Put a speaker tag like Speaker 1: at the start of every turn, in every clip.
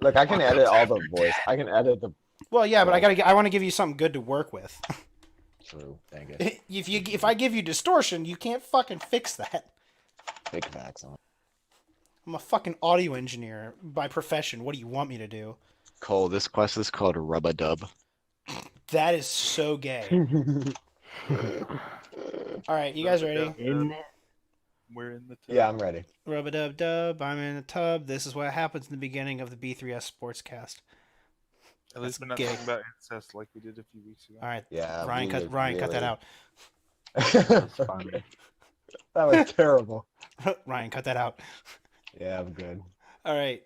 Speaker 1: Look, I can edit all the voice. I can edit the.
Speaker 2: Well, yeah, but
Speaker 1: Well,
Speaker 2: I want to give you something good to work with.
Speaker 1: true. Dang it.
Speaker 2: If I give you distortion, you can't fucking fix that.
Speaker 1: Big facts on.
Speaker 2: I'm a fucking audio engineer by profession. What do you want me to do?
Speaker 3: Cole, this quest is called Rub-a-Dub.
Speaker 2: That is so gay. All right, you guys ready?
Speaker 4: Isn't it? We're in the tub.
Speaker 1: Yeah, I'm ready.
Speaker 2: Rub a dub dub. I'm in the tub. This is what happens in the beginning of the B3S Sportscast.
Speaker 4: At least we're not
Speaker 2: gay.
Speaker 4: talking about incest like we did a few weeks ago.
Speaker 2: All right,
Speaker 1: Yeah.
Speaker 2: Ryan, cut that out.
Speaker 1: That
Speaker 4: Funny.
Speaker 1: was terrible.
Speaker 2: Ryan, cut that out.
Speaker 1: Yeah, I'm good.
Speaker 2: All right,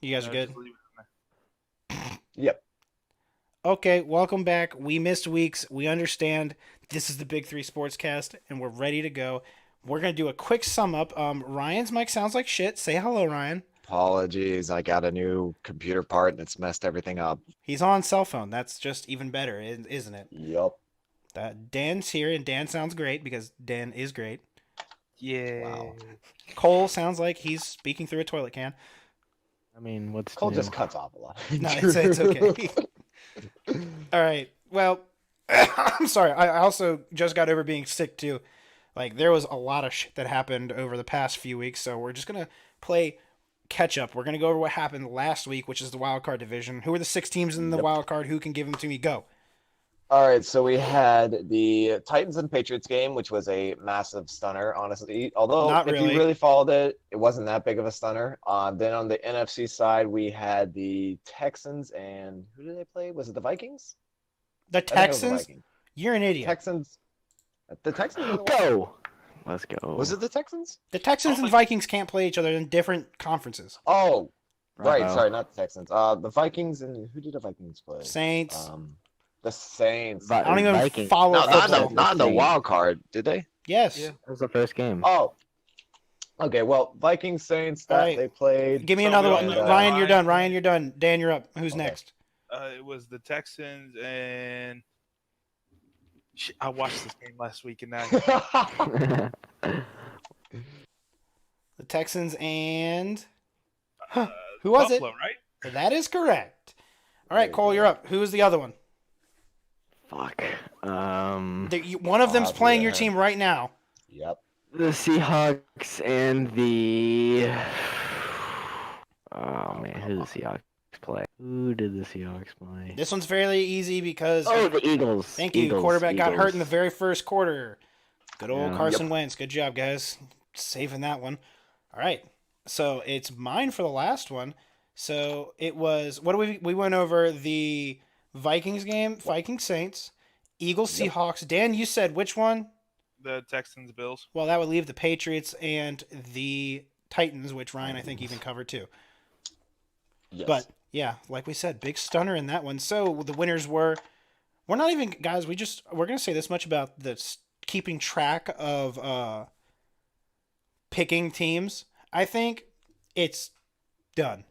Speaker 2: you guys are good.
Speaker 4: Just leave it in there.
Speaker 1: Yep.
Speaker 2: Okay, welcome back. We missed weeks. We understand. This is the Big Three Sportscast, and we're ready to go. We're gonna do a quick sum up. Ryan's mic sounds like shit. Say hello, Ryan.
Speaker 3: Apologies, I got a new computer part and it's messed everything up.
Speaker 2: He's on cell phone. That's just even better, isn't it?
Speaker 1: Yep.
Speaker 2: Dan's here, and Dan sounds great because Dan is great.
Speaker 4: Yeah.
Speaker 1: Wow.
Speaker 2: Cole sounds like he's speaking through a toilet can.
Speaker 5: I mean, what's
Speaker 1: Cole
Speaker 5: new?
Speaker 1: just cuts off a lot.
Speaker 2: No, it's okay. All right. Well, I'm sorry. I also just got over being sick too. Like there was a lot of shit that happened over the past few weeks, so we're just gonna play catch up. We're gonna go over what happened last week, which is the wild card division. Who are the 6 teams in the
Speaker 1: Yep.
Speaker 2: wild card? Who can give them to me? Go.
Speaker 1: All right, so we had the Titans and Patriots game, which was a massive stunner, honestly. Although,
Speaker 2: Not
Speaker 1: if
Speaker 2: really.
Speaker 1: you really followed it, it wasn't that big of a stunner. Then on the NFC side, we had the Texans and who did they play? Was it the Vikings?
Speaker 2: The
Speaker 1: I think it was the
Speaker 2: Texans.
Speaker 1: Vikings.
Speaker 2: You're an idiot.
Speaker 1: Texans. The Texans. were the
Speaker 5: Go. Let's go.
Speaker 1: Was it the Texans?
Speaker 2: The Texans and Vikings can't play each other in different conferences.
Speaker 1: Oh, right.
Speaker 5: Bravo.
Speaker 1: Sorry, not the Texans. The Vikings and who did the Vikings play?
Speaker 2: Saints.
Speaker 1: The Saints.
Speaker 5: Vi-
Speaker 2: I don't even
Speaker 5: Vikings.
Speaker 2: follow
Speaker 3: No,
Speaker 2: football.
Speaker 3: not in the wild card, did they?
Speaker 2: Yes.
Speaker 4: Yeah.
Speaker 5: That was the first game.
Speaker 1: Oh. Okay, well, Vikings, Saints, that
Speaker 2: All right.
Speaker 1: they played.
Speaker 2: Give me
Speaker 4: So
Speaker 2: another
Speaker 4: we
Speaker 2: one.
Speaker 4: all know
Speaker 2: Ryan, you're done.
Speaker 4: Ryan.
Speaker 2: Ryan, you're done. Dan, you're up. Who's
Speaker 1: Okay.
Speaker 2: next?
Speaker 4: It was the Texans and I watched this game last week and that
Speaker 2: The Texans and who was
Speaker 4: Buffalo, right?
Speaker 2: it? That is correct. All right,
Speaker 1: Very
Speaker 2: Cole,
Speaker 1: good.
Speaker 2: you're up. Who is the other one?
Speaker 5: Fuck.
Speaker 2: One of them's playing your
Speaker 1: yeah.
Speaker 2: team right now.
Speaker 1: Yep.
Speaker 5: The Seahawks and the. Oh man, who did the Seahawks play? Who did the Seahawks play?
Speaker 2: This one's fairly easy because
Speaker 5: Oh, the Eagles.
Speaker 2: thank you.
Speaker 5: Eagles,
Speaker 2: Quarterback got hurt in the
Speaker 5: Eagles.
Speaker 2: very first quarter. Good old
Speaker 5: Yeah.
Speaker 2: Carson Wentz. Good job, guys. Saving that one. All right. So it's mine for the last one. So it was what do we went over the Vikings game, Vikings Saints, Eagles
Speaker 1: Yep.
Speaker 2: Seahawks. Dan, you said which one?
Speaker 4: The Texans Bills.
Speaker 2: Well, that would leave the Patriots and the Titans, which Ryan I think even covered too.
Speaker 1: Yes.
Speaker 2: But yeah, like we said, big stunner in that one. So the winners we're not even guys. We're gonna say this much about this keeping track of picking teams. I think it's done.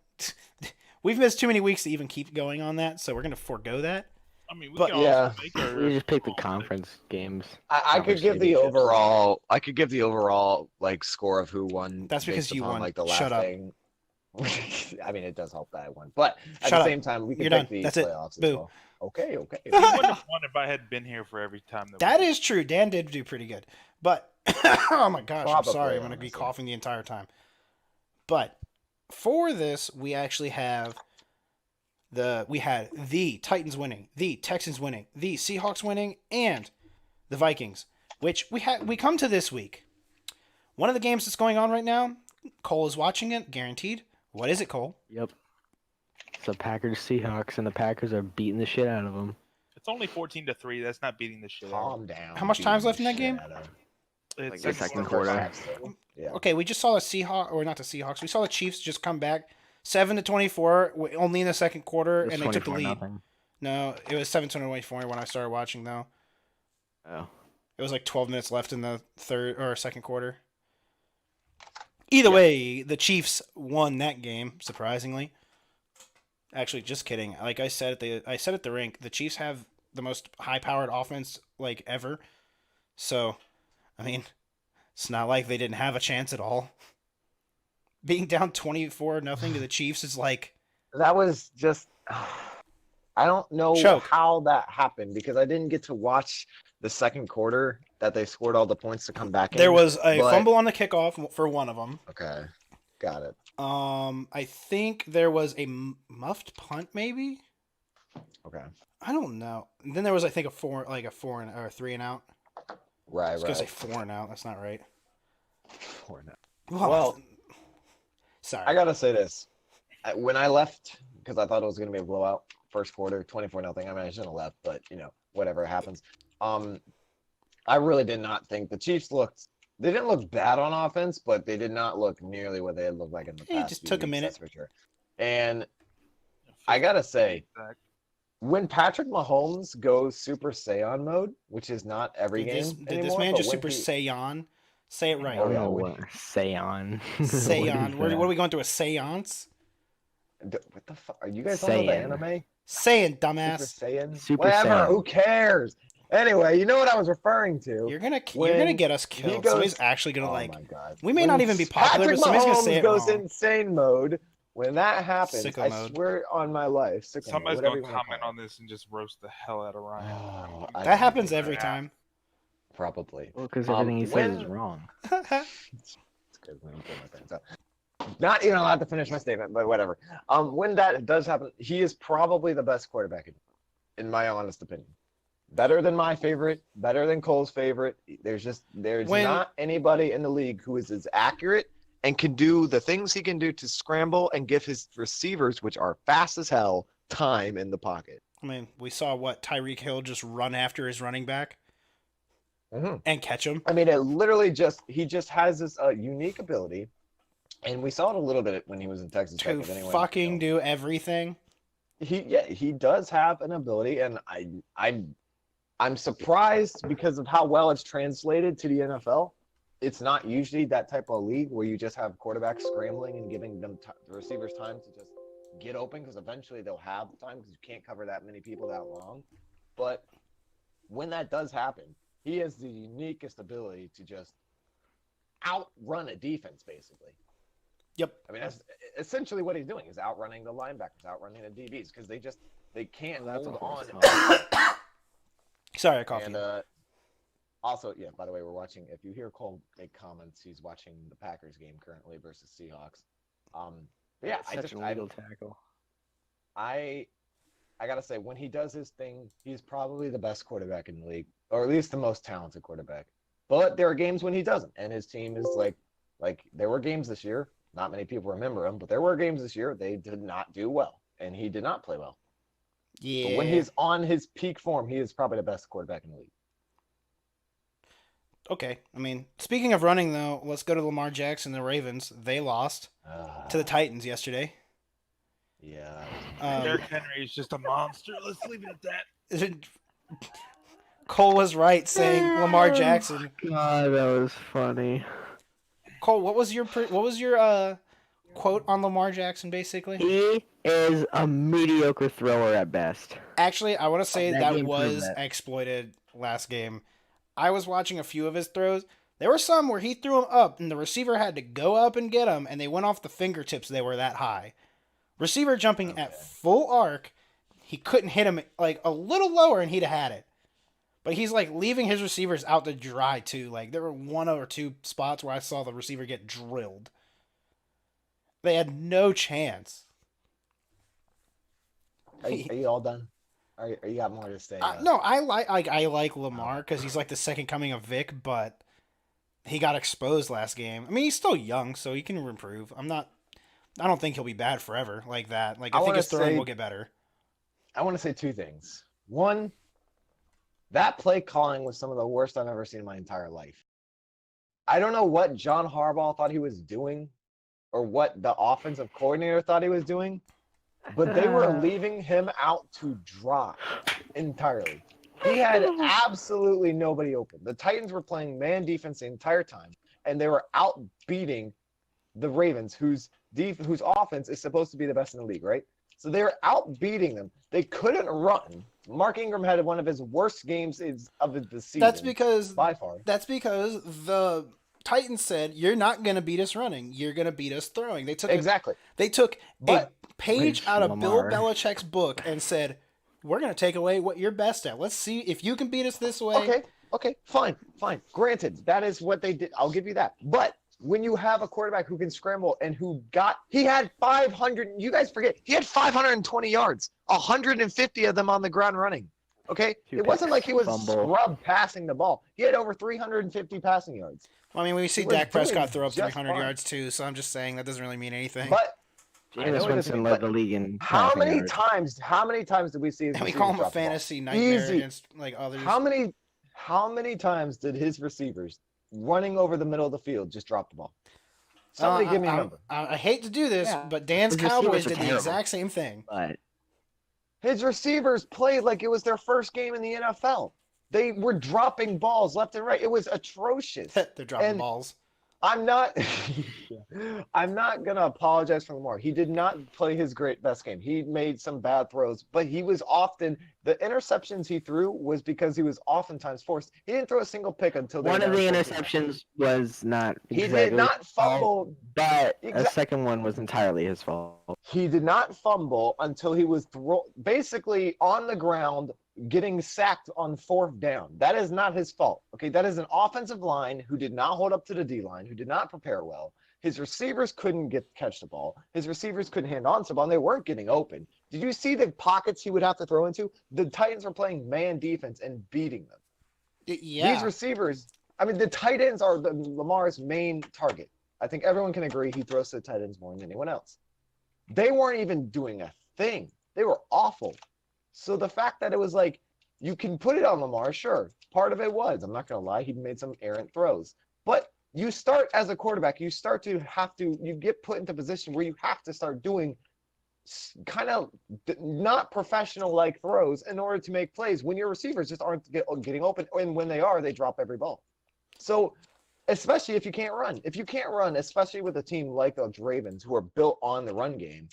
Speaker 2: We've missed too many weeks to even keep going on that, so we're gonna forego that.
Speaker 4: I mean, we
Speaker 2: But-
Speaker 4: can
Speaker 1: Yeah.
Speaker 4: also make our
Speaker 5: We just picked the
Speaker 4: own
Speaker 5: conference games.
Speaker 1: I could give the
Speaker 5: Championships.
Speaker 1: overall.
Speaker 3: I could give the overall like score of who won.
Speaker 2: That's because
Speaker 3: based
Speaker 2: you
Speaker 3: upon,
Speaker 2: won.
Speaker 3: Like the
Speaker 2: Shut
Speaker 3: last
Speaker 2: up.
Speaker 3: thing.
Speaker 1: I mean, it does help that I won, but at
Speaker 2: Shut
Speaker 1: the
Speaker 2: up.
Speaker 1: same time, we can
Speaker 2: You're
Speaker 1: pick
Speaker 2: done.
Speaker 1: the
Speaker 2: That's it.
Speaker 1: playoffs
Speaker 2: Boo.
Speaker 1: as well. Okay.
Speaker 4: We wouldn't have won if I had been here for every time
Speaker 2: That
Speaker 4: we
Speaker 2: is true. Dan did do pretty good, but oh my gosh, I'm
Speaker 1: Probably,
Speaker 2: sorry. I'm gonna be
Speaker 1: honestly.
Speaker 2: coughing the entire time. But for this, we actually have we had the Titans winning, the Texans winning, the Seahawks winning, and the Vikings, which we come to this week. One of the games that's going on right now, Cole is watching it, guaranteed. What is it, Cole?
Speaker 5: Yep. It's the Packers Seahawks, and the Packers are beating the shit out of them.
Speaker 4: It's only 14-3. That's not beating the shit out.
Speaker 1: Calm down.
Speaker 2: How much
Speaker 1: beat
Speaker 2: time's
Speaker 1: the
Speaker 2: left in that
Speaker 1: shit
Speaker 2: game?
Speaker 1: out of-
Speaker 4: It's
Speaker 5: Like the second
Speaker 4: quarter.
Speaker 5: quarter.
Speaker 1: Yeah.
Speaker 2: Okay, we just saw the Seahawks, or not the Seahawks. We saw the Chiefs just come back 7-24, only in the second quarter,
Speaker 5: It's
Speaker 2: and they took the
Speaker 5: 24
Speaker 2: lead.
Speaker 5: nothing.
Speaker 2: No, it was 7-24 when I started watching, though.
Speaker 5: Oh.
Speaker 2: It was like 12 minutes left in the third or second quarter. Either way, the Chiefs won that game, surprisingly. Actually, just kidding. Like I said at the rink, the Chiefs have the most high-powered offense like ever. So, I mean, it's not like they didn't have a chance at all. Being down 24-0 to the Chiefs is like
Speaker 1: that was just. I don't know
Speaker 2: Choke.
Speaker 1: how that happened because I didn't get to watch the second quarter that they scored all the points to come back in.
Speaker 2: There was a
Speaker 1: but-
Speaker 2: fumble on the kickoff for one of them.
Speaker 1: Okay, got it.
Speaker 2: I think there was a muffed punt, maybe.
Speaker 1: Okay,
Speaker 2: I don't know. And then there was, I think, a 3 and out.
Speaker 1: right,
Speaker 2: I was gonna say
Speaker 1: right.
Speaker 2: 4 and out. That's not right.
Speaker 1: Four now.
Speaker 2: Well,
Speaker 1: Well,
Speaker 2: sorry.
Speaker 1: I gotta say this: when I left, because I thought it was gonna be a blowout, first quarter, 24-0. I mean, I shouldn't have left, but whatever happens. I really did not think the Chiefs looked. They didn't look bad on offense, but they did not look nearly what they had looked like in the past.
Speaker 2: It just
Speaker 1: few
Speaker 2: took a
Speaker 1: weeks,
Speaker 2: minute.
Speaker 1: that's for sure. And I gotta say, when Patrick Mahomes goes Super Saiyan mode, which is not every
Speaker 2: Did
Speaker 1: game
Speaker 2: this
Speaker 1: anymore,
Speaker 2: man
Speaker 1: but
Speaker 2: just
Speaker 1: when
Speaker 2: Super Saiyan? Say it
Speaker 5: I
Speaker 2: right.
Speaker 1: Oh,
Speaker 5: don't
Speaker 1: yeah,
Speaker 5: know
Speaker 1: when-
Speaker 5: what Saiyan.
Speaker 2: Saiyan. What are we going through? A seance?
Speaker 1: What the fuck? Are you guys talking about the
Speaker 5: Saiyan.
Speaker 1: anime?
Speaker 2: Saying,
Speaker 1: Super
Speaker 2: dumbass.
Speaker 1: Saiyan?
Speaker 5: Super
Speaker 1: Whatever,
Speaker 5: Saiyan.
Speaker 1: who cares? Anyway, you know what I was referring to.
Speaker 2: You're gonna
Speaker 1: When
Speaker 2: get us
Speaker 1: he
Speaker 2: killed.
Speaker 1: goes-
Speaker 2: Somebody's actually gonna
Speaker 1: Oh
Speaker 2: like.
Speaker 1: my god.
Speaker 2: We may
Speaker 1: When
Speaker 2: not even be popular,
Speaker 1: Patrick
Speaker 2: but somebody's gonna
Speaker 1: Mahomes
Speaker 2: say it
Speaker 1: goes
Speaker 2: wrong.
Speaker 1: insane mode. When that happens,
Speaker 2: Sicko
Speaker 1: I
Speaker 2: mode.
Speaker 1: swear on my life, sicko mode,
Speaker 4: Somebody's
Speaker 1: whatever
Speaker 4: gonna
Speaker 1: you wanna
Speaker 4: comment
Speaker 1: call
Speaker 4: on this and just roast the hell out of
Speaker 1: it.
Speaker 4: Ryan.
Speaker 1: Oh, I
Speaker 2: That
Speaker 1: don't
Speaker 2: happens
Speaker 1: think
Speaker 2: every
Speaker 1: that-
Speaker 2: time.
Speaker 1: Probably.
Speaker 5: Well, because everything he says is
Speaker 1: when-
Speaker 5: wrong.
Speaker 1: It's good when I'm pulling my pants out. Not even allowed to finish my statement, but whatever. When that does happen, he is probably the best quarterback in my honest opinion. Better than my favorite, better than Cole's favorite. There's
Speaker 2: When-
Speaker 1: not anybody in the league who is as accurate and can do the things he can do to scramble and give his receivers, which are fast as hell, time in the pocket.
Speaker 2: I mean, we saw what Tyreek Hill just run after his running back
Speaker 1: Mhm.
Speaker 2: and catch him.
Speaker 1: I mean, it literally he just has this unique ability, and we saw it a little bit when he was in Texas Tech.
Speaker 2: To
Speaker 1: if anyone,
Speaker 2: fucking do everything.
Speaker 1: he does have an ability, and I'm surprised because of how well it's translated to the NFL. It's not usually that type of league where you just have quarterbacks scrambling and giving them the receivers time to just get open, because eventually they'll have time because you can't cover that many people that long. But when that does happen, he has the uniquest ability to just outrun a defense, basically.
Speaker 2: Yep.
Speaker 1: I mean, that's essentially what he's doing, is outrunning the linebackers, outrunning the DBs, because they can't
Speaker 5: Well, that's
Speaker 1: hold
Speaker 5: a
Speaker 1: on.
Speaker 5: horse
Speaker 2: Sorry, I coughed.
Speaker 1: And also, yeah, by the way, we're watching, if you hear Cole make comments, he's watching the Packers game currently versus Seahawks. But yeah,
Speaker 5: Such an illegal tackle.
Speaker 1: I gotta say, when he does his thing, he's probably the best quarterback in the league, or at least the most talented quarterback. But there are games when he doesn't, and his team is like there were games this year. Not many people remember him, but there were games this year they did not do well, and he did not play well.
Speaker 2: Yeah.
Speaker 1: But when he's on his peak form, he is probably the best quarterback in the league.
Speaker 2: Okay. I mean, speaking of running, though, let's go to Lamar Jackson and the Ravens. They lost to the Titans yesterday.
Speaker 1: Yeah.
Speaker 4: Derrick Henry is just a monster. Let's leave it at that.
Speaker 2: Cole was right saying Lamar Jackson.
Speaker 5: God, that was funny.
Speaker 2: Cole, what was your quote on Lamar Jackson? Basically,
Speaker 5: He is a mediocre thrower at best.
Speaker 2: actually, I want to say
Speaker 5: That
Speaker 2: that
Speaker 5: game proved
Speaker 2: was
Speaker 5: that.
Speaker 2: exploited last game. I was watching a few of his throws. There were some where he threw them up, and the receiver had to go up and get them, and they went off the fingertips. They were that high. Receiver jumping at full arc, he couldn't hit him like a little lower, and he'd have had it. But he's like leaving his receivers out to dry too. Like there were one or two spots where I saw the receiver get drilled. They had no chance.
Speaker 1: Are you all done? Are you got more to say?
Speaker 2: No, I like Lamar because he's like the second coming of Vic, but he got exposed last game. I mean, he's still young, so he can improve. I don't think he'll be bad forever like that. Like I think
Speaker 1: wanna
Speaker 2: his throwing
Speaker 1: say-
Speaker 2: will get better.
Speaker 1: I want to say two things. One, that play calling was some of the worst I've ever seen in my entire life. I don't know what John Harbaugh thought he was doing or what the offensive coordinator thought he was doing, but they were leaving him out to dry entirely. He had absolutely nobody open. The Titans were playing man defense the entire time, and they were out beating the Ravens, whose offense is supposed to be the best in the league, right? So they were out beating them. They couldn't run. Mark Ingram had one of his worst games of the season.
Speaker 2: That's because
Speaker 1: by far.
Speaker 2: the Titans said, "You're not going to beat us running. You're going to beat us throwing." They took
Speaker 1: Exactly.
Speaker 2: They took
Speaker 1: But-
Speaker 2: a page
Speaker 5: Which
Speaker 2: out of Bill
Speaker 5: Lamar.
Speaker 2: Belichick's book and said, "We're going to take away what you're best at. Let's see if you can beat us this way."
Speaker 1: Okay, fine. Granted, that is what they did. I'll give you that. But when you have a quarterback who can scramble and he had 500, you guys forget, he had 520 yards, 150 of them on the ground running. Okay?
Speaker 5: Two
Speaker 1: It wasn't
Speaker 5: picks,
Speaker 1: like he was
Speaker 5: fumble.
Speaker 1: scrub passing the ball. He had over 350 passing yards.
Speaker 2: Well, I mean, we see
Speaker 1: He was
Speaker 2: Dak Prescott
Speaker 1: doing
Speaker 2: throw up
Speaker 1: just
Speaker 2: 300
Speaker 1: fine.
Speaker 2: yards too, so I'm just saying that doesn't really mean anything.
Speaker 1: But I know
Speaker 5: Jameis
Speaker 1: it doesn't
Speaker 5: Winston
Speaker 1: mean-
Speaker 5: led
Speaker 1: but
Speaker 5: the league in
Speaker 1: how
Speaker 5: passing
Speaker 1: many
Speaker 5: yards.
Speaker 1: times did we see his
Speaker 2: and we
Speaker 1: receivers
Speaker 2: call him a
Speaker 1: drop the ball?
Speaker 2: fantasy nightmare
Speaker 1: Easy.
Speaker 2: against like others.
Speaker 1: How many times did his receivers running over the middle of the field just drop the ball? Somebody give me a number.
Speaker 2: I hate to do this,
Speaker 5: Yeah.
Speaker 2: but Dan's
Speaker 5: His receivers
Speaker 2: Cowboys
Speaker 5: are
Speaker 2: did the
Speaker 5: terrible.
Speaker 2: exact same thing.
Speaker 5: But
Speaker 1: His receivers played like it was their first game in the NFL. They were dropping balls left and right. It was atrocious.
Speaker 2: They're dropping
Speaker 1: And-
Speaker 2: balls.
Speaker 1: I'm not I'm not gonna apologize for Lamar. He did not play his best game. He made some bad throws, but he was often the interceptions he threw was because he was oftentimes forced. He didn't throw a single pick until they
Speaker 5: one
Speaker 1: were
Speaker 5: of the
Speaker 1: down 14.
Speaker 5: interceptions was not
Speaker 1: He
Speaker 5: exactly
Speaker 1: did not
Speaker 5: his fault,
Speaker 1: fumble.
Speaker 5: but a
Speaker 1: Exact-
Speaker 5: second one was entirely his fault.
Speaker 1: He did not fumble until he was basically on the ground getting sacked on 4th down. That is not his fault. Okay, that is an offensive line who did not hold up to the D line, who did not prepare well. His receivers couldn't catch the ball. His receivers couldn't hand on to the ball, and they weren't getting open. Did you see the pockets he would have to throw into? The Titans were playing man defense and beating them.
Speaker 2: Yeah.
Speaker 1: These receivers, I mean, the tight ends are Lamar's main target. I think everyone can agree he throws to the tight ends more than anyone else. They weren't even doing a thing. They were awful. So the fact that it was like, you can put it on Lamar, sure. Part of it was, I'm not going to lie, he made some errant throws. But you start as a quarterback, you get put into a position where you have to start doing kind of not professional-like throws in order to make plays when your receivers just aren't getting open. And when they are, they drop every ball. So especially if you can't run. If you can't run, especially with a team like the Ravens who are built on the run game,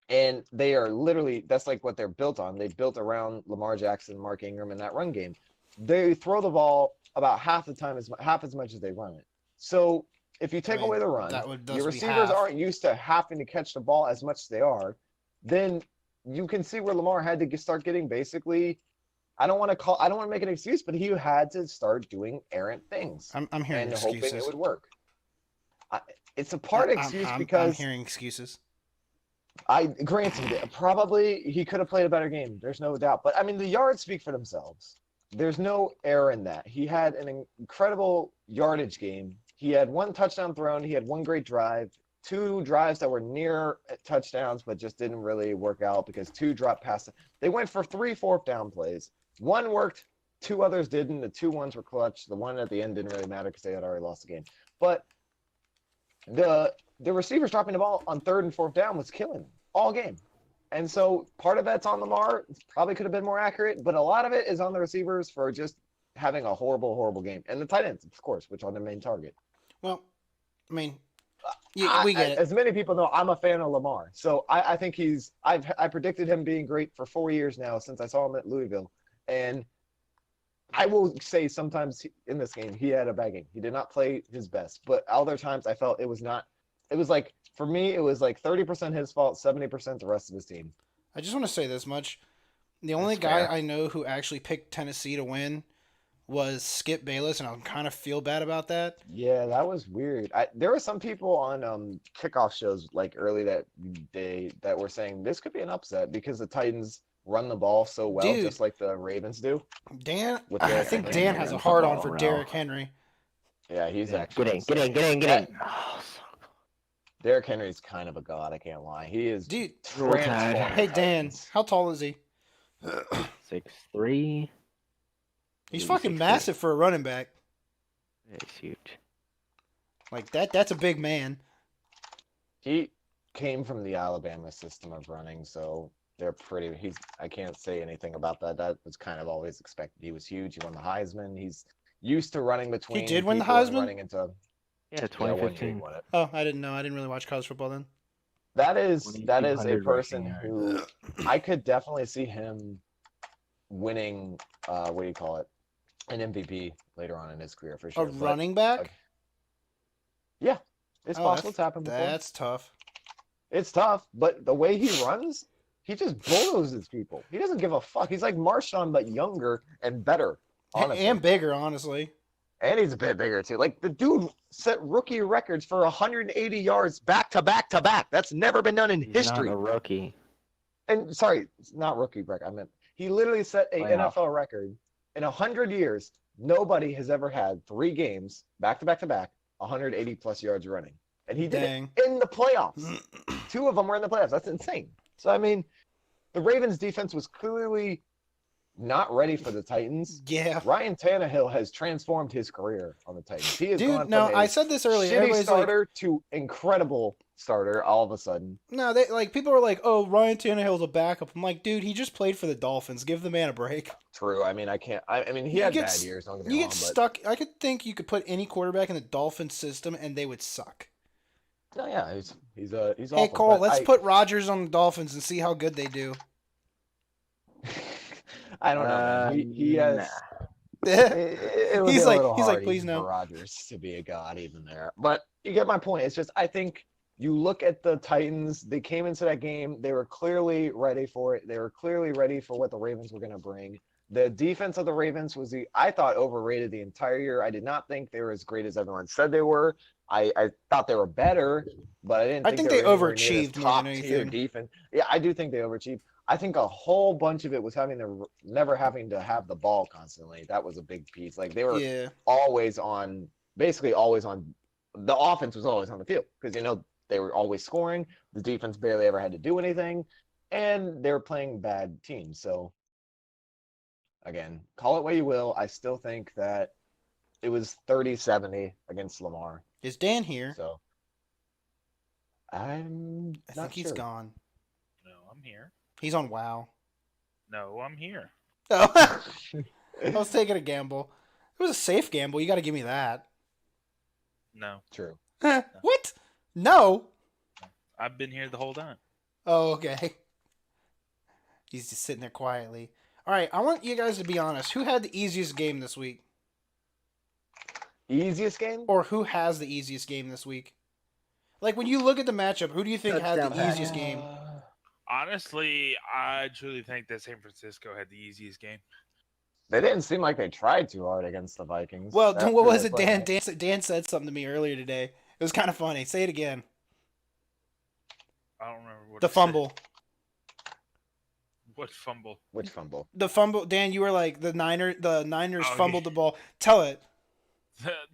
Speaker 1: and they are literally, that's like what they're built on. They built around Lamar Jackson, Mark Ingram, and that run game. They throw the ball about half the time, half as much as they run it. So if you take away the run, your receivers aren't used to having to catch the ball as much as they are, then you can see where Lamar had to start getting basically, I don't want to make an excuse, but he had to start doing errant things
Speaker 2: I'm hearing
Speaker 1: and
Speaker 2: excuses.
Speaker 1: hoping it would work. It's a part excuse because
Speaker 2: I'm hearing excuses.
Speaker 1: Granted, probably he could have played a better game. There's no doubt. But I mean, the yards speak for themselves. There's no error in that. He had an incredible yardage game. He had 1 touchdown thrown. He had 1 great drive, 2 drives that were near touchdowns, but just didn't really work out because 2 dropped passes. They went for 3 4th down plays. 1 worked, 2 others didn't. The 2 ones were clutch. The one at the end didn't really matter because they had already lost the game. But the receivers dropping the ball on 3rd and 4th down was killing them all game. And so part of that's on Lamar. Probably could have been more accurate, but a lot of it is on the receivers for just having a horrible, horrible game. And the tight ends, of course, which are the main target.
Speaker 2: Well, I mean, we get it.
Speaker 1: As many people know, I'm a fan of Lamar. So I think I predicted him being great for 4 years now since I saw him at Louisville. And I will say sometimes in this game, he had a bad game. He did not play his best. But other times I felt it was like, for me, it was like 30% his fault, 70% the rest of his team.
Speaker 2: I just want to say this much. The only
Speaker 1: That's
Speaker 2: guy
Speaker 1: fair.
Speaker 2: I know who actually picked Tennessee to win was Skip Bayless, and I kind of feel bad about that.
Speaker 1: Yeah, that was weird. There were some people on kickoff shows like early that day that were saying this could be an upset because the Titans run the ball so well,
Speaker 2: Dude.
Speaker 1: just like the Ravens do.
Speaker 2: Dan,
Speaker 1: With
Speaker 2: I
Speaker 1: Derrick
Speaker 2: think
Speaker 1: Henry.
Speaker 2: Dan has a
Speaker 5: Runs the
Speaker 2: hard on
Speaker 5: ball
Speaker 2: for
Speaker 5: well.
Speaker 2: Derrick Henry.
Speaker 1: Yeah, he's
Speaker 5: Yeah,
Speaker 1: actually
Speaker 5: get in.
Speaker 1: insane.
Speaker 5: Oh,
Speaker 1: Derrick Henry's kind of a god. I can't lie. He is
Speaker 2: Dude,
Speaker 5: Roll Tide.
Speaker 1: transforming
Speaker 2: hey Dan,
Speaker 1: Titans.
Speaker 2: how tall is he?
Speaker 5: 6'3".
Speaker 2: He's
Speaker 5: He's
Speaker 2: fucking
Speaker 5: 6'3".
Speaker 2: massive for a running back.
Speaker 5: It's huge.
Speaker 2: Like that's a big man.
Speaker 1: He came from the Alabama system of running, so they're pretty. I can't say anything about that. That was kind of always expected. He was huge. He won the Heisman. He's used to running between.
Speaker 2: did win the
Speaker 1: people and
Speaker 2: Heisman?
Speaker 1: Running into.
Speaker 5: Yeah,
Speaker 1: Yeah, 1 year he
Speaker 5: 2015.
Speaker 1: won it.
Speaker 2: Oh, I didn't know. I didn't really watch college football then.
Speaker 1: That is a
Speaker 5: 2,200
Speaker 1: person
Speaker 5: rushing
Speaker 1: who I could definitely see him winning. What do you call it? An MVP later on in his career for sure.
Speaker 2: A
Speaker 1: But
Speaker 2: running back?
Speaker 1: like, it's
Speaker 2: Oh,
Speaker 1: possible to happen before.
Speaker 2: That's tough.
Speaker 1: It's tough, but the way he runs, he just bulldozes people. He doesn't give a fuck. He's like Marshawn, but younger and better, honestly.
Speaker 2: And bigger, honestly.
Speaker 1: And he's a bit bigger too. Like the dude set rookie records for 180 yards back to back to back. That's never been done in
Speaker 5: He's
Speaker 1: history.
Speaker 5: not a rookie.
Speaker 1: And sorry, it's not rookie record. I meant he literally set a
Speaker 3: Playoff.
Speaker 1: NFL record in 100 years. Nobody has ever had 3 games back to back to back, 180 plus yards running, and he did
Speaker 2: Dang.
Speaker 1: it in the playoffs. 2 of them were in the playoffs. That's insane. So I mean, the Ravens defense was clearly not ready for the Titans.
Speaker 2: Yeah.
Speaker 1: Ryan Tannehill has transformed his career on the Titans. He has
Speaker 2: Dude,
Speaker 1: gone
Speaker 2: no,
Speaker 1: from a
Speaker 2: I said this earlier.
Speaker 1: shitty
Speaker 2: Everybody's like,
Speaker 1: starter to incredible starter all of a sudden.
Speaker 2: no, they like people are like, oh, Ryan Tannehill's a backup. I'm like, dude, he just played for the Dolphins. Give the man a break.
Speaker 1: True. I mean, I can't. I mean, he
Speaker 2: You
Speaker 1: had
Speaker 2: get
Speaker 1: bad
Speaker 2: s-
Speaker 1: years. Don't get
Speaker 2: You
Speaker 1: me
Speaker 2: get
Speaker 1: wrong, but
Speaker 2: stuck. I could think you could put any quarterback in the Dolphins system and they would suck.
Speaker 1: no, yeah, he's
Speaker 2: Hey,
Speaker 1: awful.
Speaker 2: Cole,
Speaker 1: but
Speaker 2: let's put Rodgers on the Dolphins and see how good they do.
Speaker 1: I don't know. Man. He has.
Speaker 5: Nah.
Speaker 1: It would
Speaker 2: He's
Speaker 1: be a
Speaker 2: like-
Speaker 1: little
Speaker 2: he's like,
Speaker 1: hard
Speaker 2: please
Speaker 1: even
Speaker 2: no.
Speaker 1: for Rodgers to be a god even there. But you get my point. It's just I think you look at the Titans. They came into that game. They were clearly ready for it. They were clearly ready for what the Ravens were going to bring. The defense of the Ravens was I thought overrated the entire year. I did not think they were as great as everyone said they were. I thought they were better, but I didn't.
Speaker 2: I think
Speaker 1: they
Speaker 2: they
Speaker 1: were anywhere near this
Speaker 2: overachieved more than
Speaker 1: top-tier
Speaker 2: anything.
Speaker 1: defense. Yeah, I do think they overachieved. I think a whole bunch of it was never having to have the ball constantly. That was a big piece. Like they were
Speaker 2: Yeah.
Speaker 1: basically always on. The offense was always on the field because they were always scoring. The defense barely ever had to do anything, and they were playing bad teams. So again, call it what you will. I still think that it was 30-70 against Lamar.
Speaker 2: Is Dan here?
Speaker 1: So I'm
Speaker 2: I
Speaker 1: not
Speaker 2: think he's
Speaker 1: sure.
Speaker 2: gone.
Speaker 4: No, I'm here.
Speaker 2: He's on WoW.
Speaker 4: No, I'm here.
Speaker 2: Oh, I was taking a gamble. It was a safe gamble. You got to give me that.
Speaker 4: No,
Speaker 1: True.
Speaker 2: What? No.
Speaker 4: I've been here the whole time.
Speaker 2: Oh, okay. He's just sitting there quietly. All right, I want you guys to be honest. Who had the easiest game this week?
Speaker 1: Easiest game?
Speaker 2: Or who has the easiest game this week? Like, when you look at the matchup, who do you think had
Speaker 5: Touchdown
Speaker 2: the
Speaker 5: pass.
Speaker 2: easiest game?
Speaker 4: Honestly, I truly think that San Francisco had the easiest game.
Speaker 1: They didn't seem like they tried too hard against the Vikings.
Speaker 2: Well,
Speaker 1: After
Speaker 2: what was
Speaker 1: they
Speaker 2: it?
Speaker 1: played
Speaker 2: Dan said something to me earlier today. It was kind of funny. Say it again.
Speaker 4: I don't remember what
Speaker 2: The
Speaker 4: it said.
Speaker 2: fumble.
Speaker 4: What fumble?
Speaker 1: Which fumble?
Speaker 2: The fumble. Dan, you were like, the Niners
Speaker 4: Oh,
Speaker 2: fumbled
Speaker 4: yeah.
Speaker 2: the ball. Tell it.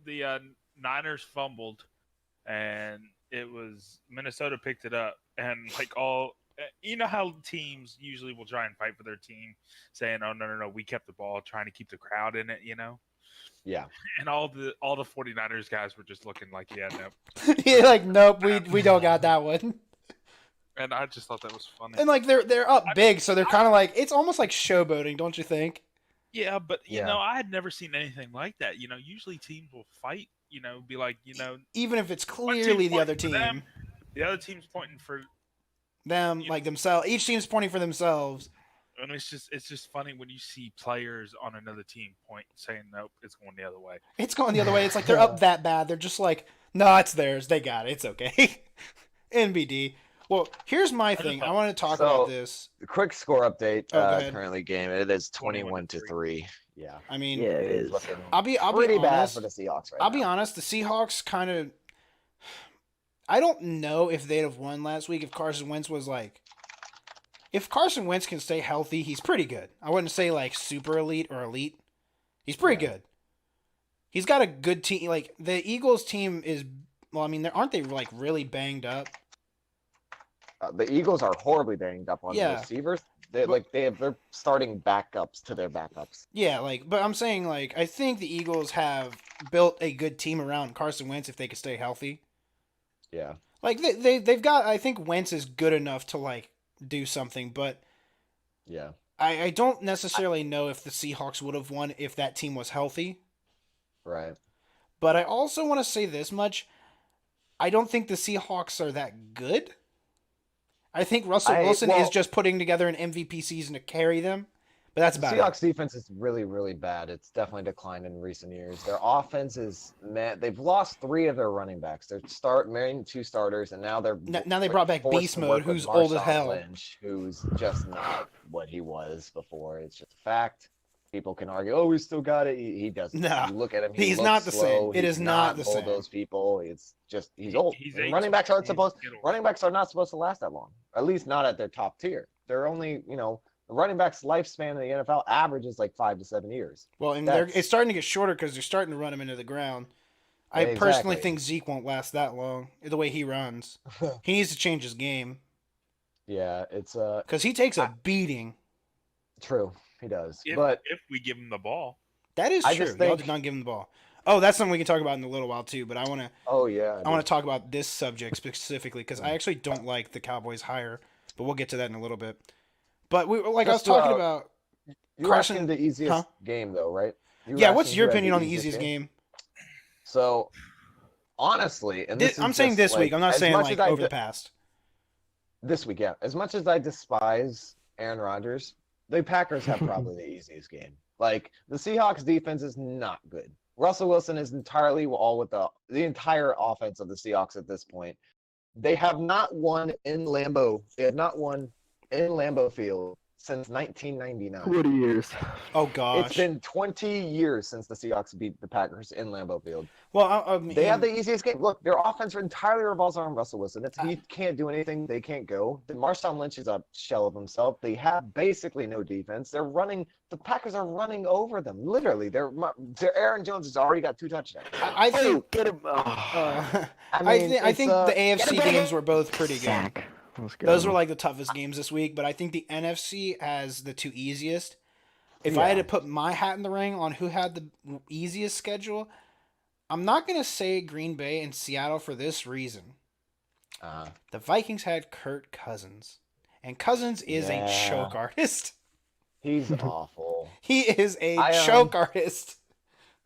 Speaker 4: The Niners fumbled, and it was Minnesota picked it up, and like you know how teams usually will try and fight for their team, saying, "Oh no, we kept the ball," trying to keep the crowd in it,
Speaker 1: Yeah.
Speaker 4: And all the 49ers guys were just looking like, "Yeah, no,"
Speaker 2: You're like, nope, we don't got that one.
Speaker 4: and I just thought that was funny.
Speaker 2: And like they're up big, so they're kind of like it's almost like showboating, don't you think?
Speaker 4: Yeah, but
Speaker 1: Yeah.
Speaker 4: I had never seen anything like that. Usually teams will fight. Be like,
Speaker 2: Even if it's
Speaker 4: one team's
Speaker 2: clearly the other
Speaker 4: pointing for
Speaker 2: team,
Speaker 4: them, the other team's pointing for.
Speaker 2: them
Speaker 4: Yeah.
Speaker 2: like themselves. Each team's pointing for themselves.
Speaker 4: And it's just funny when you see players on another team saying, "Nope, it's going the other way."
Speaker 2: It's going the other way. It's like they're up that bad. They're just like, no, it's theirs. They got it. It's okay. NBD. Well, here's my thing. I want to talk about this.
Speaker 1: The quick score update.
Speaker 2: Oh, go ahead.
Speaker 1: Currently game. It is
Speaker 4: 21 to
Speaker 1: 21-3. Yeah.
Speaker 2: I mean,
Speaker 5: Yeah, it is.
Speaker 1: looking
Speaker 2: I'll be
Speaker 1: pretty bad
Speaker 2: honest.
Speaker 1: for the Seahawks right
Speaker 2: I'll
Speaker 1: now.
Speaker 2: be honest. The Seahawks kind of. I don't know if they'd have won last week if Carson Wentz was like. If Carson Wentz can stay healthy, he's pretty good. I wouldn't say like super elite or elite. He's pretty good. He's got a good team. Like the Eagles team is. Well, I mean, aren't they like really banged up?
Speaker 1: The Eagles are horribly banged up on
Speaker 2: Yeah.
Speaker 1: the receivers. They're starting backups to their backups.
Speaker 2: Yeah, but I'm saying I think the Eagles have built a good team around Carson Wentz if they could stay healthy.
Speaker 1: Yeah.
Speaker 2: Like they've got. I think Wentz is good enough to do something, but
Speaker 1: Yeah.
Speaker 2: I don't necessarily know if the Seahawks would have won if that team was healthy.
Speaker 1: Right.
Speaker 2: But I also want to say this much: I don't think the Seahawks are that good. I think Russell Wilson is just putting together an MVP season to carry them, But that's
Speaker 1: The
Speaker 2: about
Speaker 1: Seahawks
Speaker 2: it.
Speaker 1: defense is really, really bad. It's definitely declined in recent years. Their offense is man. They've lost 3 of their running backs. They're main 2 starters, and now they're
Speaker 2: Now they
Speaker 1: like,
Speaker 2: brought back
Speaker 1: forced
Speaker 2: Beast
Speaker 1: to
Speaker 2: Mode,
Speaker 1: work with
Speaker 2: who's old as
Speaker 1: Marshawn
Speaker 2: hell.
Speaker 1: Lynch, who's just not what he was before. It's just a fact. People can argue, oh, we still got it. He doesn't.
Speaker 2: No,
Speaker 1: You look at him.
Speaker 2: he's
Speaker 1: He
Speaker 2: not
Speaker 1: looks
Speaker 2: the
Speaker 1: slow.
Speaker 2: same. It
Speaker 1: He
Speaker 2: is not
Speaker 1: cannot
Speaker 2: the
Speaker 1: hold
Speaker 2: same.
Speaker 1: those people. It's just he's
Speaker 4: He-
Speaker 1: old.
Speaker 4: he's
Speaker 1: And
Speaker 4: aged-
Speaker 1: running backs aren't
Speaker 4: he's
Speaker 1: supposed.
Speaker 4: Skittles.
Speaker 1: Running backs are not supposed to last that long. At least not at their top tier. They're only, the running back's lifespan in the NFL averages like 5 to 7 years.
Speaker 2: Well, and
Speaker 1: That's-
Speaker 2: it's starting to get shorter because they're starting to run him into the ground. I
Speaker 1: Yeah,
Speaker 2: personally
Speaker 1: exactly.
Speaker 2: think Zeke won't last that long the way he runs. He needs to change his game
Speaker 1: Yeah, it's
Speaker 2: because he takes a beating.
Speaker 1: true. He does.
Speaker 4: If,
Speaker 1: But
Speaker 4: if we give him the ball,
Speaker 2: That is
Speaker 1: I
Speaker 2: true.
Speaker 1: just
Speaker 2: Y'all
Speaker 1: think-
Speaker 2: did not give him the ball. Oh, that's something we can talk about in a little while too. But I want to
Speaker 1: oh yeah,
Speaker 2: I want to talk about this subject specifically because I actually don't like the Cowboys hire, but we'll get to that in a little bit. But I was
Speaker 1: Just,
Speaker 2: talking about.
Speaker 1: you
Speaker 2: Carson-
Speaker 1: asking the easiest
Speaker 2: huh?
Speaker 1: game though, right? You were
Speaker 2: Yeah, what's
Speaker 1: asking
Speaker 2: your
Speaker 1: who had
Speaker 2: opinion on the easiest game?
Speaker 1: So honestly, and this
Speaker 2: I'm
Speaker 1: is
Speaker 2: saying
Speaker 1: just,
Speaker 2: this
Speaker 1: like,
Speaker 2: week. I'm not
Speaker 1: as
Speaker 2: saying
Speaker 1: much
Speaker 2: like
Speaker 1: as I
Speaker 2: over
Speaker 1: d-
Speaker 2: the past.
Speaker 1: this week, yeah. As much as I despise Aaron Rodgers, the Packers have probably the easiest game. Like the Seahawks defense is not good. Russell Wilson is entirely all with the entire offense of the Seahawks at this point. They have not won in Lambeau. They have not won in Lambeau Field since 1999.
Speaker 5: 40 years.
Speaker 2: Oh gosh.
Speaker 1: It's been 20 years since the Seahawks beat the Packers in Lambeau Field.
Speaker 2: Well, I mean,
Speaker 1: They have the easiest game. Look, their offense entirely revolves around Russell Wilson. If he can't do anything, they can't go. The Marshawn Lynch is a shell of himself. They have basically no defense. They're running. The Packers are running over them. Literally, their Aaron Jones has already got 2 touchdowns.
Speaker 2: I think.
Speaker 5: Get him.
Speaker 2: I
Speaker 1: it's,
Speaker 2: think the AFC
Speaker 1: get a
Speaker 2: games were both pretty good.
Speaker 5: Sack. Let's go.
Speaker 2: Those were like the toughest games this week, but I think the NFC has the 2 easiest. If I had
Speaker 1: Yeah.
Speaker 2: to put my hat in the ring on who had the easiest schedule, I'm not going to say Green Bay and Seattle for this reason. The Vikings had Kirk Cousins, and Cousins is
Speaker 1: Yeah.
Speaker 2: a choke artist.
Speaker 1: He's awful.
Speaker 2: He is a
Speaker 1: I,
Speaker 2: choke artist.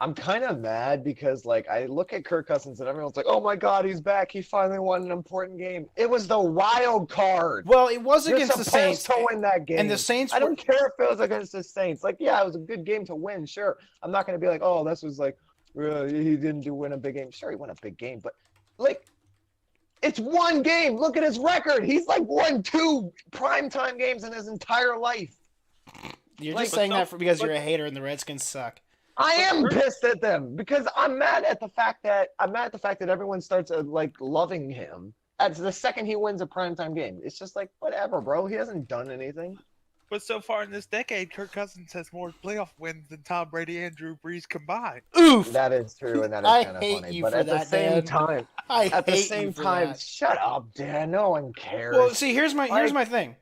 Speaker 1: I'm kind of mad because, like, I look at Kirk Cousins and everyone's like, "Oh my God, he's back! He finally won an important game." It was the wild card.
Speaker 2: Well, it was
Speaker 1: You're
Speaker 2: against the
Speaker 1: supposed
Speaker 2: Saints.
Speaker 1: to win that game.
Speaker 2: And the Saints
Speaker 1: I
Speaker 2: were-
Speaker 1: don't care if it was against the Saints. Like, yeah, it was a good game to win. Sure, I'm not going to be like, "Oh, this was like, he didn't win a big game." Sure, he won a big game, but like, it's one game. Look at his record. He's like won 2 primetime games in his entire life.
Speaker 2: You're
Speaker 1: Like,
Speaker 2: just saying
Speaker 4: but
Speaker 2: that because
Speaker 4: but-
Speaker 2: you're a hater and the Redskins suck.
Speaker 1: I am
Speaker 4: Kirk-
Speaker 1: pissed at them because I'm mad at the fact that everyone starts like loving him at the second he wins a primetime game. It's just like, whatever, bro. He hasn't done anything.
Speaker 4: but so far in this decade, Kirk Cousins has more playoff wins than Tom Brady and Drew Brees combined.
Speaker 2: Oof!
Speaker 1: That is true, and that is
Speaker 2: I
Speaker 1: kind of
Speaker 2: hate
Speaker 1: funny.
Speaker 2: you
Speaker 1: But
Speaker 2: for
Speaker 1: at the
Speaker 2: that,
Speaker 1: same
Speaker 2: Dan.
Speaker 1: time,
Speaker 2: I
Speaker 1: at the
Speaker 2: hate
Speaker 1: same
Speaker 2: you for
Speaker 1: time,
Speaker 2: that.
Speaker 1: shut up, Dan. No one cares.
Speaker 2: Well, see, here's my
Speaker 1: Like-
Speaker 2: thing.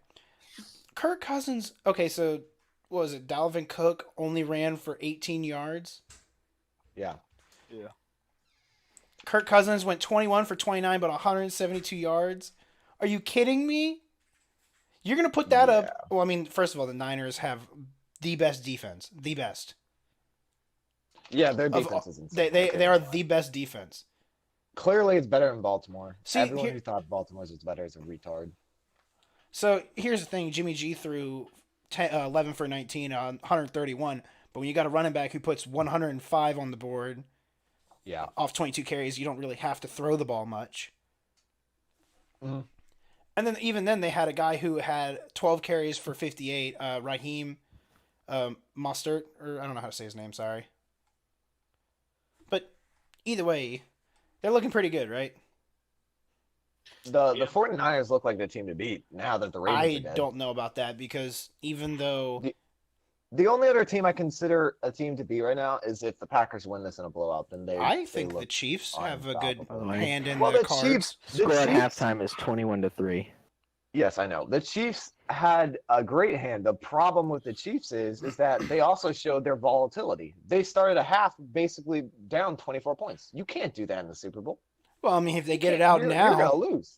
Speaker 2: Kirk Cousins. Okay, so what was it? Dalvin Cook only ran for 18 yards.
Speaker 1: Yeah.
Speaker 2: Kirk Cousins went 21 for 29, but 172 yards. Are you kidding me? You're gonna put that
Speaker 1: Yeah.
Speaker 2: up? Well, I mean, first of all, the Niners have the best defense, the best.
Speaker 1: Yeah, their
Speaker 2: Of-
Speaker 1: defense is
Speaker 2: They
Speaker 1: insane. Okay.
Speaker 2: they are the best defense.
Speaker 1: Clearly, it's better in Baltimore.
Speaker 2: See,
Speaker 1: Everyone
Speaker 2: here-
Speaker 1: who thought Baltimore's was better is a retard.
Speaker 2: So here's the thing: Jimmy G threw 11 for 19 on 131, but when you got a running back who puts 105 on the board
Speaker 1: Yeah.
Speaker 2: off 22 carries, you don't really have to throw the ball much.
Speaker 1: Mhm.
Speaker 2: And then even then, they had a guy who had 12 carries for 58, Raheem Mostert, or I don't know how to say his name. Sorry, but either way, they're looking pretty good, right?
Speaker 1: The
Speaker 4: Yeah.
Speaker 1: 49ers look like the team to beat now that the Ravens
Speaker 2: I
Speaker 1: are dead.
Speaker 2: don't know about that because even though
Speaker 1: The only other team I consider a team to beat right now is if the Packers win this in a blowout, then
Speaker 2: I
Speaker 1: they
Speaker 2: think the
Speaker 1: look
Speaker 2: Chiefs have a good
Speaker 1: unstoppable.
Speaker 2: hand in
Speaker 1: Well,
Speaker 2: the
Speaker 1: the
Speaker 2: cards.
Speaker 1: Chiefs,
Speaker 5: Score at
Speaker 1: Chiefs-
Speaker 5: halftime is 21-3.
Speaker 1: Yes, I know. The Chiefs had a great hand. The problem with the Chiefs is that they also showed their volatility. They started a half basically down 24 points. You can't do that in the Super Bowl.
Speaker 2: Well, I mean, if they get it out
Speaker 1: You're
Speaker 2: now,
Speaker 1: gonna lose.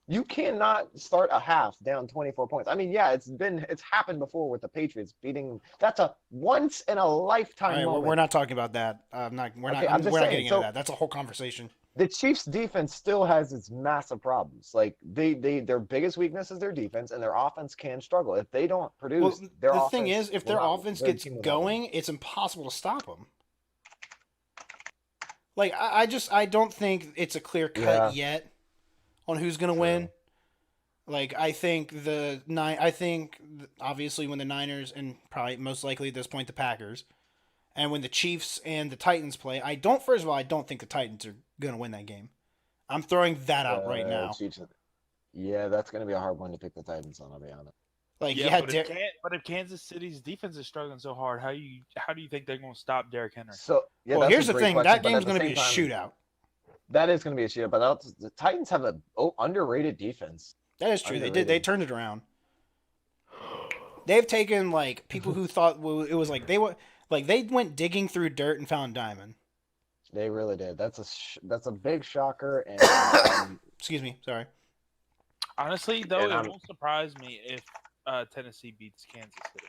Speaker 1: You cannot start a half down 24 points. I mean, yeah, it's happened before with the Patriots beating. That's a once in a
Speaker 2: All
Speaker 1: lifetime
Speaker 2: right,
Speaker 1: moment.
Speaker 2: we're not talking about that.
Speaker 1: Okay, I'm just
Speaker 2: we're not
Speaker 1: saying.
Speaker 2: getting
Speaker 1: So
Speaker 2: into that. That's a whole conversation.
Speaker 1: the Chiefs' defense still has its massive problems. Like their biggest weakness is their defense, and their offense can struggle if they don't produce.
Speaker 2: Well,
Speaker 1: Their
Speaker 2: the
Speaker 1: offense
Speaker 2: thing is, if
Speaker 1: will
Speaker 2: their
Speaker 1: not-
Speaker 2: offense
Speaker 1: their
Speaker 2: gets
Speaker 1: team will not win.
Speaker 2: going, it's impossible to stop them. Like I don't think it's a clear cut yet on who's gonna win. Like I think obviously when the Niners and probably most likely at this point the Packers, and when the Chiefs and the Titans play, I don't think the Titans are gonna win that game. I'm throwing that out right now.
Speaker 1: Chiefs. Yeah, that's going to be a hard one to pick the Titans on. I'll be honest.
Speaker 2: Like
Speaker 4: Yeah, but if Kansas City's defense is struggling so hard, how do you think they're going to stop Derrick Henry?
Speaker 1: So yeah,
Speaker 2: well,
Speaker 1: that's
Speaker 2: here's
Speaker 1: a
Speaker 2: the
Speaker 1: great
Speaker 2: thing:
Speaker 1: question,
Speaker 2: that
Speaker 1: but
Speaker 2: game's
Speaker 1: at the
Speaker 2: going to be a
Speaker 1: same time,
Speaker 2: shootout.
Speaker 1: That is going to be a shootout, but the Titans have a underrated defense.
Speaker 2: That is true.
Speaker 1: Underrated.
Speaker 2: They turned it around. They've taken like people who thought it was like they went digging through dirt and found diamond.
Speaker 1: They really did. That's a big shocker, and
Speaker 2: Excuse me, sorry.
Speaker 4: Honestly, though,
Speaker 1: And
Speaker 4: it won't surprise me if Tennessee beats Kansas City.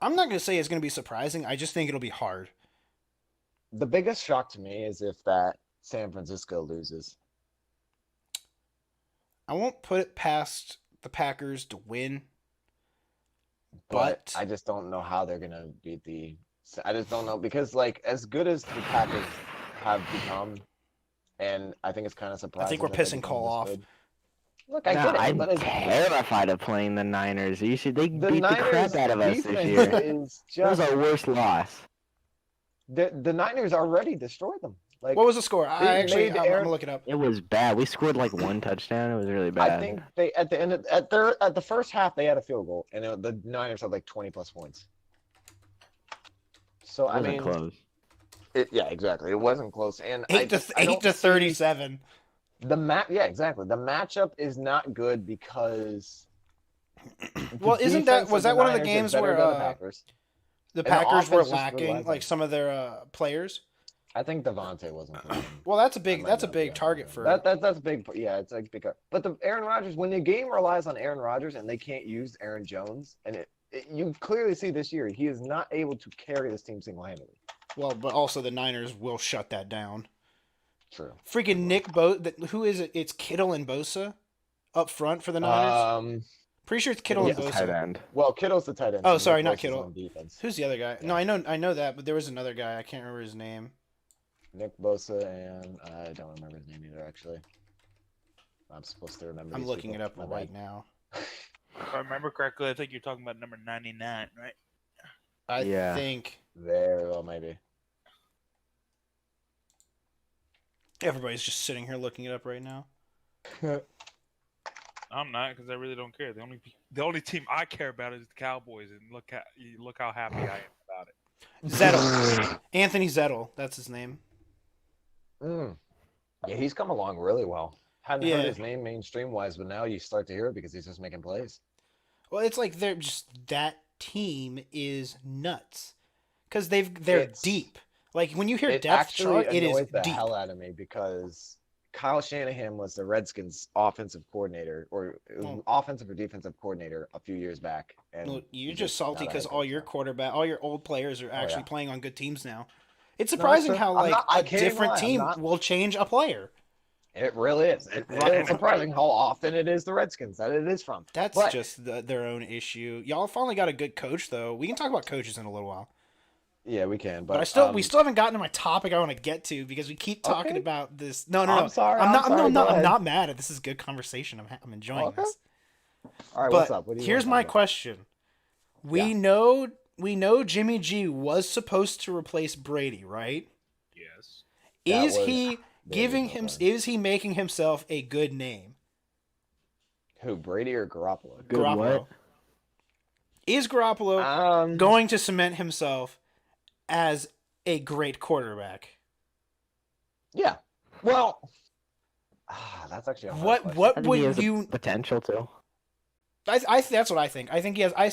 Speaker 2: I'm not going to say it's going to be surprising. I just think it'll be hard.
Speaker 1: the biggest shock to me is if that San Francisco loses.
Speaker 2: I won't put it past the Packers to win,
Speaker 1: But
Speaker 2: but
Speaker 1: I just don't know how they're gonna beat the. I just don't know because like as good as the Packers have become, and I think it's kind of surprising.
Speaker 2: we're
Speaker 1: that they've
Speaker 2: pissing
Speaker 1: become
Speaker 2: Cole
Speaker 1: this
Speaker 2: off.
Speaker 1: good. Look, I
Speaker 5: Nah,
Speaker 1: get it,
Speaker 5: I'm
Speaker 1: but
Speaker 5: terrified of playing the Niners. They
Speaker 1: the
Speaker 5: beat the
Speaker 1: Niners
Speaker 5: crap out of us this
Speaker 1: defense
Speaker 5: year.
Speaker 1: is
Speaker 5: That was
Speaker 1: just
Speaker 5: our worst loss.
Speaker 1: the Niners already destroyed them. Like
Speaker 2: what was the score?
Speaker 1: they
Speaker 2: I'm
Speaker 1: made
Speaker 2: going
Speaker 1: Aaron-
Speaker 2: to look it up.
Speaker 5: It was bad. We scored like one touchdown. It was really bad.
Speaker 1: I think they at the end of, at the first half they had a field goal, and the Niners had like 20+ points. So
Speaker 5: it
Speaker 1: I
Speaker 5: wasn't
Speaker 1: mean,
Speaker 5: close.
Speaker 1: yeah, exactly. It wasn't close, and I
Speaker 2: 8
Speaker 1: don't
Speaker 2: to
Speaker 1: see
Speaker 2: 37.
Speaker 1: Yeah, exactly. The matchup is not good because.
Speaker 2: Well,
Speaker 1: the
Speaker 2: isn't that
Speaker 1: defense
Speaker 2: was
Speaker 1: of
Speaker 2: that
Speaker 1: the
Speaker 2: one of the
Speaker 1: Niners is
Speaker 2: games
Speaker 1: better
Speaker 2: where
Speaker 1: than the Packers?
Speaker 2: the
Speaker 1: the
Speaker 2: Packers were
Speaker 1: offense just
Speaker 2: lacking
Speaker 1: relies on
Speaker 2: like
Speaker 1: it.
Speaker 2: some of their players?
Speaker 1: I think Devontae wasn't playing.
Speaker 2: Well, that's a
Speaker 1: I
Speaker 2: big
Speaker 1: might
Speaker 2: that's a
Speaker 1: not
Speaker 2: big
Speaker 1: be
Speaker 2: target
Speaker 1: honest.
Speaker 2: for
Speaker 1: That's a big. Yeah, it's like big. But the Aaron Rodgers, when the game relies on Aaron Rodgers and they can't use Aaron Jones, and you clearly see this year he is not able to carry this team single-handedly.
Speaker 2: well, but also the Niners will shut that down.
Speaker 1: True.
Speaker 2: Freaking Nick who is it? It's Kittle and Bosa up front for the Niners. Pretty sure it's Kittle
Speaker 1: yes.
Speaker 2: and
Speaker 5: Tight
Speaker 2: Bosa.
Speaker 5: end.
Speaker 1: Well, Kittle's the tight end.
Speaker 2: Oh,
Speaker 1: so
Speaker 2: sorry,
Speaker 1: Nick
Speaker 2: not
Speaker 1: Bosa's
Speaker 2: Kittle.
Speaker 1: on defense.
Speaker 2: Who's the other guy?
Speaker 1: Yeah.
Speaker 2: No, I know that, but there was another guy. I can't remember his name.
Speaker 1: Nick Bosa and I don't remember his name either. Actually, I'm supposed to remember.
Speaker 2: I'm
Speaker 1: these
Speaker 2: looking
Speaker 1: people.
Speaker 2: it up
Speaker 1: My
Speaker 2: right
Speaker 1: bad.
Speaker 2: now.
Speaker 4: If I remember correctly, I think you're talking about number 99, right?
Speaker 2: I
Speaker 5: Yeah.
Speaker 2: think
Speaker 1: Very well, maybe.
Speaker 2: everybody's just sitting here looking it up right now.
Speaker 4: I'm not because I really don't care. The only team I care about is the Cowboys, and look how happy I am about it.
Speaker 2: Zettel. Anthony Zettel. That's his name.
Speaker 1: Yeah, he's come along really well. Hadn't
Speaker 2: Yeah.
Speaker 1: heard his name mainstream wise, but now you start to hear it because he's just making plays.
Speaker 2: Well, it's like they're just that team is nuts because they're
Speaker 1: It's-
Speaker 2: deep. Like when you hear
Speaker 1: It
Speaker 2: depth
Speaker 1: actually
Speaker 2: chart, it is
Speaker 1: annoys the
Speaker 2: deep.
Speaker 1: hell out of me because Kyle Shanahan was the Redskins' offensive coordinator, or it was
Speaker 2: Oh.
Speaker 1: offensive or defensive coordinator a few years back. And
Speaker 2: Well, you're
Speaker 1: he's
Speaker 2: just salty
Speaker 1: not a
Speaker 2: because
Speaker 1: head
Speaker 2: all
Speaker 1: coach
Speaker 2: your
Speaker 1: now.
Speaker 2: all your old players are actually
Speaker 1: yeah.
Speaker 2: playing on good teams now. It's
Speaker 1: No,
Speaker 2: surprising
Speaker 1: that's
Speaker 2: how
Speaker 1: true. I'm
Speaker 2: like
Speaker 1: not- I
Speaker 2: a
Speaker 1: can't even
Speaker 2: different
Speaker 1: lie, I'm
Speaker 2: team
Speaker 1: not-
Speaker 2: will change a player.
Speaker 1: It really is. It's surprising how often it is the Redskins that it is from.
Speaker 2: That's
Speaker 1: But-
Speaker 2: just their own issue. Y'all finally got a good coach though. We can talk about coaches in a little while.
Speaker 1: Yeah, we can.
Speaker 2: But
Speaker 1: But,
Speaker 2: we still haven't gotten to my topic I want to get to because we keep talking
Speaker 1: Okay.
Speaker 2: about this. No.
Speaker 1: I'm sorry.
Speaker 2: I'm not.
Speaker 1: sorry, go
Speaker 2: I'm
Speaker 1: ahead.
Speaker 2: not mad at this. Is good conversation. I'm enjoying
Speaker 1: Okay.
Speaker 2: this.
Speaker 1: All right,
Speaker 2: But
Speaker 1: what's up? What do you
Speaker 2: here's
Speaker 1: wanna
Speaker 2: my
Speaker 1: talk about?
Speaker 2: question. We know Jimmy G was supposed to replace Brady, right?
Speaker 4: Yes.
Speaker 1: That
Speaker 2: Is
Speaker 1: was
Speaker 2: he
Speaker 1: the
Speaker 2: giving
Speaker 1: original
Speaker 2: him?
Speaker 1: plan.
Speaker 2: Is he making himself a good name?
Speaker 1: Who, Brady or Garoppolo?
Speaker 5: Good
Speaker 2: Garoppolo.
Speaker 5: what?
Speaker 2: Is Garoppolo
Speaker 1: Um,
Speaker 2: going to cement himself as a great quarterback?
Speaker 1: Yeah. Well, that's actually a hard
Speaker 2: What
Speaker 1: question.
Speaker 5: I
Speaker 2: what
Speaker 5: think he
Speaker 2: would
Speaker 5: has the
Speaker 2: you?
Speaker 5: potential to.
Speaker 2: That's what I think. I think he has. I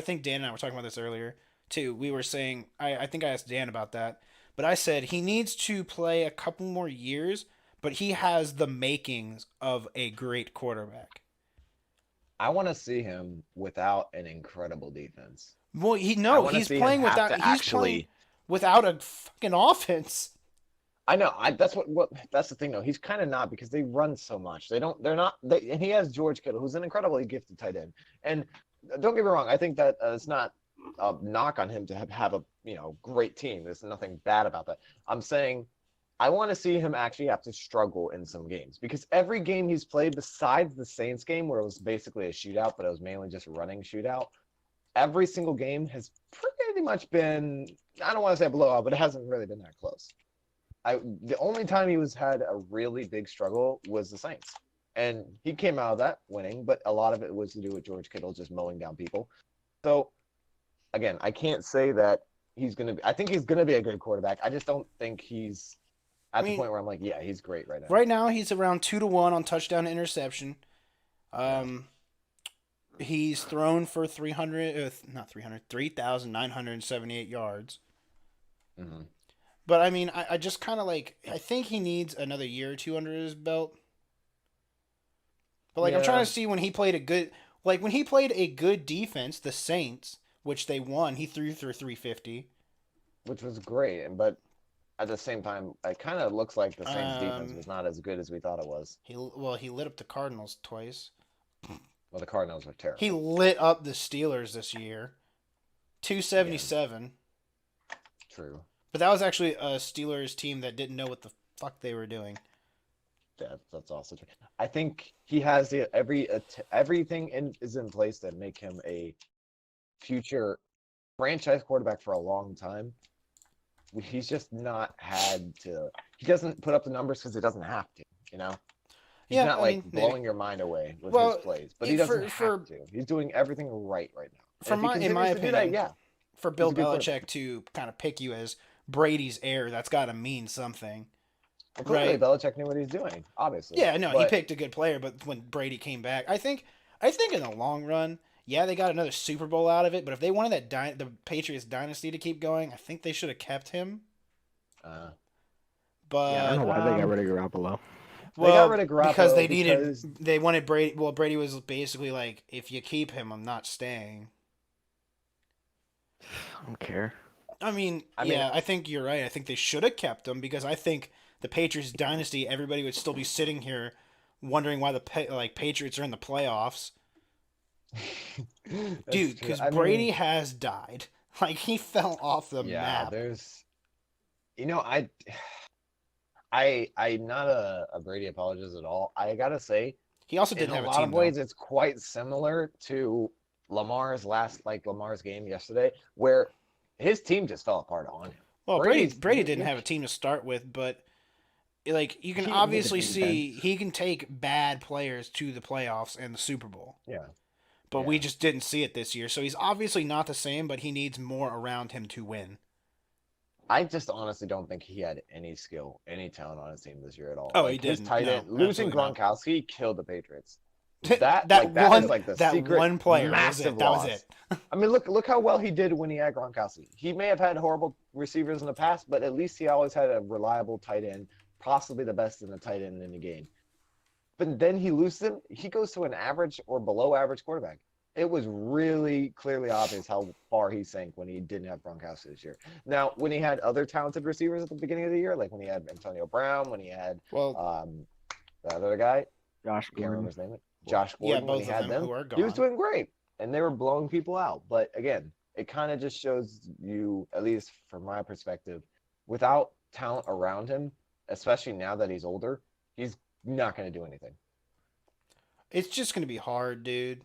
Speaker 2: think Dan and I were talking about this earlier too. We were saying I think I asked Dan about that, but I said he needs to play a couple more years but he has the makings of a great quarterback.
Speaker 1: I want to see him without an incredible defense.
Speaker 2: Well,
Speaker 1: I wanna
Speaker 2: he's
Speaker 1: see him
Speaker 2: playing
Speaker 1: have
Speaker 2: without
Speaker 1: to
Speaker 2: he's playing
Speaker 1: actually.
Speaker 2: without a fucking offense.
Speaker 1: I know. That's the thing though. He's kind of not because they run so much. They don't. They're not. And he has George Kittle, who's an incredibly gifted tight end. And don't get me wrong. I think that it's not a knock on him to have a great team. There's nothing bad about that. I'm saying I want to see him actually have to struggle in some games because every game he's played, besides the Saints game where it was basically a shootout, but it was mainly just a running shootout. Every single game has pretty much been. I don't want to say a blowout, but it hasn't really been that close. The only time he had a really big struggle was the Saints, and he came out of that winning, but a lot of it was to do with George Kittle just mowing down people. So again, I can't say that he's gonna be. I think he's gonna be a good quarterback. I just don't think he's at the point where I'm like, yeah, he's great right now.
Speaker 2: Right now, he's around 2-1 on touchdown to interception. He's thrown for 3,978 yards.
Speaker 1: Mm-hmm.
Speaker 2: But I mean, I just kind of I think he needs another year or two under his belt. But I'm trying to see when he played a good defense, the Saints, which they won, he threw for 350,
Speaker 1: which was great. But at the same time, it kind of looks like the Saints defense was not as good as we thought it was.
Speaker 2: He lit up the Cardinals twice.
Speaker 1: Well, the Cardinals are terrible.
Speaker 2: He lit up the Steelers this year, 277.
Speaker 1: Yeah. True.
Speaker 2: But that was actually a Steelers team that didn't know what the fuck they were doing.
Speaker 1: That's also true. I think he has everything is in place to make him a future franchise quarterback for a long time. He's just not had to. He doesn't put up the numbers because he doesn't have to. He's not blowing your mind away with his plays, but he doesn't have to. He's doing everything right now.
Speaker 2: In my opinion,
Speaker 1: yeah.
Speaker 2: For Bill Belichick to kind of pick you as Brady's heir, that's got to mean something.
Speaker 1: Well, clearly, right? Belichick knew what he's doing, obviously.
Speaker 2: Yeah, no, he picked a good player, but when Brady came back, I think in the long run, yeah, they got another Super Bowl out of it, but if they wanted the Patriots dynasty to keep going, I think they should have kept him. But
Speaker 5: yeah, I don't know why they got rid of Garoppolo.
Speaker 1: Well, they got rid of Garoppolo
Speaker 2: because they wanted Brady. Well, Brady was basically like, if you keep him, I'm not staying.
Speaker 5: I don't care.
Speaker 2: I mean, I think you're right. I think they should have kept him because I think the Patriots dynasty, everybody would still be sitting here wondering why the Patriots are in the playoffs. Dude, because Brady has died. He fell off the map.
Speaker 1: There's, I'm not a Brady apologist at all. I gotta say,
Speaker 2: he also didn't have a team.
Speaker 1: In a lot of ways, it's quite similar to Lamar's game yesterday, where his team just fell apart on him.
Speaker 2: Well, Brady didn't have a team to start with, but you can obviously see he can take bad players to the playoffs and the Super Bowl.
Speaker 1: Yeah.
Speaker 2: But we just didn't see it this year. So he's obviously not the same, but he needs more around him to win.
Speaker 1: I just honestly don't think he had any skill, any talent on his team this year at all.
Speaker 2: Oh, he didn't.
Speaker 1: Losing Gronkowski killed the Patriots.
Speaker 2: That one player.
Speaker 1: Massive
Speaker 2: that
Speaker 1: loss.
Speaker 2: was it.
Speaker 1: I mean, look how well he did when he had Gronkowski. He may have had horrible receivers in the past, but at least he always had a reliable tight end, possibly the best in the tight end in the game. But then he loses him. He goes to an average or below average quarterback. It was really clearly obvious how far he sank when he didn't have Gronkowski this year. Now, when he had other talented receivers at the beginning of the year, like when he had Antonio Brown, when he had the other guy,
Speaker 5: Josh
Speaker 1: Gordon. I can't remember his name.
Speaker 2: Josh
Speaker 1: Gordon.
Speaker 2: Both
Speaker 1: when he had them,
Speaker 2: who are gone.
Speaker 1: He was doing great, and they were blowing people out. But again, it kind of just shows you, at least from my perspective, without talent around him, especially now that he's older, he's not going to do anything.
Speaker 2: It's just going to be hard, dude.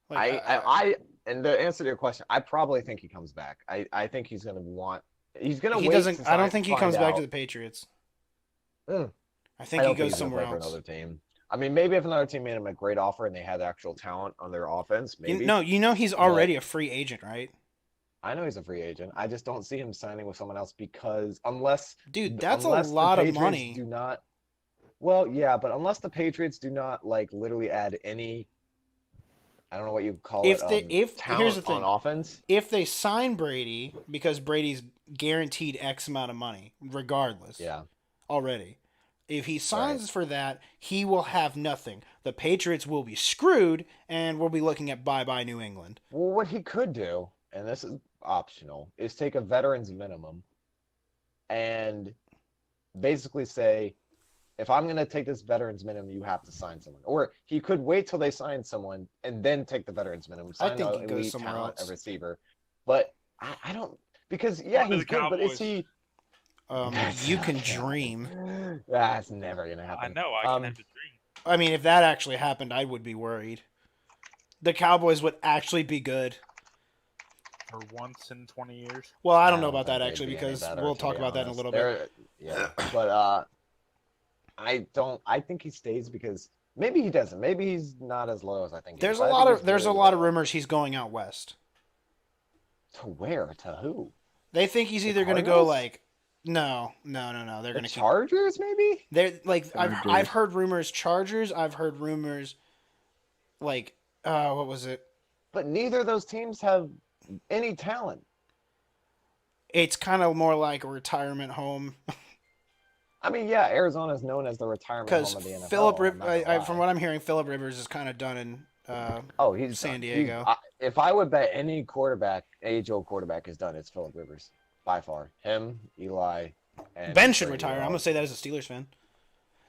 Speaker 1: And the answer to your question, I probably think he comes back. I think he's going to wait.
Speaker 2: I don't think he comes back to the Patriots. I think he goes somewhere else.
Speaker 1: Another team. I mean, maybe if another team made him a great offer and they had actual talent on their offense, maybe.
Speaker 2: He's already a free agent, right?
Speaker 1: I know he's a free agent. I just don't see him signing with someone else because unless
Speaker 2: that's a lot of money.
Speaker 1: Well, yeah, but unless the Patriots do not literally add any, I don't know what you call
Speaker 2: here's
Speaker 1: talent
Speaker 2: the thing.
Speaker 1: on offense.
Speaker 2: If they sign Brady, because Brady's guaranteed X amount of money, regardless.
Speaker 1: Yeah.
Speaker 2: Already. If he signs for that, he will have nothing. The Patriots will be screwed, and we'll be looking at bye-bye New England.
Speaker 1: Well, what he could do, and this is optional, is take a veteran's minimum and basically say, if I'm going to take this veteran's minimum, you have to sign someone. Or he could wait till they sign someone and then take the veteran's minimum.
Speaker 2: I
Speaker 1: Sign
Speaker 2: think
Speaker 1: an
Speaker 2: he goes
Speaker 1: elite
Speaker 2: somewhere
Speaker 1: talent,
Speaker 2: else.
Speaker 1: a receiver. But I don't, because yeah,
Speaker 4: Going to
Speaker 1: he's
Speaker 4: the
Speaker 1: good, but is
Speaker 4: Cowboys.
Speaker 1: he?
Speaker 2: You can dream.
Speaker 1: That's never going to
Speaker 4: I
Speaker 1: happen.
Speaker 4: know. I can have the dream.
Speaker 2: I mean, if that actually happened, I would be worried. The Cowboys would actually be good.
Speaker 4: For once in 20 years.
Speaker 2: Well, I don't know about
Speaker 1: think
Speaker 2: that
Speaker 1: they'd
Speaker 2: actually
Speaker 1: be any
Speaker 2: because
Speaker 1: better,
Speaker 2: we'll
Speaker 1: to
Speaker 2: talk
Speaker 1: be
Speaker 2: about that in a
Speaker 1: honest.
Speaker 2: little bit.
Speaker 1: Yeah, but I don't. I think he stays because maybe he doesn't. Maybe he's not as low as I think.
Speaker 2: There's
Speaker 1: he
Speaker 2: a
Speaker 1: is.
Speaker 2: lot
Speaker 1: I
Speaker 2: of
Speaker 1: think he's really
Speaker 2: lot of
Speaker 1: low.
Speaker 2: rumors he's going out west.
Speaker 1: To where? To who?
Speaker 2: They think he's either going to go
Speaker 1: Cardinals?
Speaker 2: like no. They're
Speaker 1: The
Speaker 2: going to keep.
Speaker 1: Chargers, maybe.
Speaker 2: They're like I've
Speaker 5: Chargers.
Speaker 2: heard rumors Chargers. I've heard rumors like what was it?
Speaker 1: But neither of those teams have any talent.
Speaker 2: It's kind of more like a retirement home
Speaker 1: I mean, yeah, Arizona is known as the retirement home
Speaker 2: because
Speaker 1: of the NFL.
Speaker 2: Philip.
Speaker 1: I'm not gonna
Speaker 2: From
Speaker 1: lie.
Speaker 2: what I'm hearing, Philip Rivers is kind of done in.
Speaker 1: Oh, he's
Speaker 2: San
Speaker 1: done.
Speaker 2: Diego.
Speaker 1: If I would bet any quarterback, age-old quarterback is done, it's Philip Rivers by far. Him, Eli, and
Speaker 2: Ben should
Speaker 1: Brady
Speaker 2: retire.
Speaker 1: are
Speaker 2: I'm
Speaker 1: all-
Speaker 2: gonna say that as a Steelers fan,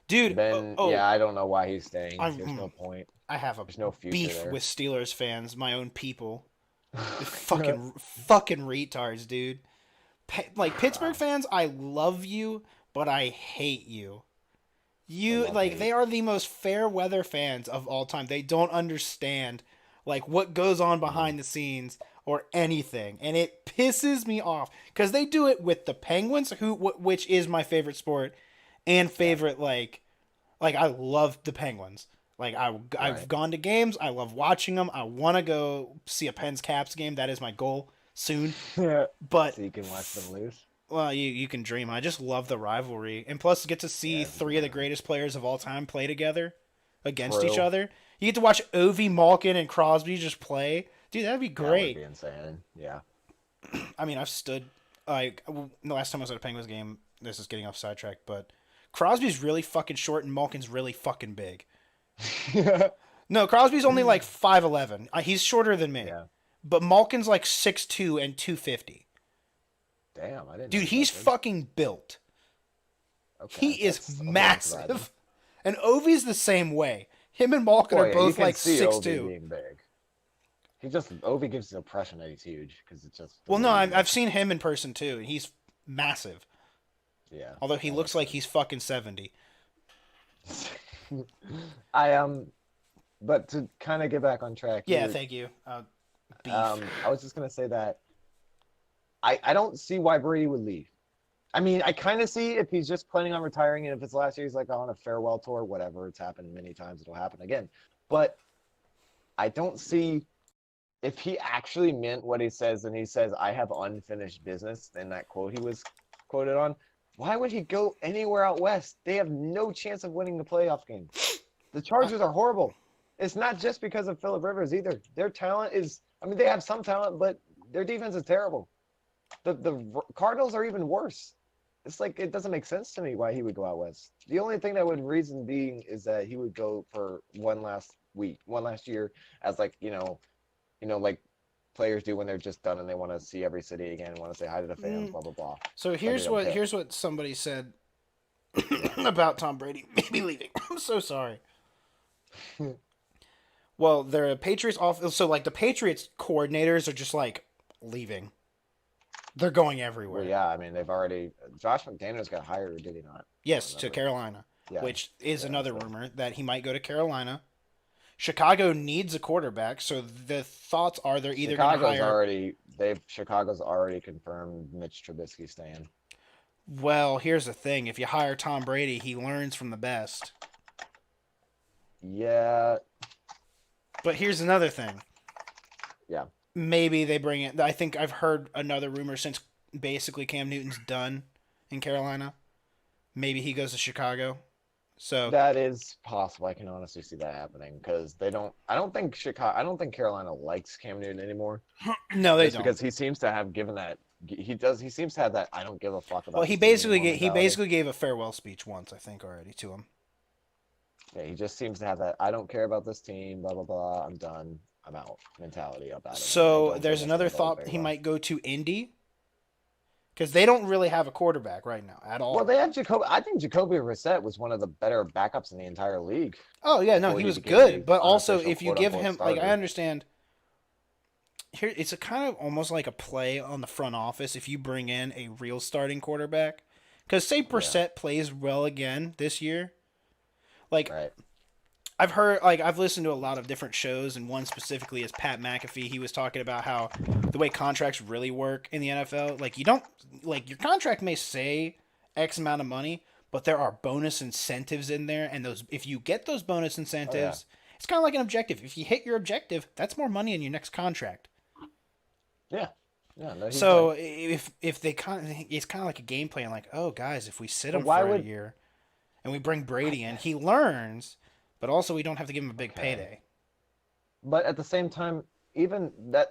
Speaker 2: dude.
Speaker 1: Ben, yeah, I don't know why he's staying.
Speaker 2: I'm-
Speaker 1: There's no point.
Speaker 2: I have a
Speaker 1: There's no future
Speaker 2: beef
Speaker 1: there.
Speaker 2: with Steelers fans, my own people. fucking retards, dude. Like Pittsburgh fans, I love you, but I hate you. You
Speaker 1: love
Speaker 2: like
Speaker 1: hate.
Speaker 2: they are the most fair weather fans of all time. They don't understand like what goes on behind the scenes or anything, and it pisses me off because they do it with the Penguins, which is my favorite sport and favorite like I love the Penguins. Like I've
Speaker 1: Right.
Speaker 2: gone to games. I love watching them. I want to go see a Pens Caps game. That is my goal soon.
Speaker 1: Yeah.
Speaker 2: But
Speaker 1: So you can watch them lose.
Speaker 2: well, you can dream. I just love the rivalry, and plus get to see
Speaker 1: Yeah,
Speaker 2: three of the
Speaker 1: yeah.
Speaker 2: greatest players of all time play together against each
Speaker 1: True.
Speaker 2: other. You get to watch Ovi, Malkin, and Crosby just play. Dude, that'd be
Speaker 1: That would
Speaker 2: great.
Speaker 1: be insane. Yeah.
Speaker 2: I mean, I've stood like the last time I was at a Penguins game. This is getting off sidetrack, but Crosby's really fucking short and Malkin's really fucking big. No, Crosby's only like 5'11". He's shorter than me.
Speaker 1: Yeah.
Speaker 2: But Malkin's like 6'2" and 250.
Speaker 1: Damn, I didn't.
Speaker 2: Dude,
Speaker 1: know
Speaker 2: he's
Speaker 1: that big.
Speaker 2: fucking built.
Speaker 1: Okay,
Speaker 2: He is
Speaker 1: that's a little
Speaker 2: massive.
Speaker 1: surprising.
Speaker 2: And Ovi's the same way. Him and Malkin
Speaker 1: Oh,
Speaker 2: are
Speaker 1: yeah, you
Speaker 2: both
Speaker 1: can
Speaker 2: like
Speaker 1: see
Speaker 2: 6'2".
Speaker 1: Ovi being big. He just Ovi gives the impression that he's huge because it's just.
Speaker 2: Well, no, I've seen him in person too, and he's massive.
Speaker 1: Yeah.
Speaker 2: Although he looks like he's fucking 70.
Speaker 1: But to kind of get back on track.
Speaker 2: Yeah,
Speaker 1: you-
Speaker 2: thank you. Beef.
Speaker 1: I was just gonna say that I don't see why Brady would leave. I mean, I kind of see if he's just planning on retiring, and if it's last year, he's like on a farewell tour, whatever. It's happened many times; it'll happen again. But I don't see if he actually meant what he says, and he says, "I have unfinished business." In that quote he was quoted on, why would he go anywhere out west? They have no chance of winning the playoff game. The Chargers are horrible. It's not just because of Philip Rivers either. Their talent is, I mean, they have some talent, but their defense is terrible. The Cardinals are even worse. It's like, it doesn't make sense to me why he would go out west. The only thing that would reason being is that he would go for one last year as like, like players do when they're just done and they want to see every city again, want to say hi to the fans, blah, blah, blah.
Speaker 2: So
Speaker 1: here's don't care.
Speaker 2: here's what somebody said about Tom Brady maybe leaving. I'm so sorry. Well, the Patriots so like the Patriots coordinators are just like leaving. They're going everywhere.
Speaker 1: Well, yeah, I mean, they've already, Josh McDaniels got hired, or did he not?
Speaker 2: Yes, to
Speaker 1: Remember.
Speaker 2: Carolina,
Speaker 1: Yeah.
Speaker 2: which is
Speaker 1: Yeah,
Speaker 2: another
Speaker 1: so-
Speaker 2: rumor that he might go to Carolina. Chicago needs a quarterback, so the thoughts are they're either going to hire.
Speaker 1: Chicago's already confirmed Mitch Trubisky staying.
Speaker 2: Well, here's the thing: if you hire Tom Brady, he learns from the best.
Speaker 1: Yeah,
Speaker 2: But here's another thing.
Speaker 1: Yeah.
Speaker 2: Maybe they bring it. I think I've heard another rumor since basically Cam Newton's done in Carolina. Maybe he goes to Chicago. So
Speaker 1: that is possible. I can honestly see that happening because I don't think Carolina likes Cam Newton anymore.
Speaker 2: no, they
Speaker 1: Just
Speaker 2: don't.
Speaker 1: because he seems to have given that He seems to have that I don't give a fuck about.
Speaker 2: Well, he
Speaker 1: this team
Speaker 2: basically
Speaker 1: anymore
Speaker 2: he
Speaker 1: mentality.
Speaker 2: basically gave a farewell speech once, I think, already to him.
Speaker 1: Yeah, he just seems to have that I don't care about this team, blah blah blah. I'm done. I'm out mentality about it.
Speaker 2: So
Speaker 1: I don't
Speaker 2: there's
Speaker 1: think that's
Speaker 2: another
Speaker 1: gonna go
Speaker 2: thought
Speaker 1: very
Speaker 2: he
Speaker 1: well.
Speaker 2: might go to Indy because they don't really have a quarterback right now at all.
Speaker 1: Well, they have Jacoby. I think Jacoby Brissett was one of the better backups in the entire league.
Speaker 2: Oh yeah, no,
Speaker 1: before
Speaker 2: he
Speaker 1: he
Speaker 2: was
Speaker 1: became
Speaker 2: good,
Speaker 1: the
Speaker 2: but also
Speaker 1: unofficial
Speaker 2: if you give
Speaker 1: quote-unquote
Speaker 2: him like I
Speaker 1: starter.
Speaker 2: understand here it's a kind of almost like a play on the front office if you bring in a real starting quarterback. Because say Brissett plays well again this year, like
Speaker 1: Right.
Speaker 2: I've heard like I've listened to a lot of different shows, and one specifically is Pat McAfee. He was talking about how the way contracts really work in the NFL, like you don't like your contract may say X amount of money, but there are bonus incentives in there, and those if you get those bonus incentives, it's kind of like an objective. If you hit your objective, that's more money in your next contract.
Speaker 1: Yeah. Yeah. No, he's
Speaker 2: So
Speaker 1: right.
Speaker 2: if they it's kind of like a game plan. Like, oh guys, if we sit
Speaker 1: But
Speaker 2: him
Speaker 1: why
Speaker 2: for a
Speaker 1: would-
Speaker 2: year, and we bring Brady in, he learns, but also we don't have to give him a big
Speaker 1: Okay.
Speaker 2: payday.
Speaker 1: But at the same time, even that.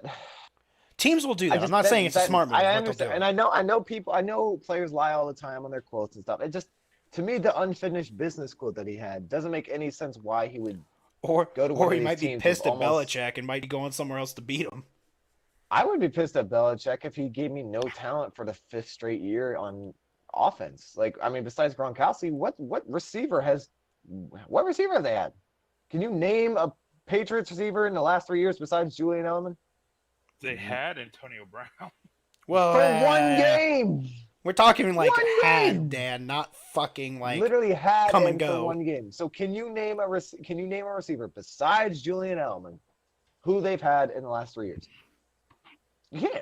Speaker 2: Teams will do
Speaker 1: I
Speaker 2: that. I'm
Speaker 1: just-
Speaker 2: not
Speaker 1: that-
Speaker 2: saying it's a
Speaker 1: that-
Speaker 2: smart move.
Speaker 1: I
Speaker 2: but they'll
Speaker 1: understand,
Speaker 2: do
Speaker 1: and
Speaker 2: it.
Speaker 1: I know players lie all the time on their quotes and stuff. It just, to me, the unfinished business quote that he had doesn't make any sense. Why he would
Speaker 2: Or
Speaker 1: go to one
Speaker 2: or
Speaker 1: of
Speaker 2: he
Speaker 1: these
Speaker 2: might be
Speaker 1: teams
Speaker 2: pissed
Speaker 1: with
Speaker 2: at
Speaker 1: almost-
Speaker 2: Belichick and might be going somewhere else to beat him.
Speaker 1: I would be pissed at Belichick if he gave me no talent for the 5th straight year on offense. Like, I mean, besides Gronkowski, what receiver have they had? Can you name a Patriots receiver in the last 3 years besides Julian Edelman?
Speaker 4: They had Antonio Brown.
Speaker 2: Well,
Speaker 1: For one game,
Speaker 2: we're talking like
Speaker 1: One
Speaker 2: had
Speaker 1: game!
Speaker 2: Dan, not fucking like
Speaker 1: literally had
Speaker 2: come
Speaker 1: him
Speaker 2: and go.
Speaker 1: for one game. So can you name a receiver besides Julian Edelman who they've had in the last 3 years? You can't.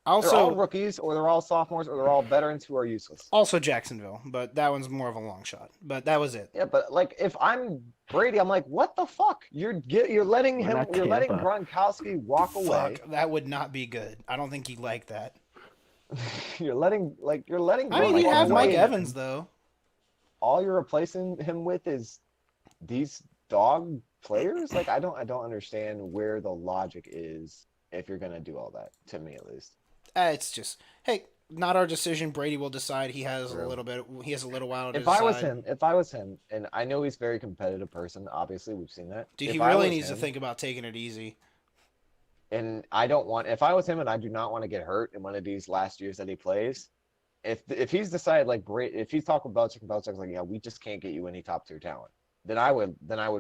Speaker 1: They're all
Speaker 2: also
Speaker 1: rookies, or they're all sophomores, or they're all veterans who are useless.
Speaker 2: also Jacksonville, but that one's more of a long shot. But that was it.
Speaker 1: Yeah, but like if I'm Brady, I'm like, what the fuck? You're letting
Speaker 5: We're not
Speaker 1: you're letting
Speaker 5: Tampa.
Speaker 1: Gronkowski walk away.
Speaker 2: Fuck, that would not be good. I don't think he liked that.
Speaker 1: you're letting
Speaker 2: I mean,
Speaker 1: Gronk
Speaker 2: you
Speaker 1: walk
Speaker 2: have Mike
Speaker 1: away.
Speaker 2: Evans though.
Speaker 1: All you're replacing him with is these dog players. Like I don't understand where the logic is if you're gonna do all that. To me, at least.
Speaker 2: It's just hey, not our decision. Brady will decide. He has
Speaker 1: True.
Speaker 2: a little bit. He has a little while to
Speaker 1: If I was
Speaker 2: decide.
Speaker 1: him, and I know he's a very competitive person. Obviously, we've seen that.
Speaker 2: Dude,
Speaker 1: If
Speaker 2: he
Speaker 1: I
Speaker 2: really
Speaker 1: was
Speaker 2: needs to
Speaker 1: him,
Speaker 2: think about taking it easy.
Speaker 1: And I don't want. If I was him, and I do not want to get hurt in one of these last years that he plays. If he's decided like great, if he's talking about Belichick and Belichick's like, yeah, we just can't get you any top tier talent, then I would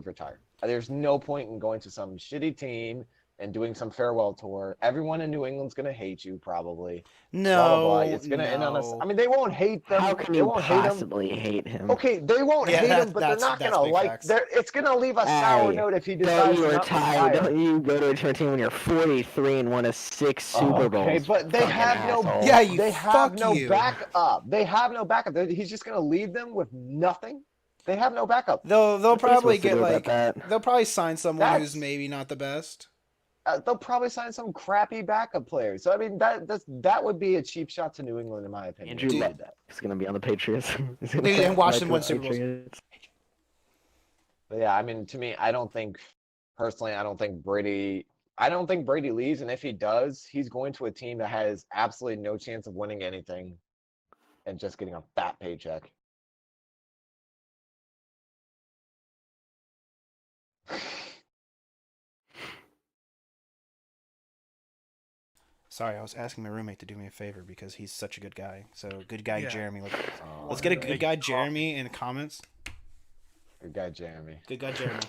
Speaker 1: retire. There's no point in going to some shitty team and doing some farewell tour. Everyone in New England's gonna hate you probably.
Speaker 2: No,
Speaker 1: Blah, blah, blah. It's gonna end on us.
Speaker 2: no.
Speaker 1: I mean, they won't hate them.
Speaker 5: How can
Speaker 1: they
Speaker 5: you
Speaker 1: won't hate him.
Speaker 5: possibly hate him?
Speaker 1: Okay, they won't
Speaker 2: Yeah,
Speaker 1: hate
Speaker 2: that-
Speaker 1: him, but they're
Speaker 2: that's-
Speaker 1: not
Speaker 2: that's
Speaker 1: gonna
Speaker 2: big
Speaker 1: like.
Speaker 2: facts.
Speaker 1: It's gonna leave a sour
Speaker 5: Hey,
Speaker 1: note if he
Speaker 5: Don't
Speaker 1: decides
Speaker 5: you
Speaker 1: to not
Speaker 5: retire?
Speaker 1: retire.
Speaker 5: Don't you go to a team when you're 43 and won a 6 Super Bowls?
Speaker 1: Okay, but they
Speaker 5: fucking
Speaker 1: have no.
Speaker 5: asshole.
Speaker 2: Yeah, you
Speaker 1: They have
Speaker 2: fuck
Speaker 1: no
Speaker 2: you.
Speaker 1: backup. They have no backup. He's just gonna leave them with nothing. They have no backup.
Speaker 2: They'll
Speaker 5: What are they
Speaker 2: probably
Speaker 5: supposed to
Speaker 2: get
Speaker 5: do about
Speaker 2: like
Speaker 5: that?
Speaker 2: they'll probably sign someone
Speaker 1: That's-
Speaker 2: who's maybe not the best.
Speaker 1: They'll probably sign some crappy backup players. So I mean, that would be a cheap shot to New England, in my opinion.
Speaker 5: Andrew
Speaker 1: if they
Speaker 5: Luck.
Speaker 1: did that.
Speaker 5: He's gonna be on the Patriots. He's gonna
Speaker 2: Dude,
Speaker 5: play
Speaker 2: and watch
Speaker 5: for
Speaker 2: them
Speaker 5: the
Speaker 2: win Super Bowls.
Speaker 5: Patriots.
Speaker 1: But yeah, I mean, to me, I don't think Brady leaves, and if he does, he's going to a team that has absolutely no chance of winning anything, and just getting a fat paycheck.
Speaker 2: Sorry, I was asking my roommate to do me a favor because he's such a good guy. So good guy
Speaker 4: Yeah.
Speaker 2: Jeremy.
Speaker 1: Oh,
Speaker 2: Let's get a
Speaker 4: Make
Speaker 2: good guy
Speaker 4: coffee.
Speaker 2: Jeremy in the comments.
Speaker 1: good guy, Jeremy.
Speaker 2: Good guy Jeremy.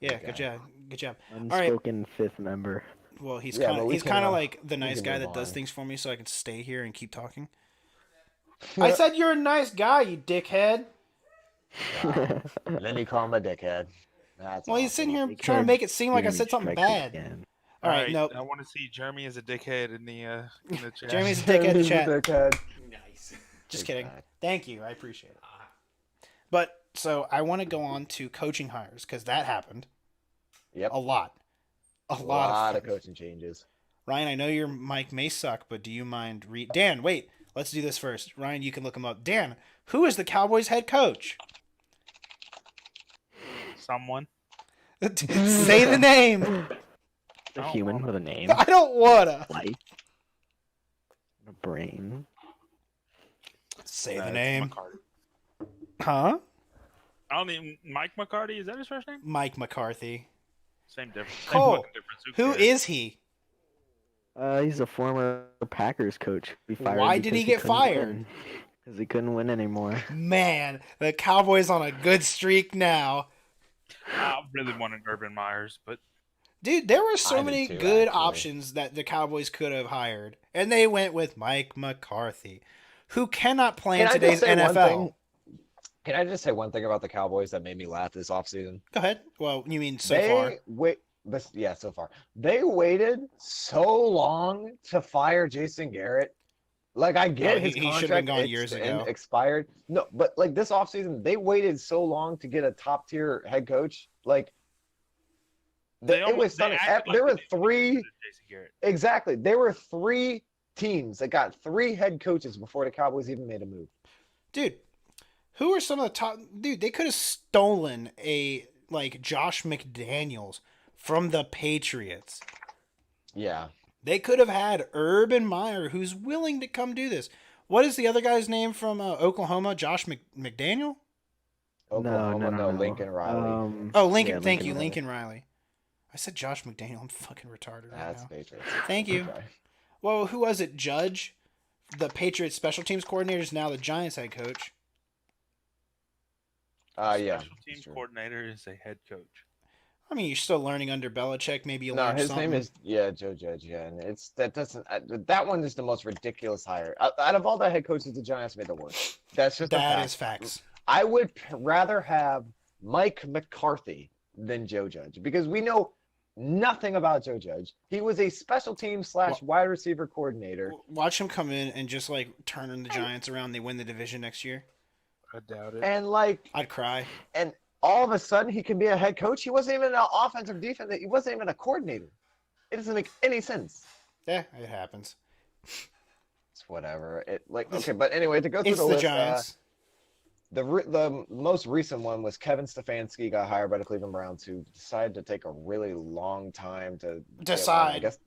Speaker 2: Yeah,
Speaker 1: Good
Speaker 2: good
Speaker 1: guy.
Speaker 2: job. Good job. right.
Speaker 5: Unspoken fifth member.
Speaker 2: Well, he's
Speaker 1: Yeah,
Speaker 2: kind
Speaker 1: but
Speaker 2: of
Speaker 1: we
Speaker 2: he's
Speaker 1: can,
Speaker 2: kind of like the
Speaker 1: we
Speaker 2: nice
Speaker 1: can
Speaker 2: guy
Speaker 1: move
Speaker 2: that does
Speaker 1: on.
Speaker 2: things for me, so I can stay here and keep talking. I said you're a nice guy, you dickhead.
Speaker 1: And then you call him a dickhead. That's
Speaker 2: Well, he's
Speaker 1: awesome.
Speaker 2: sitting here
Speaker 5: They
Speaker 2: trying to
Speaker 5: could
Speaker 2: make it seem like I
Speaker 5: Jeremy
Speaker 2: said something
Speaker 5: strikes
Speaker 2: bad.
Speaker 5: again.
Speaker 2: All right, no.
Speaker 4: I want to see Jeremy as a dickhead in the chat.
Speaker 2: Jeremy's a dickhead in the chat.
Speaker 1: Dickhead.
Speaker 6: Nice.
Speaker 2: Just
Speaker 1: Big
Speaker 2: kidding.
Speaker 1: bad.
Speaker 2: Thank you. I appreciate it. But so I want to go on to coaching hires because that happened
Speaker 1: Yep.
Speaker 2: a lot. A
Speaker 1: A
Speaker 2: lot
Speaker 1: lot
Speaker 2: of
Speaker 1: of
Speaker 2: things.
Speaker 1: coaching changes.
Speaker 2: Ryan, I know your mic may suck, but do you mind Dan, wait. Let's do this first. Ryan, you can look him up. Dan, who is the Cowboys head coach?
Speaker 4: Someone.
Speaker 2: Say the name.
Speaker 5: A human with a name.
Speaker 2: I don't wanna.
Speaker 5: Like, Brain.
Speaker 2: Say the
Speaker 4: It's
Speaker 2: name.
Speaker 4: McCarty.
Speaker 2: Huh?
Speaker 4: I don't even. Mike McCarty, is that his first name?
Speaker 2: Mike McCarthy.
Speaker 4: Same difference. Same
Speaker 2: Cole,
Speaker 4: fucking difference.
Speaker 2: Who
Speaker 4: cares?
Speaker 2: is he?
Speaker 5: He's a former Packers coach. He fired
Speaker 2: Why did he get fired?
Speaker 5: Because he couldn't win anymore.
Speaker 2: Man, the Cowboys on a good streak now.
Speaker 4: I really wanted Urban Myers, but
Speaker 2: Dude, there were so
Speaker 1: I did
Speaker 2: many
Speaker 1: too,
Speaker 2: good
Speaker 1: actually.
Speaker 2: options that the Cowboys could have hired, and they went with Mike McCarthy, who cannot play in
Speaker 1: Can I just
Speaker 2: today's
Speaker 1: say one
Speaker 2: NFL.
Speaker 1: thing? Can I just say one thing about the Cowboys that made me laugh this offseason?
Speaker 2: Go ahead. Well, you mean so far?
Speaker 1: Yeah, so far. They waited so long to fire Jason Garrett. Like, I get his
Speaker 2: he should have been
Speaker 1: contract
Speaker 2: gone years ago.
Speaker 1: expired. No, but like this offseason, they waited so long to get a top tier head coach. Like, it was stunning. There were three. Exactly. There were 3 teams that got 3 head coaches before the Cowboys even made a move.
Speaker 2: Dude, who are some of the top? Dude, they could have stolen a Josh McDaniels from the Patriots.
Speaker 1: Yeah.
Speaker 2: They could have had Urban Meyer, who's willing to come do this. What is the other guy's name from Oklahoma? Josh McDaniel?
Speaker 1: Oklahoma,
Speaker 5: No.
Speaker 1: Lincoln Riley.
Speaker 2: Oh, Lincoln.
Speaker 5: yeah,
Speaker 2: Thank you,
Speaker 5: Riley.
Speaker 2: Lincoln Riley. I said Josh McDaniel. I'm fucking retarded right
Speaker 1: That's
Speaker 2: now.
Speaker 1: Patriots.
Speaker 2: Thank you.
Speaker 1: Okay.
Speaker 2: Well, who was it? Judge, the Patriots special teams coordinator, is now the Giants head coach.
Speaker 1: Yeah.
Speaker 4: Special teams coordinator is a head coach.
Speaker 2: I mean, you're still learning under Belichick. Maybe you'll
Speaker 1: No,
Speaker 2: learn
Speaker 1: his
Speaker 2: something.
Speaker 1: name is Joe Judge. Yeah, and that one is the most ridiculous hire out of all the head coaches the Giants made the worst. That's just a
Speaker 2: That
Speaker 1: fact.
Speaker 2: is facts.
Speaker 1: I would rather have Mike McCarthy than Joe Judge because we know nothing about Joe Judge. He was a special team / wide receiver coordinator.
Speaker 2: Watch him come in and just turn the Giants around. They win the division next year.
Speaker 4: I doubt it.
Speaker 1: And
Speaker 2: I'd cry.
Speaker 1: and all of a sudden he can be a head coach. He wasn't even an offensive defense. He wasn't even a coordinator. It doesn't make any sense.
Speaker 2: Yeah, it happens.
Speaker 1: It's whatever. Okay, but anyway, to go through
Speaker 2: It's
Speaker 1: the
Speaker 2: the
Speaker 1: list,
Speaker 2: Giants.
Speaker 1: the most recent one was Kevin Stefanski got hired by the Cleveland Browns, who decided to take a really long time to
Speaker 2: Decide.
Speaker 1: I guess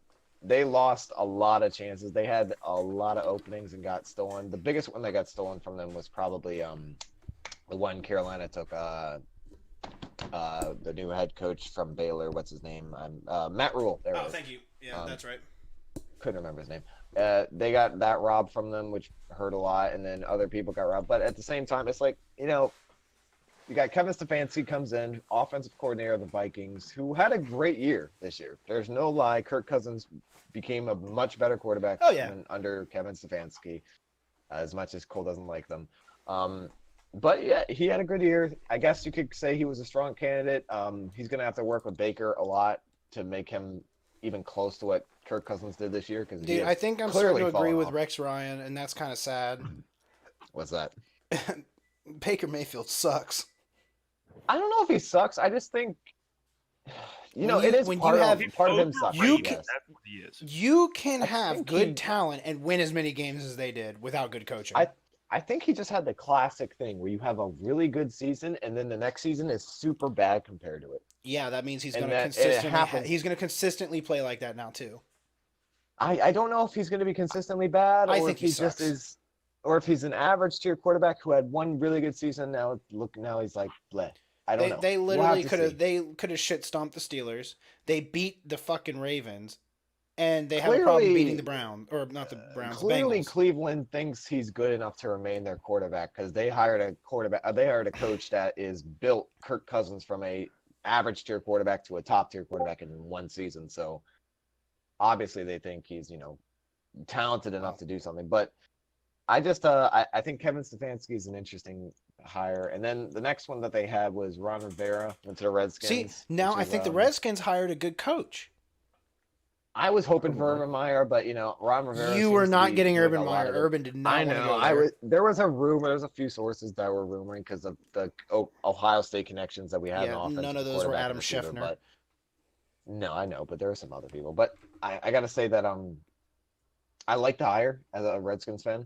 Speaker 1: they lost a lot of chances. They had a lot of openings and got stolen. The biggest one that got stolen from them was probably the one Carolina took the new head coach from Baylor. What's his name? Matt Rule. There it is.
Speaker 2: Thank you. Yeah, that's right.
Speaker 1: Couldn't remember his name. They got that robbed from them, which hurt a lot, and then other people got robbed. But at the same time, it's you got Kevin Stefanski comes in, offensive coordinator of the Vikings, who had a great year this year. There's no lie. Kirk Cousins became a much better quarterback than under Kevin Stefanski, as much as Cole doesn't like them. But yeah, he had a good year. I guess you could say he was a strong candidate. He's going to have to work with Baker a lot to make him even close to what Kirk Cousins did this year.
Speaker 2: Dude, I think I'm starting to agree with Rex Ryan, and that's kind of sad.
Speaker 1: What's that?
Speaker 2: Baker Mayfield sucks.
Speaker 1: I don't know if he sucks. I just think, it is
Speaker 2: when
Speaker 1: part
Speaker 2: you
Speaker 1: of
Speaker 2: have-
Speaker 1: part of him sucks.
Speaker 2: You
Speaker 1: yes.
Speaker 2: can-
Speaker 4: That's what he is.
Speaker 2: You can
Speaker 1: I
Speaker 2: have
Speaker 1: think
Speaker 2: good
Speaker 1: he-
Speaker 2: talent and win as many games as they did without good coaching.
Speaker 1: I think he just had the classic thing where you have a really good season and then the next season is super bad compared to it.
Speaker 2: Yeah, that means he's
Speaker 1: And
Speaker 2: going to
Speaker 1: that- and it
Speaker 2: consistently
Speaker 1: happens.
Speaker 2: he's going to consistently play like that now too.
Speaker 1: I don't know if he's going to be consistently bad or
Speaker 2: I
Speaker 1: if
Speaker 2: think he
Speaker 1: just
Speaker 2: sucks.
Speaker 1: is, or if he's an average tier quarterback who had one really good season. Now he's like bleh. I don't know.
Speaker 2: They
Speaker 1: We'll
Speaker 2: literally
Speaker 1: have to
Speaker 2: could have
Speaker 1: see.
Speaker 2: they could have shit stomped the Steelers. They beat the fucking Ravens, and they have a problem
Speaker 1: Clearly-
Speaker 2: beating the Browns or not the Browns.
Speaker 1: Clearly,
Speaker 2: Bengals.
Speaker 1: Cleveland thinks he's good enough to remain their quarterback because they hired a quarterback. They hired a coach that is built Kirk Cousins from a average tier quarterback to a top tier quarterback in one season. So obviously, they think he's talented enough to do something. But I just I think Kevin Stefanski is an interesting hire. And then the next one that they had was Ron Rivera went to the Redskins.
Speaker 2: See, now
Speaker 1: which
Speaker 2: I
Speaker 1: is,
Speaker 2: think the Redskins hired a good coach.
Speaker 1: I was hoping for Urban Meyer, but Ron Rivera.
Speaker 2: You
Speaker 1: seems
Speaker 2: were
Speaker 1: to
Speaker 2: not
Speaker 1: be
Speaker 2: getting
Speaker 1: doing
Speaker 2: Urban
Speaker 1: a lot
Speaker 2: Meyer.
Speaker 1: of it.
Speaker 2: Urban did not
Speaker 1: I
Speaker 2: want to
Speaker 1: know.
Speaker 2: go there.
Speaker 1: There was a rumor. There was a few sources that were rumoring because of the Ohio State connections that we have.
Speaker 2: Yeah,
Speaker 1: in offense
Speaker 2: none of
Speaker 1: with
Speaker 2: those were
Speaker 1: quarterback
Speaker 2: Adam
Speaker 1: and receiver,
Speaker 2: Schefter.
Speaker 1: But no, I know, but there are some other people. But I got to say that I like the hire as a Redskins fan.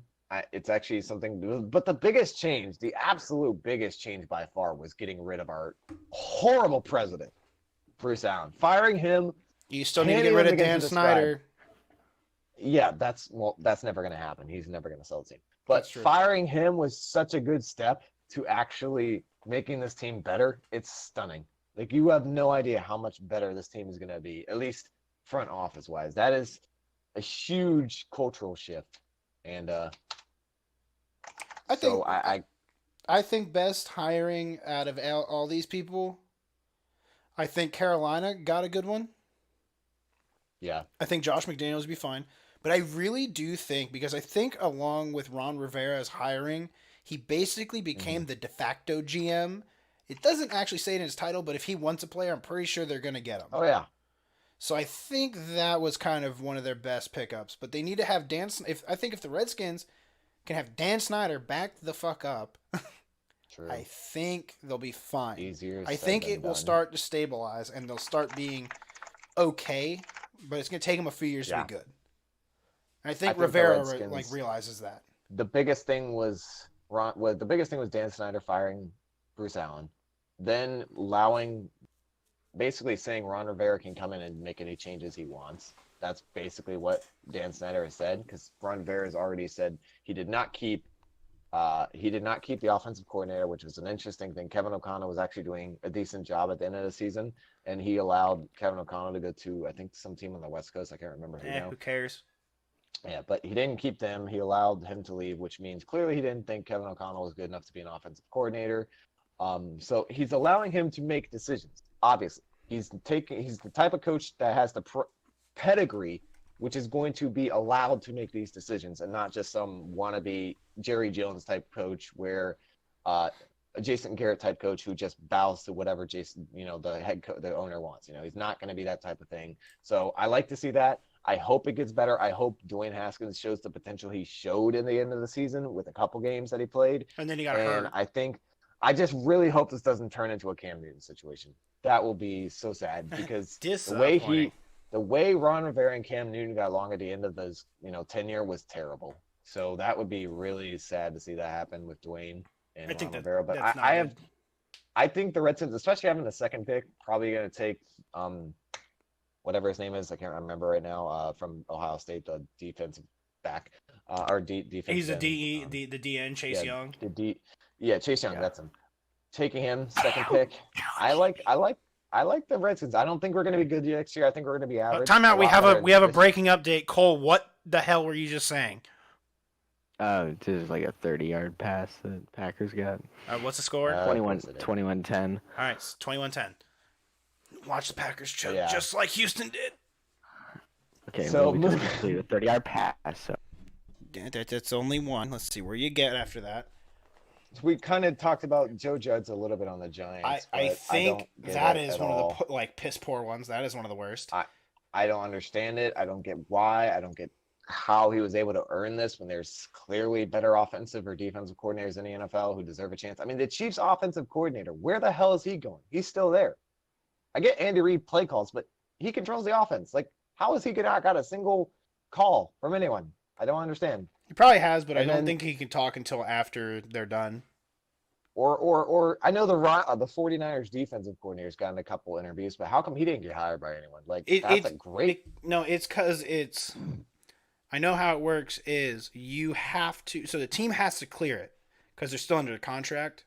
Speaker 1: It's actually something. But the biggest change, the absolute biggest change by far, was getting rid of our horrible president, Bruce Allen, firing him.
Speaker 2: You still need to
Speaker 1: Can't
Speaker 2: get rid
Speaker 1: even
Speaker 2: of
Speaker 1: begin
Speaker 2: Dan
Speaker 1: to describe.
Speaker 2: Snyder.
Speaker 1: Yeah, that's never going to happen. He's never going to sell the team. But
Speaker 2: That's true.
Speaker 1: firing him was such a good step to actually making this team better. It's stunning. Like you have no idea how much better this team is going to be, at least front office wise. That is a huge cultural shift. And
Speaker 2: I think
Speaker 1: I
Speaker 2: think best hiring out of all these people. I think Carolina got a good one.
Speaker 1: yeah.
Speaker 2: I think Josh McDaniels would be fine. But I really do think, because I think along with Ron Rivera's hiring, he basically became the de facto GM. It doesn't actually say it in his title, but if he wants a player, I'm pretty sure they're going to get him.
Speaker 1: Oh yeah.
Speaker 2: So I think that was kind of one of their best pickups. But they need to have I think if the Redskins can have Dan Snyder back the fuck up,
Speaker 1: True.
Speaker 2: I think they'll be fine.
Speaker 1: Easier
Speaker 2: I
Speaker 1: said
Speaker 2: think
Speaker 1: than
Speaker 2: it will
Speaker 1: done.
Speaker 2: start to stabilize and they'll start being okay, but it's going to take them a few years to
Speaker 1: Yeah.
Speaker 2: be good. And I
Speaker 1: I
Speaker 2: think
Speaker 1: think the
Speaker 2: Rivera
Speaker 1: Redskins-
Speaker 2: realizes that.
Speaker 1: The biggest thing was Dan Snyder firing Bruce Allen, then basically saying Ron Rivera can come in and make any changes he wants. That's basically what Dan Snyder has said, because Ron Rivera has already said he did not keep the offensive coordinator, which was an interesting thing. Kevin O'Connell was actually doing a decent job at the end of the season, and he allowed Kevin O'Connell to go to, I think, some team on the West Coast. I can't remember who now.
Speaker 2: Who cares?
Speaker 1: Yeah, but he didn't keep them. He allowed him to leave, which means clearly he didn't think Kevin O'Connell was good enough to be an offensive coordinator. So he's allowing him to make decisions. Obviously, he's the type of coach that has the pedigree, which is going to be allowed to make these decisions, and not just some wannabe Jerry Jones type coach where a Jason Garrett type coach who just bows to whatever the owner wants. He's not going to be that type of thing. So I like to see that. I hope it gets better. I hope Dwayne Haskins shows the potential he showed in the end of the season with a couple games that he played.
Speaker 2: And then he got hurt.
Speaker 1: I just really hope this doesn't turn into a Cam Newton situation. That will be so sad because the way Ron Rivera and Cam Newton got along at the end of those, tenure was terrible. So that would be really sad to see that happen with Dwayne and Ron Rivera. But I think the Redskins, especially having the second pick, probably going to take whatever his name is, I can't remember right now, from Ohio State, the defensive back, defensive.
Speaker 2: He's a DE, the DN, Chase Young.
Speaker 1: Chase Young, that's him. Taking him, second pick. I like the Redskins. I don't think we're going to be good next year. I think we're going to be average.
Speaker 2: Time out. We have a breaking update. Cole, what the hell were you just saying?
Speaker 5: Just like a 30-yard pass that Packers got.
Speaker 2: What's the score?
Speaker 5: 21-10.
Speaker 2: All right, 21-10. Watch the Packers choke
Speaker 1: Yeah.
Speaker 2: just like Houston did.
Speaker 5: Okay,
Speaker 1: So
Speaker 5: we just completed a 30-yard pass. So.
Speaker 2: That's only one. Let's see where you get after that.
Speaker 1: We kind of talked about Joe Judge a little bit on the Giants.
Speaker 2: I think that is one
Speaker 1: all.
Speaker 2: of the piss poor ones. That is one of the worst.
Speaker 1: I don't understand it. I don't get why. I don't get how he was able to earn this when there's clearly better offensive or defensive coordinators in the NFL who deserve a chance. I mean, the Chiefs' offensive coordinator, where the hell is he going? He's still there. I get Andy Reid play calls, but he controls the offense. Like, how has he not got a single call from anyone? I don't understand.
Speaker 2: He probably has, but I don't think he can talk until after they're done.
Speaker 1: Or I know the 49ers defensive coordinator's gotten a couple interviews, but how come he didn't get hired by anyone? That's a great.
Speaker 2: It's because I know how it works. Is you have to, so the team has to clear it because they're still under contract.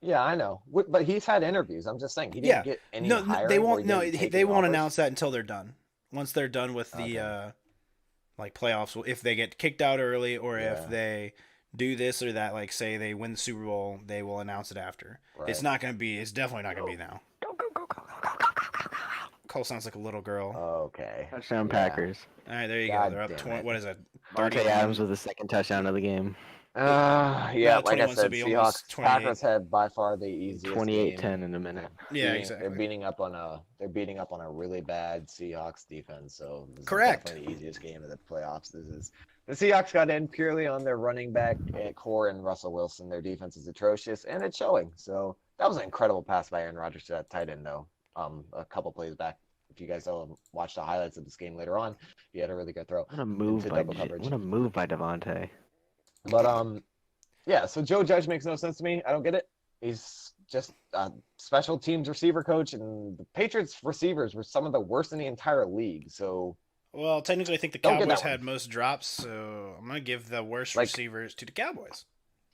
Speaker 1: Yeah, I know, but he's had interviews. I'm just saying he didn't get any.
Speaker 2: They won't. No, they won't announce that until they're done. Once they're done with the playoffs, if they get kicked out early or if they do this or that, like say they win the Super Bowl, they will announce it after. Right. It's not going to be. It's definitely not going to be now. Go. Cole sounds like a little girl.
Speaker 1: Okay.
Speaker 5: Touchdown Packers.
Speaker 2: All right, there you go. They're up 20. What is it?
Speaker 5: Monte Adams with the second touchdown of the game.
Speaker 1: Like I said, Seahawks Packers had by far the easiest
Speaker 5: 28-10 in a minute.
Speaker 2: Yeah, exactly.
Speaker 1: They're beating up on a really bad Seahawks defense. So this
Speaker 2: correct.
Speaker 1: Is definitely the easiest game of the playoffs. The Seahawks got in purely on their running back core and Russell Wilson. Their defense is atrocious, and it's showing. So that was an incredible pass by Aaron Rodgers to that tight end, though. A couple plays back. If you guys watch the highlights of this game later on, he had a really good throw.
Speaker 5: What a move by Devontae.
Speaker 1: But so Joe Judge makes no sense to me. I don't get it. He's just a special teams receiver coach, and the Patriots receivers were some of the worst in the entire league. So
Speaker 2: Well, technically, I think the
Speaker 1: Don't get
Speaker 2: Cowboys
Speaker 1: that one.
Speaker 2: had most drops, so I'm gonna give the worst
Speaker 1: Like-
Speaker 2: receivers to the Cowboys.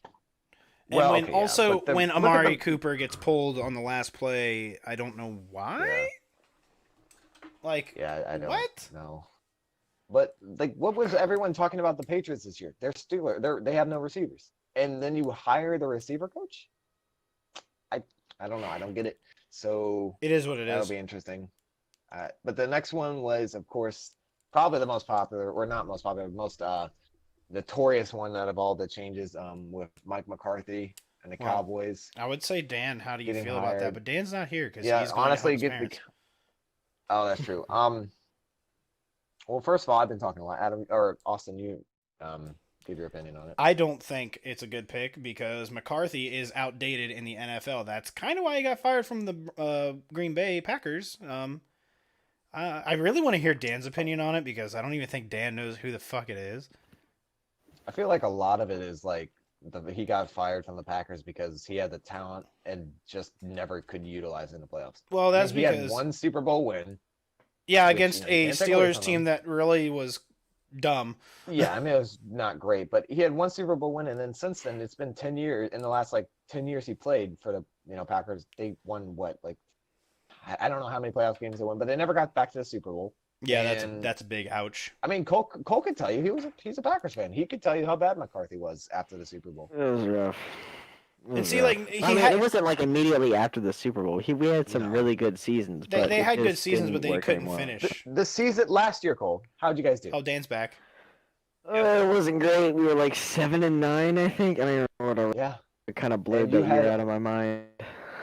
Speaker 2: And
Speaker 1: Well,
Speaker 2: when
Speaker 1: okay, yeah,
Speaker 2: also
Speaker 1: but the-
Speaker 2: when
Speaker 1: look at
Speaker 2: Amari
Speaker 1: the-
Speaker 2: Cooper gets pulled on the last play, I don't know why.
Speaker 1: Yeah.
Speaker 2: Like,
Speaker 1: Yeah, I don't
Speaker 2: what?
Speaker 1: know. But like, what was everyone talking about the Patriots this year? They're Steelers. They have no receivers, and then you hire the receiver coach. I don't know. I don't get it. So
Speaker 2: It is what it
Speaker 1: that'll
Speaker 2: is.
Speaker 1: be interesting. But the next one was, of course, probably the most popular, or not most popular, most notorious one out of all the changes. With Mike McCarthy and the
Speaker 2: Well,
Speaker 1: Cowboys.
Speaker 2: I would say Dan. How do you
Speaker 1: Getting
Speaker 2: feel about that?
Speaker 1: hired.
Speaker 2: But Dan's not here because
Speaker 1: Yeah,
Speaker 2: he's going
Speaker 1: honestly,
Speaker 2: to help his parents.
Speaker 1: Oh, that's true. Well, first of all, I've been talking a lot. Adam or Austin, you give your opinion on it.
Speaker 2: I don't think it's a good pick because McCarthy is outdated in the NFL. That's kind of why he got fired from the Green Bay Packers. I really want to hear Dan's opinion on it because I don't even think Dan knows who the fuck it is.
Speaker 1: I feel like a lot of it is like he got fired from the Packers because he had the talent and just never could utilize it in the playoffs.
Speaker 2: Well, that's
Speaker 1: he had
Speaker 2: because
Speaker 1: one Super Bowl win.
Speaker 2: yeah,
Speaker 1: which,
Speaker 2: against
Speaker 1: you
Speaker 2: a
Speaker 1: can't take away
Speaker 2: Steelers
Speaker 1: from
Speaker 2: team
Speaker 1: him.
Speaker 2: that really was dumb.
Speaker 1: Yeah, I mean it was not great, but he had one Super Bowl win, and then since then it's been 10 years. In the last 10 years he played for the Packers, they won what I don't know how many playoff games they won, but they never got back to the Super Bowl.
Speaker 2: Yeah,
Speaker 1: And-
Speaker 2: that's a big ouch.
Speaker 1: I mean, Cole could tell you he's a Packers fan. He could tell you how bad McCarthy was after the Super Bowl.
Speaker 5: It was rough. It
Speaker 2: And
Speaker 5: was
Speaker 2: see,
Speaker 5: rough.
Speaker 2: like,
Speaker 5: I mean,
Speaker 2: had-
Speaker 5: it wasn't like immediately after the Super Bowl. We had some
Speaker 1: No.
Speaker 5: really good seasons.
Speaker 2: They
Speaker 5: but it
Speaker 2: had good
Speaker 5: just
Speaker 2: seasons, but
Speaker 5: didn't
Speaker 2: they
Speaker 5: work
Speaker 2: couldn't
Speaker 5: anymore.
Speaker 2: finish.
Speaker 1: The season last year, Cole, how'd you guys do?
Speaker 2: Oh, Dan's back.
Speaker 5: It wasn't great. We were like 7-9, I think. I mean, whatever.
Speaker 1: Yeah,
Speaker 5: It kind of blurred
Speaker 1: And you
Speaker 5: that year
Speaker 1: had-
Speaker 5: out of my mind.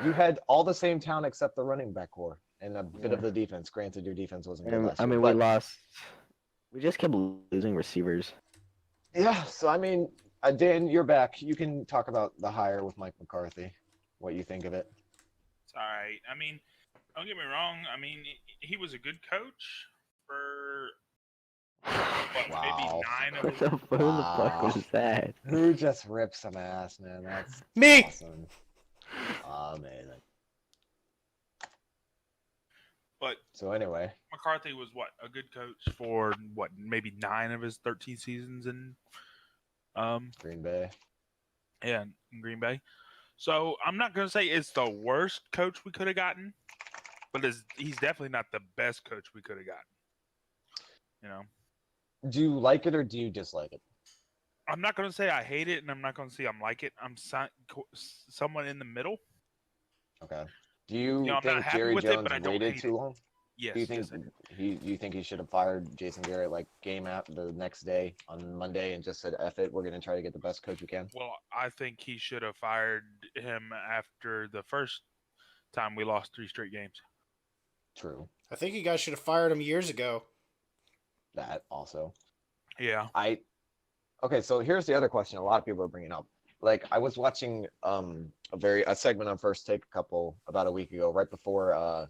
Speaker 1: you had all the same talent except the running back core and a bit of
Speaker 5: Yeah.
Speaker 1: the defense. Granted, your defense wasn't good
Speaker 5: And,
Speaker 1: last
Speaker 5: I
Speaker 1: year,
Speaker 5: mean,
Speaker 1: but
Speaker 5: we lost. We just kept losing receivers.
Speaker 1: yeah. So I mean, Dan, you're back. You can talk about the hire with Mike McCarthy. What you think of it?
Speaker 4: It's all right. I mean, don't get me wrong. I mean, he was a good coach for maybe
Speaker 1: Wow.
Speaker 4: 9 of
Speaker 5: What
Speaker 4: his.
Speaker 5: the, who the fuck
Speaker 1: Wow.
Speaker 5: was that?
Speaker 1: Who just ripped some ass, man? That's
Speaker 2: Me.
Speaker 1: awesome. Amazing.
Speaker 4: But
Speaker 1: So anyway,
Speaker 4: McCarthy was a good coach for maybe 9 of his 13 seasons in
Speaker 1: Green Bay.
Speaker 4: in Green Bay. So I'm not gonna say it's the worst coach we could have gotten, but he's definitely not the best coach we could have gotten. You know,
Speaker 1: Do you like it or do you dislike it?
Speaker 4: I'm not gonna say I hate it, and I'm not gonna say I'm like it. I'm someone in the middle.
Speaker 1: Okay. Do you
Speaker 4: I'm not
Speaker 1: think
Speaker 4: happy
Speaker 1: Jerry
Speaker 4: with it,
Speaker 1: Jones
Speaker 4: but I don't
Speaker 1: waited
Speaker 4: hate
Speaker 1: too
Speaker 4: it.
Speaker 1: long?
Speaker 4: Yes.
Speaker 1: Do you think
Speaker 4: yes, I do.
Speaker 1: you think he should have fired Jason Garrett game out the next day on Monday and just said, "F it, we're gonna try to get the best coach we can"?
Speaker 4: Well, I think he should have fired him after the first time we lost 3 straight games.
Speaker 1: True.
Speaker 2: I think you guys should have fired him years ago.
Speaker 1: That also.
Speaker 4: Yeah.
Speaker 1: Okay, so here's the other question a lot of people are bringing up. I was watching a segment on First Take about a week ago, right before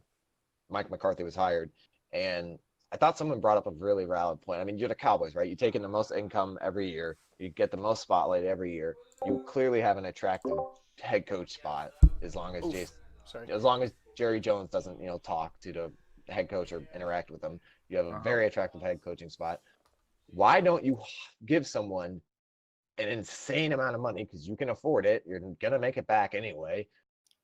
Speaker 1: Mike McCarthy was hired, and I thought someone brought up a really valid point. I mean, you're the Cowboys, right? You take in the most income every year, you get the most spotlight every year. You clearly have an attractive head coach spot as long as Jerry Jones doesn't, talk to the head coach or interact with them. You have a very attractive head coaching spot. Why don't you give someone an insane amount of money because you can afford it? You're gonna make it back anyway.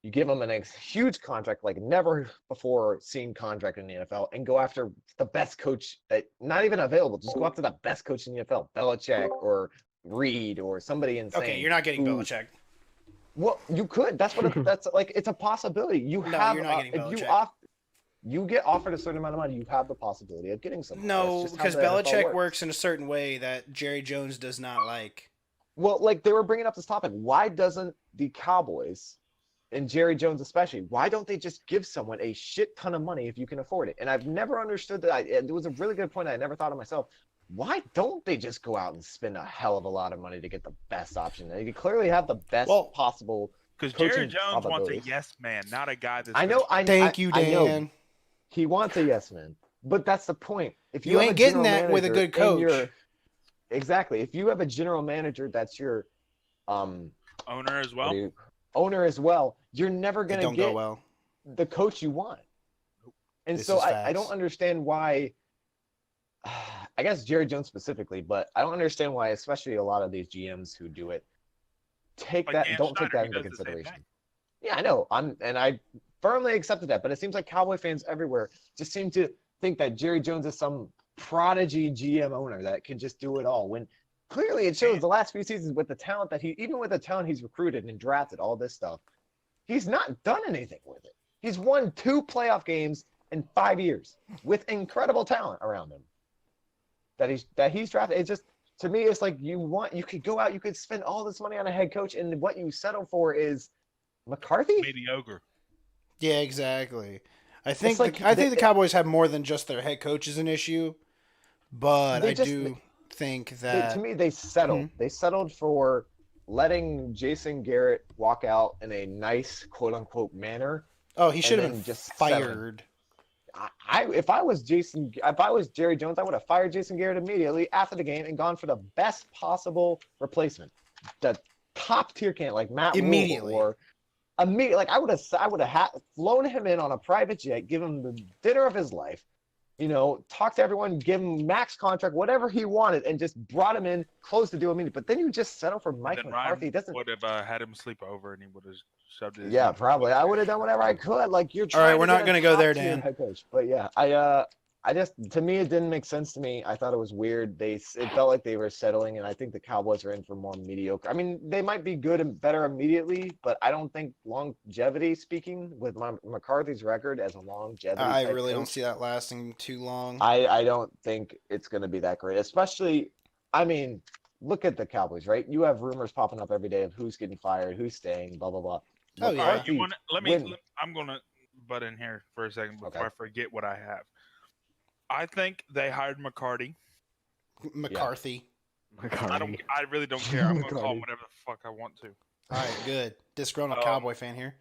Speaker 1: You give them a huge contract, like never before seen contract in the NFL, and go after the best coach that not even available. Just go after the best coach in the NFL, Belichick or Reed or somebody insane.
Speaker 2: Okay, you're not getting Belichick.
Speaker 1: Well, you could. That's what that's like. It's a possibility. You're not
Speaker 2: getting
Speaker 1: if
Speaker 2: Belichick.
Speaker 1: you get offered a certain amount of money, you have the possibility of getting someone.
Speaker 2: No,
Speaker 1: That's just how
Speaker 2: because
Speaker 1: the NFL
Speaker 2: Belichick works in a certain way that Jerry Jones does not like.
Speaker 1: Well, they were bringing up this topic. Why doesn't the Cowboys, and Jerry Jones especially, why don't they just give someone a shit ton of money if you can afford it? And I've never understood that. It was a really good point I never thought of myself. Why don't they just go out and spend a hell of a lot of money to get the best option? They clearly have the best possible.
Speaker 4: Because Jerry
Speaker 1: coaching
Speaker 4: Jones wants a
Speaker 1: probabilities.
Speaker 4: yes man, not a guy that's.
Speaker 1: I know.
Speaker 2: Thank you,
Speaker 1: I know.
Speaker 2: Dan.
Speaker 1: He wants a yes man, but that's the point. If
Speaker 2: You
Speaker 1: have
Speaker 2: ain't
Speaker 1: a
Speaker 2: getting
Speaker 1: general
Speaker 2: that with a
Speaker 1: manager
Speaker 2: good
Speaker 1: and
Speaker 2: coach.
Speaker 1: Exactly. If you have a general manager that's your
Speaker 4: owner as well.
Speaker 1: owner as well, you're never
Speaker 2: It
Speaker 1: going to
Speaker 2: don't go
Speaker 1: get
Speaker 2: well.
Speaker 1: the coach you want. And
Speaker 2: This
Speaker 1: so
Speaker 2: is
Speaker 1: I
Speaker 2: facts.
Speaker 1: don't understand why I guess Jerry Jones specifically, but I don't understand why, especially a lot of these GMs who do it,
Speaker 4: Like Dan
Speaker 1: don't take
Speaker 4: Snyder,
Speaker 1: that
Speaker 4: he
Speaker 1: into
Speaker 4: does the same thing.
Speaker 1: consideration. Yeah, I know. I firmly accepted that, but it seems like Cowboy fans everywhere just seem to think that Jerry Jones is some prodigy GM owner that can just do it all. When clearly it shows the last few seasons with the talent that even with the talent he's recruited and drafted, all this stuff, he's not done anything with it. He's won 2 playoff games in 5 years with incredible talent around him. That he's drafted. It's just, to me, it's like you could go out, you could spend all this money on a head coach, and what you settle for is McCarthy.
Speaker 4: Mediocre.
Speaker 2: Yeah, exactly. I think
Speaker 1: like
Speaker 2: the Cowboys have more than just their head coach is an issue, but I do think that
Speaker 1: to me they settled. They settled for letting Jason Garrett walk out in a nice quote unquote manner.
Speaker 2: Oh, he should have
Speaker 1: then
Speaker 2: been
Speaker 1: just
Speaker 2: fired.
Speaker 1: If I was Jerry Jones, I would have fired Jason Garrett immediately after the game and gone for the best possible replacement, the top tier candidate like Matt
Speaker 2: Immediately.
Speaker 1: Rule or immediately. Like I would have flown him in on a private jet, give him the dinner of his life, talk to everyone, give him max contract, whatever he wanted, and just brought him in, closed the deal immediately. But then you just settle for Mike
Speaker 4: Then
Speaker 1: McCarthy.
Speaker 4: Ryan would have had him sleep over, and he would have shoved it.
Speaker 1: Yeah, probably. I would have done whatever I could. Like you're
Speaker 2: All
Speaker 1: trying.
Speaker 2: right, we're not
Speaker 1: going to
Speaker 2: go there, Dan.
Speaker 1: Head coach. But yeah, I just, to me, it didn't make sense to me. I thought it was weird. It felt like they were settling, and I think the Cowboys are in for more mediocre. I mean, they might be good and better immediately, but I don't think longevity speaking with McCarthy's record as a longevity.
Speaker 2: I really don't see that lasting too long.
Speaker 1: I don't think it's going to be that great, especially. I mean, look at the Cowboys, right? You have rumors popping up every day of who's getting fired, who's staying, blah blah blah.
Speaker 2: Oh, yeah.
Speaker 1: McCarthy
Speaker 4: I'm gonna butt in here for a second before
Speaker 1: Okay.
Speaker 4: I forget what I have. I think they hired McCarty.
Speaker 2: McCarthy.
Speaker 4: I really don't care. I'm gonna call
Speaker 1: McCarty.
Speaker 4: him whatever the fuck I want to.
Speaker 2: All right, good. Disgruntled Cowboy fan here.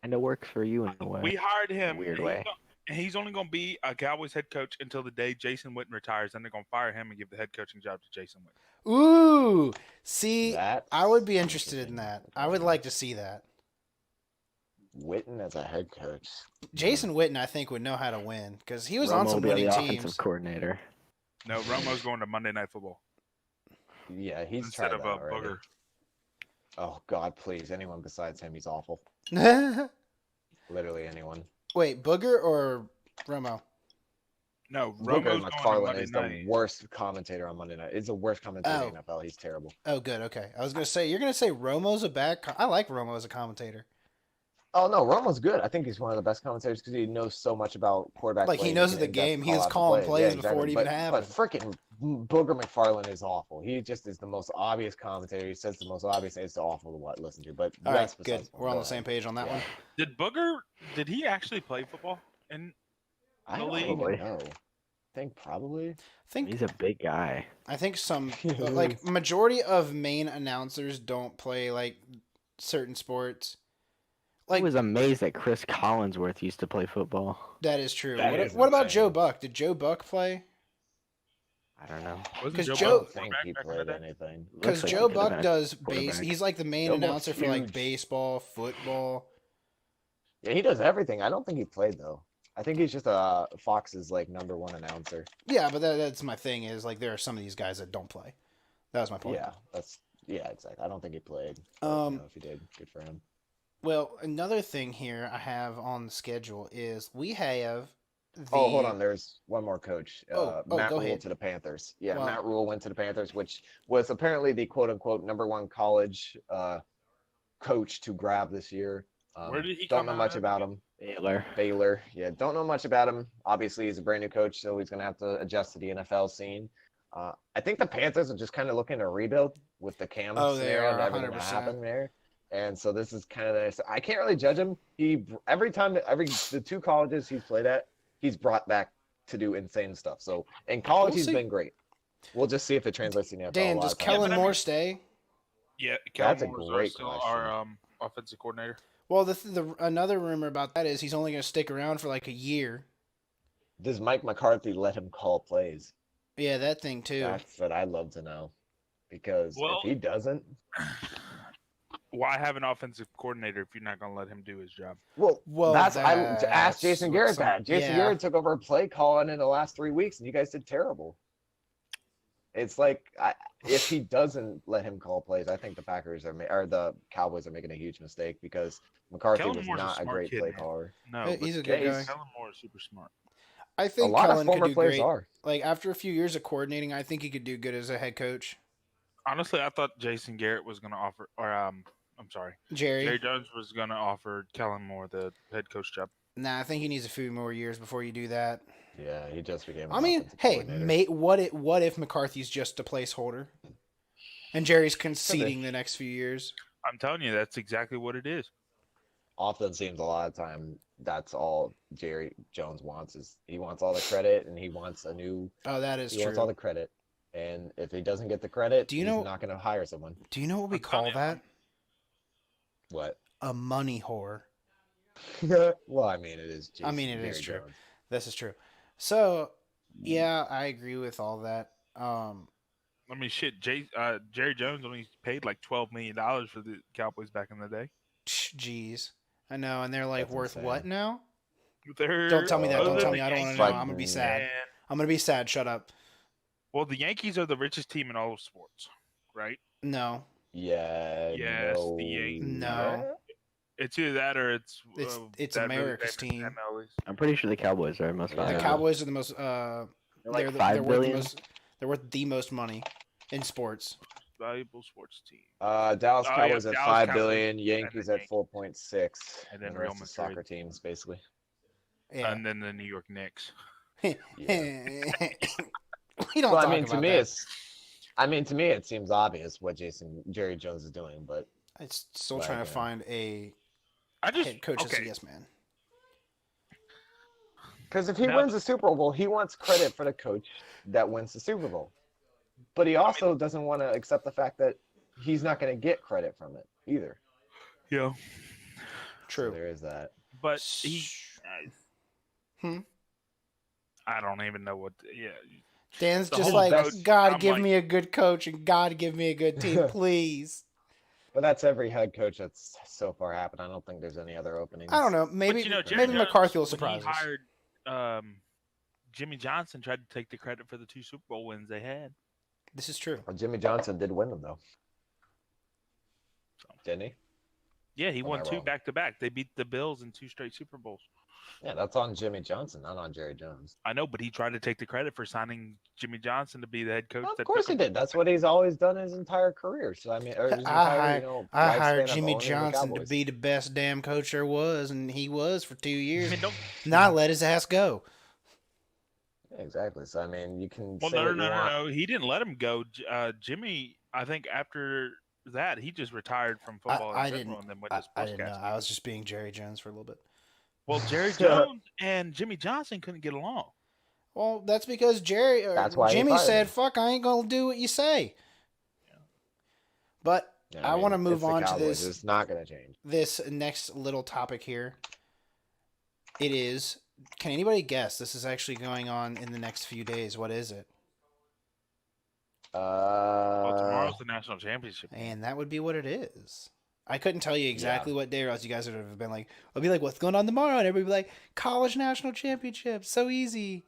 Speaker 5: And it works for you in a way.
Speaker 4: We hired him.
Speaker 5: Weird way.
Speaker 4: He's only gonna be a Cowboys head coach until the day Jason Witten retires. Then they're gonna fire him and give the head coaching job to Jason Witten.
Speaker 2: Ooh, see,
Speaker 1: That's
Speaker 2: I would be interested in that. I would like to see that.
Speaker 1: Witten as a head coach.
Speaker 2: Jason Witten, I think, would know how to win because he was
Speaker 5: Romo
Speaker 2: on some
Speaker 5: will be
Speaker 2: winning
Speaker 5: the
Speaker 2: teams.
Speaker 5: offensive coordinator.
Speaker 4: No, Romo's going to Monday Night Football
Speaker 1: Yeah, he's
Speaker 4: instead
Speaker 1: tried
Speaker 4: of
Speaker 1: that
Speaker 4: a
Speaker 1: already.
Speaker 4: booger.
Speaker 1: Oh God, please! Anyone besides him, he's awful. Literally anyone.
Speaker 2: Wait, Booger or Romo?
Speaker 4: No,
Speaker 1: Booger
Speaker 4: Romo's going to
Speaker 1: McFarlane
Speaker 4: Monday
Speaker 1: is
Speaker 4: night.
Speaker 1: the worst commentator on Monday night. It's the worst commentator in the NFL. He's terrible.
Speaker 2: Oh, good. Okay, I was gonna say you're gonna say Romo's a bad. I like Romo as a commentator.
Speaker 1: Oh no, Romo's good. I think he's one of the best commentators because he knows so much about quarterback.
Speaker 2: Like, he
Speaker 1: plays
Speaker 2: knows
Speaker 1: and
Speaker 2: the
Speaker 1: in-depth
Speaker 2: game. He was
Speaker 1: call-out
Speaker 2: calling plays
Speaker 1: Yeah,
Speaker 2: before it even happened.
Speaker 1: But freaking Booger McFarlane is awful. He just is the most obvious commentator. He says the most obvious thing. It's awful to listen to. But
Speaker 2: All right,
Speaker 1: that's
Speaker 2: good.
Speaker 1: besides the point.
Speaker 2: We're on
Speaker 1: Go
Speaker 2: the same
Speaker 1: ahead.
Speaker 2: page on that
Speaker 1: Yeah.
Speaker 2: one.
Speaker 4: Did Booger? Did he actually play football? And
Speaker 1: I don't
Speaker 4: league?
Speaker 1: even know. I think probably.
Speaker 5: He's a big guy.
Speaker 2: I think some like majority of main announcers don't play like certain sports.
Speaker 5: I was amazed that Chris Collinsworth used to play football.
Speaker 2: That is true.
Speaker 1: That
Speaker 2: What,
Speaker 1: is
Speaker 2: what about
Speaker 1: insane.
Speaker 2: Joe Buck? Did Joe Buck play?
Speaker 5: I don't know.
Speaker 4: wasn't
Speaker 2: 'Cause
Speaker 4: Joe
Speaker 2: Joe-
Speaker 1: I
Speaker 4: Buck
Speaker 1: don't think
Speaker 4: quarterback
Speaker 1: he
Speaker 4: back in the
Speaker 1: played
Speaker 4: day?
Speaker 1: anything.
Speaker 2: Because
Speaker 5: Looks like
Speaker 2: Joe
Speaker 5: he could've
Speaker 2: Buck
Speaker 5: been a
Speaker 2: does
Speaker 5: quarterback.
Speaker 2: He's like the main
Speaker 1: Joe Buck's
Speaker 2: announcer for like
Speaker 1: huge.
Speaker 2: baseball, football.
Speaker 1: Yeah, he does everything. I don't think he played though. I think he's just Fox's like #1 announcer.
Speaker 2: Yeah, but that's my thing is like there are some of these guys that don't play. That was my point.
Speaker 1: Yeah, exactly. I don't think he played. But, if he did, good for him.
Speaker 2: Well, another thing here I have on the schedule is we have the.
Speaker 1: Oh, hold on. There's one more coach. Matt
Speaker 2: go
Speaker 1: Rule
Speaker 2: ahead.
Speaker 1: to the Panthers. Yeah,
Speaker 2: Well-
Speaker 1: Matt Rule went to the Panthers, which was apparently the quote unquote #1 college coach to grab this year.
Speaker 4: Where did he
Speaker 1: Don't
Speaker 4: come
Speaker 1: know
Speaker 4: out
Speaker 1: much
Speaker 4: of?
Speaker 1: about him.
Speaker 5: Baylor.
Speaker 1: Baylor. Yeah, don't know much about him. Obviously, he's a brand new coach, so he's going to have to adjust to the NFL scene. I think the Panthers are just kind of looking to rebuild with the Cam
Speaker 2: Oh, they
Speaker 1: scenario and
Speaker 2: are,
Speaker 1: everything that
Speaker 2: 100%.
Speaker 1: happened there. And so this is kind of nice. I can't really judge him. The 2 colleges he's played at, he's brought back to do insane stuff. So in college,
Speaker 2: We'll
Speaker 1: he's
Speaker 2: see.
Speaker 1: been great. We'll just see if it translates to the NFL.
Speaker 2: Dan,
Speaker 1: a lot
Speaker 2: does
Speaker 1: of times.
Speaker 2: Kellen
Speaker 4: but I mean-
Speaker 2: Moore stay?
Speaker 4: Yeah,
Speaker 1: That's a
Speaker 4: Moore's
Speaker 1: great
Speaker 4: still
Speaker 1: question.
Speaker 4: our offensive coordinator.
Speaker 2: Well, the another rumor about that is he's only going to stick around for like a year.
Speaker 1: Does Mike McCarthy let him call plays?
Speaker 2: Yeah, that thing too.
Speaker 1: That's what I'd love to know. Because
Speaker 4: Well-
Speaker 1: if he doesn't,
Speaker 4: Why have an offensive coordinator if you're not going to let him do his job?
Speaker 2: Well,
Speaker 1: I asked
Speaker 2: that's
Speaker 1: Jason
Speaker 2: what
Speaker 1: Garrett
Speaker 2: some-
Speaker 1: that. Jason
Speaker 2: yeah.
Speaker 1: Garrett took over play calling in the last 3 weeks, and you guys did terrible. It's like if he doesn't let him call plays, I think the Packers or the Cowboys are making a huge mistake because McCarthy
Speaker 4: Kellen
Speaker 1: was
Speaker 4: Moore's a
Speaker 1: not a
Speaker 4: smart
Speaker 1: great
Speaker 4: kid,
Speaker 1: play
Speaker 4: man.
Speaker 1: caller.
Speaker 4: No,
Speaker 2: He's
Speaker 4: but
Speaker 2: a good
Speaker 1: yeah,
Speaker 2: guy.
Speaker 4: Kellen Moore is super smart.
Speaker 2: I
Speaker 1: A
Speaker 2: think
Speaker 1: lot of
Speaker 2: Kellen could
Speaker 1: former
Speaker 2: do
Speaker 1: players
Speaker 2: great.
Speaker 1: are.
Speaker 2: Like after a few years of coordinating, I think he could do good as a head coach.
Speaker 4: Honestly, I thought Jason Garrett was going to offer, or I'm sorry,
Speaker 2: Jerry.
Speaker 4: Jerry Jones was going to offer Kellen Moore the head coach job.
Speaker 2: Nah, I think he needs a few more years before you do that.
Speaker 1: Yeah, he just became.
Speaker 2: I
Speaker 1: An
Speaker 2: mean,
Speaker 1: offensive
Speaker 2: hey,
Speaker 1: coordinator.
Speaker 2: mate, what if McCarthy's just a placeholder, and Jerry's conceding the next few years?
Speaker 4: I'm telling you, that's exactly what it is.
Speaker 1: Often seems a lot of time that's all Jerry Jones wants is he wants all the credit and he wants a new.
Speaker 2: Oh, that is
Speaker 1: He wants all
Speaker 2: true.
Speaker 1: the credit, and if he doesn't get the credit,
Speaker 2: Do you
Speaker 1: he's
Speaker 2: know-
Speaker 1: not going to hire someone.
Speaker 2: Do you know what we
Speaker 4: I'm telling
Speaker 2: call
Speaker 4: you,
Speaker 2: that?
Speaker 1: What?
Speaker 2: A money whore.
Speaker 1: Well, I mean, it is.
Speaker 2: I mean, it
Speaker 1: Jerry
Speaker 2: is true.
Speaker 1: Jones.
Speaker 2: This is true. So, yeah, I agree with all that.
Speaker 4: I mean, shit. Jerry Jones only paid like $12 million for the Cowboys back in the day.
Speaker 2: Jeez, I know, and they're like
Speaker 1: That's
Speaker 2: worth
Speaker 1: insane.
Speaker 2: what now?
Speaker 4: They're,
Speaker 2: Don't tell me that.
Speaker 1: Other
Speaker 2: Don't tell
Speaker 1: than
Speaker 2: me. I don't want to
Speaker 1: Yankees,
Speaker 2: know.
Speaker 1: like,
Speaker 2: I'm gonna be sad.
Speaker 4: And,
Speaker 2: I'm gonna be sad. Shut up.
Speaker 4: well, the Yankees are the richest team in all of sports, right?
Speaker 2: No,
Speaker 1: Yeah.
Speaker 4: Yes,
Speaker 1: no.
Speaker 4: the Yankees.
Speaker 2: No.
Speaker 4: It's either that or it's
Speaker 2: It's
Speaker 4: that really
Speaker 2: America's
Speaker 4: famous
Speaker 2: team.
Speaker 4: MLBs.
Speaker 5: I'm pretty sure the Cowboys are most
Speaker 1: The
Speaker 2: The
Speaker 5: valuable.
Speaker 2: Cowboys are the most.
Speaker 5: They're
Speaker 2: They're,
Speaker 5: like
Speaker 2: the-
Speaker 5: 5
Speaker 2: they're worth the
Speaker 5: billion.
Speaker 2: most. They're worth the most money in sports.
Speaker 4: Valuable sports team.
Speaker 1: Dallas
Speaker 4: Oh, yeah,
Speaker 1: Cowboys at
Speaker 4: Dallas
Speaker 1: 5
Speaker 4: Cowboys,
Speaker 1: billion,
Speaker 4: and
Speaker 1: Yankees
Speaker 4: then
Speaker 1: at 4.6,
Speaker 4: And then
Speaker 1: the
Speaker 4: Real
Speaker 1: rest is soccer
Speaker 4: Madrid.
Speaker 1: teams basically.
Speaker 2: Yeah.
Speaker 4: And then the New York Knicks.
Speaker 2: we don't
Speaker 1: Well,
Speaker 2: talk
Speaker 1: I mean,
Speaker 2: about
Speaker 1: to me,
Speaker 2: that.
Speaker 1: to me, it seems obvious what Jerry Jones is doing, but
Speaker 2: It's still
Speaker 1: like,
Speaker 2: trying to
Speaker 1: you know.
Speaker 2: find a
Speaker 4: I just
Speaker 2: head coach as a
Speaker 4: okay.
Speaker 2: yes man.
Speaker 1: because if he
Speaker 4: Now-
Speaker 1: wins the Super Bowl, he wants credit for the coach that wins the Super Bowl. But he also doesn't want to accept the fact that he's not going to get credit from it either.
Speaker 4: Yeah,
Speaker 1: So
Speaker 2: True.
Speaker 1: there is that.
Speaker 4: but he.
Speaker 2: Hmm?
Speaker 4: I don't even know what. Yeah,
Speaker 2: Dan's
Speaker 4: The
Speaker 2: just
Speaker 4: whole
Speaker 2: like,
Speaker 4: coach-
Speaker 2: God,
Speaker 4: I'm
Speaker 2: give
Speaker 4: like-
Speaker 2: me a good coach and God, give me a good team, please.
Speaker 1: But that's every head coach that's so far happened. I don't think there's any other openings.
Speaker 2: I don't know. Maybe
Speaker 4: but you know, Jerry
Speaker 2: maybe
Speaker 4: Jones,
Speaker 2: McCarthy will
Speaker 4: when
Speaker 2: surprise
Speaker 4: he
Speaker 2: us.
Speaker 4: hired Jimmy Johnson, tried to take the credit for the 2 Super Bowl wins they had.
Speaker 2: This is true.
Speaker 1: Well, Jimmy Johnson did win them though, didn't he?
Speaker 4: Yeah, he
Speaker 1: Am I
Speaker 4: won 2
Speaker 1: wrong?
Speaker 4: back to back. They beat the Bills in 2 straight Super Bowls.
Speaker 1: Yeah, that's on Jimmy Johnson, not on Jerry Jones.
Speaker 4: I know, but he tried to take the credit for signing Jimmy Johnson to be the head coach.
Speaker 1: Well,
Speaker 4: that
Speaker 1: of course
Speaker 4: took
Speaker 1: he
Speaker 4: him.
Speaker 1: did. That's what he's always done his entire career. So I mean, or his
Speaker 2: I
Speaker 1: entire,
Speaker 2: hired-
Speaker 1: you know,
Speaker 2: I
Speaker 1: lifespan
Speaker 2: hired
Speaker 1: of
Speaker 2: Jimmy
Speaker 1: owning the
Speaker 2: Johnson to
Speaker 1: Cowboys.
Speaker 2: be the best damn coach there was, and he was for 2
Speaker 4: I
Speaker 2: years.
Speaker 4: mean, don't.
Speaker 2: Now let his ass go.
Speaker 1: Yeah, exactly. So I mean, you can
Speaker 4: Well,
Speaker 1: say
Speaker 4: no,
Speaker 1: what you
Speaker 4: no,
Speaker 1: want.
Speaker 4: no. He didn't let him go. Jimmy, I think after that, he just retired from football
Speaker 2: I
Speaker 4: in general
Speaker 2: didn't.
Speaker 4: and then went to
Speaker 2: I didn't know.
Speaker 4: sportscasting.
Speaker 2: I was just being Jerry Jones for a little bit.
Speaker 4: Well, Jerry Jones and Jimmy Johnson couldn't get along.
Speaker 2: Well, that's because
Speaker 1: That's why he
Speaker 2: Jimmy
Speaker 1: fired
Speaker 2: said,
Speaker 1: him.
Speaker 2: "Fuck, I ain't gonna do what you say." But
Speaker 1: Yeah,
Speaker 2: I
Speaker 1: mean,
Speaker 2: wanna move
Speaker 1: it's the
Speaker 2: on to
Speaker 1: Cowboys.
Speaker 2: this-
Speaker 1: It's not going to change.
Speaker 2: this next little topic here, it is. Can anybody guess? This is actually going on in the next few days. What is it?
Speaker 4: Well, tomorrow's the national championship.
Speaker 2: And that would be what it is. I couldn't tell you exactly what day, or else you guys would have been like, I'll be like, what's going on tomorrow? And everybody would be like, college national championship. So easy.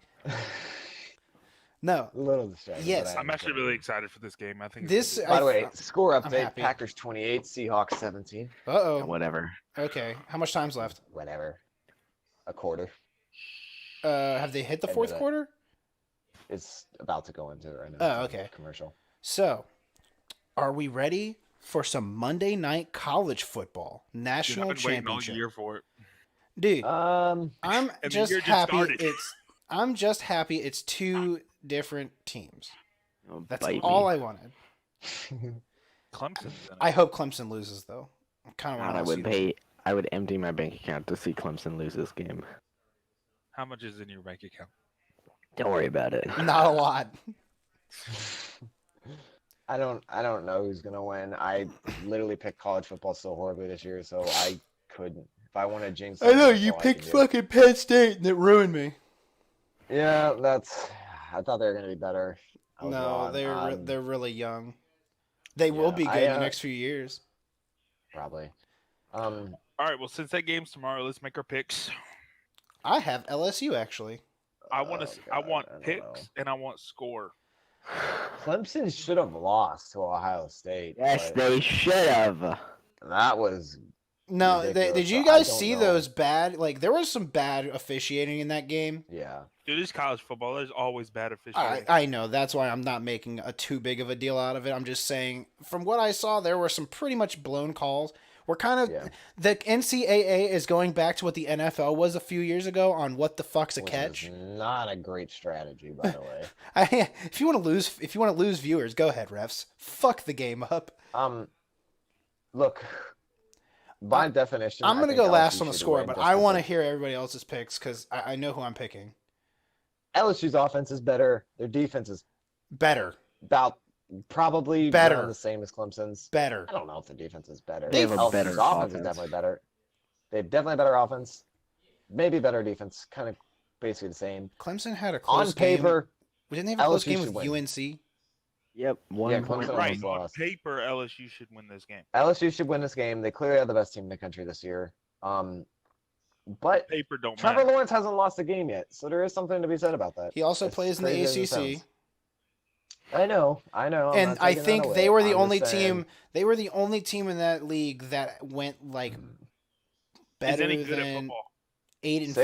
Speaker 2: No.
Speaker 1: a little distracted.
Speaker 2: Yes.
Speaker 1: but I
Speaker 4: I'm actually
Speaker 1: understand.
Speaker 4: really excited for this game. I think
Speaker 2: This-
Speaker 4: it's
Speaker 1: By the
Speaker 2: I-
Speaker 1: way, score
Speaker 2: I'm
Speaker 1: update:
Speaker 2: happy.
Speaker 1: Packers 28, Seahawks 17.
Speaker 2: Uh-oh.
Speaker 5: Whatever.
Speaker 2: Okay. How much time's left?
Speaker 1: Whatever. A quarter.
Speaker 2: Have they hit the
Speaker 1: End of
Speaker 2: fourth
Speaker 1: that.
Speaker 2: quarter?
Speaker 1: It's about to go into it right now.
Speaker 2: Oh,
Speaker 1: It's on
Speaker 2: okay.
Speaker 1: Commercial.
Speaker 2: So, are we ready for some Monday night college football
Speaker 4: Dude, I've
Speaker 2: national
Speaker 4: been waiting all
Speaker 2: championship?
Speaker 4: year for it.
Speaker 2: Dude,
Speaker 1: Um,
Speaker 2: I'm
Speaker 4: the
Speaker 2: just
Speaker 4: year just
Speaker 2: happy
Speaker 4: started.
Speaker 2: I'm just happy it's 2 different teams.
Speaker 5: Oh,
Speaker 2: That's
Speaker 5: bite
Speaker 2: all
Speaker 5: me.
Speaker 2: I wanted.
Speaker 4: Clemson's in it.
Speaker 2: I hope Clemson loses though. I kind of
Speaker 5: God,
Speaker 2: want
Speaker 5: I
Speaker 2: to
Speaker 5: would pay. I would empty my bank account to see Clemson lose this game.
Speaker 4: How much is in your bank account?
Speaker 5: Don't worry about it.
Speaker 2: Not a lot.
Speaker 1: I don't know who's gonna win. I literally picked college football so horribly this year, so I couldn't. If I want to jinx,
Speaker 2: I know
Speaker 1: something,
Speaker 2: you
Speaker 1: that's all I
Speaker 2: picked
Speaker 1: can do.
Speaker 2: fucking Penn State and it ruined me.
Speaker 1: Yeah, that's. I thought they were gonna be better. I was
Speaker 2: No,
Speaker 1: wrong.
Speaker 2: they're really young. They will
Speaker 1: yeah,
Speaker 2: be good
Speaker 1: I,
Speaker 2: in the next few years.
Speaker 1: probably.
Speaker 4: All right. Well, since that game's tomorrow, let's make our picks.
Speaker 2: I have LSU actually.
Speaker 4: I want
Speaker 1: oh,
Speaker 4: to. I
Speaker 1: God,
Speaker 4: want
Speaker 1: I don't
Speaker 4: picks
Speaker 1: know.
Speaker 4: and I want score.
Speaker 1: Clemson should have lost to Ohio State.
Speaker 5: Yes,
Speaker 1: but
Speaker 5: they should have.
Speaker 1: that was
Speaker 2: No,
Speaker 1: ridiculous.
Speaker 2: did you
Speaker 1: I
Speaker 2: guys
Speaker 1: don't
Speaker 2: see
Speaker 1: know.
Speaker 2: those bad? Like, there was some bad officiating in that game.
Speaker 1: Yeah.
Speaker 4: Dude, it's college football. There's always bad officiating.
Speaker 2: I know. That's why I'm not making a too big of a deal out of it. I'm just saying, from what I saw, there were some pretty much blown calls. We're kind of
Speaker 1: Yeah.
Speaker 2: the NCAA is going back to what the NFL was a few years ago on what the fuck's a
Speaker 1: Which
Speaker 2: catch.
Speaker 1: is not a great strategy, by the way.
Speaker 2: If you want to lose viewers, go ahead, refs. Fuck the game up.
Speaker 1: Look, by definition,
Speaker 2: I'm
Speaker 1: I
Speaker 2: gonna
Speaker 1: think
Speaker 2: go last
Speaker 1: LSU
Speaker 2: on the
Speaker 1: should
Speaker 2: score,
Speaker 1: win
Speaker 2: but
Speaker 1: just
Speaker 2: I want to
Speaker 1: because
Speaker 2: hear everybody else's picks because I know who I'm picking.
Speaker 1: LSU's offense is better. Their defense is
Speaker 2: Better,
Speaker 1: about probably
Speaker 2: Better.
Speaker 1: around the same as Clemson's.
Speaker 2: better.
Speaker 1: I don't know if the defense is better.
Speaker 5: They have a
Speaker 1: LSU's
Speaker 5: better
Speaker 1: offense is
Speaker 5: offense.
Speaker 1: definitely better. They have definitely better offense, maybe better defense, kind of basically the same.
Speaker 2: Clemson had a close
Speaker 1: On paper,
Speaker 2: game. Didn't they have a close
Speaker 1: LSU
Speaker 2: game
Speaker 1: should
Speaker 2: with
Speaker 1: win.
Speaker 2: UNC?
Speaker 5: Yep, one
Speaker 1: Yeah,
Speaker 5: point.
Speaker 1: Clemson
Speaker 4: Right.
Speaker 1: almost
Speaker 4: On
Speaker 1: lost.
Speaker 4: paper, LSU should win this game.
Speaker 1: LSU should win this game. They clearly have the best team in the country this year. But
Speaker 4: Paper don't
Speaker 1: Trevor
Speaker 4: matter.
Speaker 1: Lawrence hasn't lost a game yet, so there is something to be said about that.
Speaker 2: He also
Speaker 1: As
Speaker 2: plays in the
Speaker 1: crazy as it
Speaker 2: ACC.
Speaker 1: sounds. I know. I'm
Speaker 2: And
Speaker 1: not
Speaker 2: I
Speaker 1: taking that
Speaker 2: think
Speaker 1: away.
Speaker 2: they were the
Speaker 1: I'm
Speaker 2: only
Speaker 1: just saying,
Speaker 2: team. They were the only team in that league that went like
Speaker 4: Is
Speaker 2: better
Speaker 4: any good at
Speaker 2: than
Speaker 4: football?
Speaker 2: 8-4.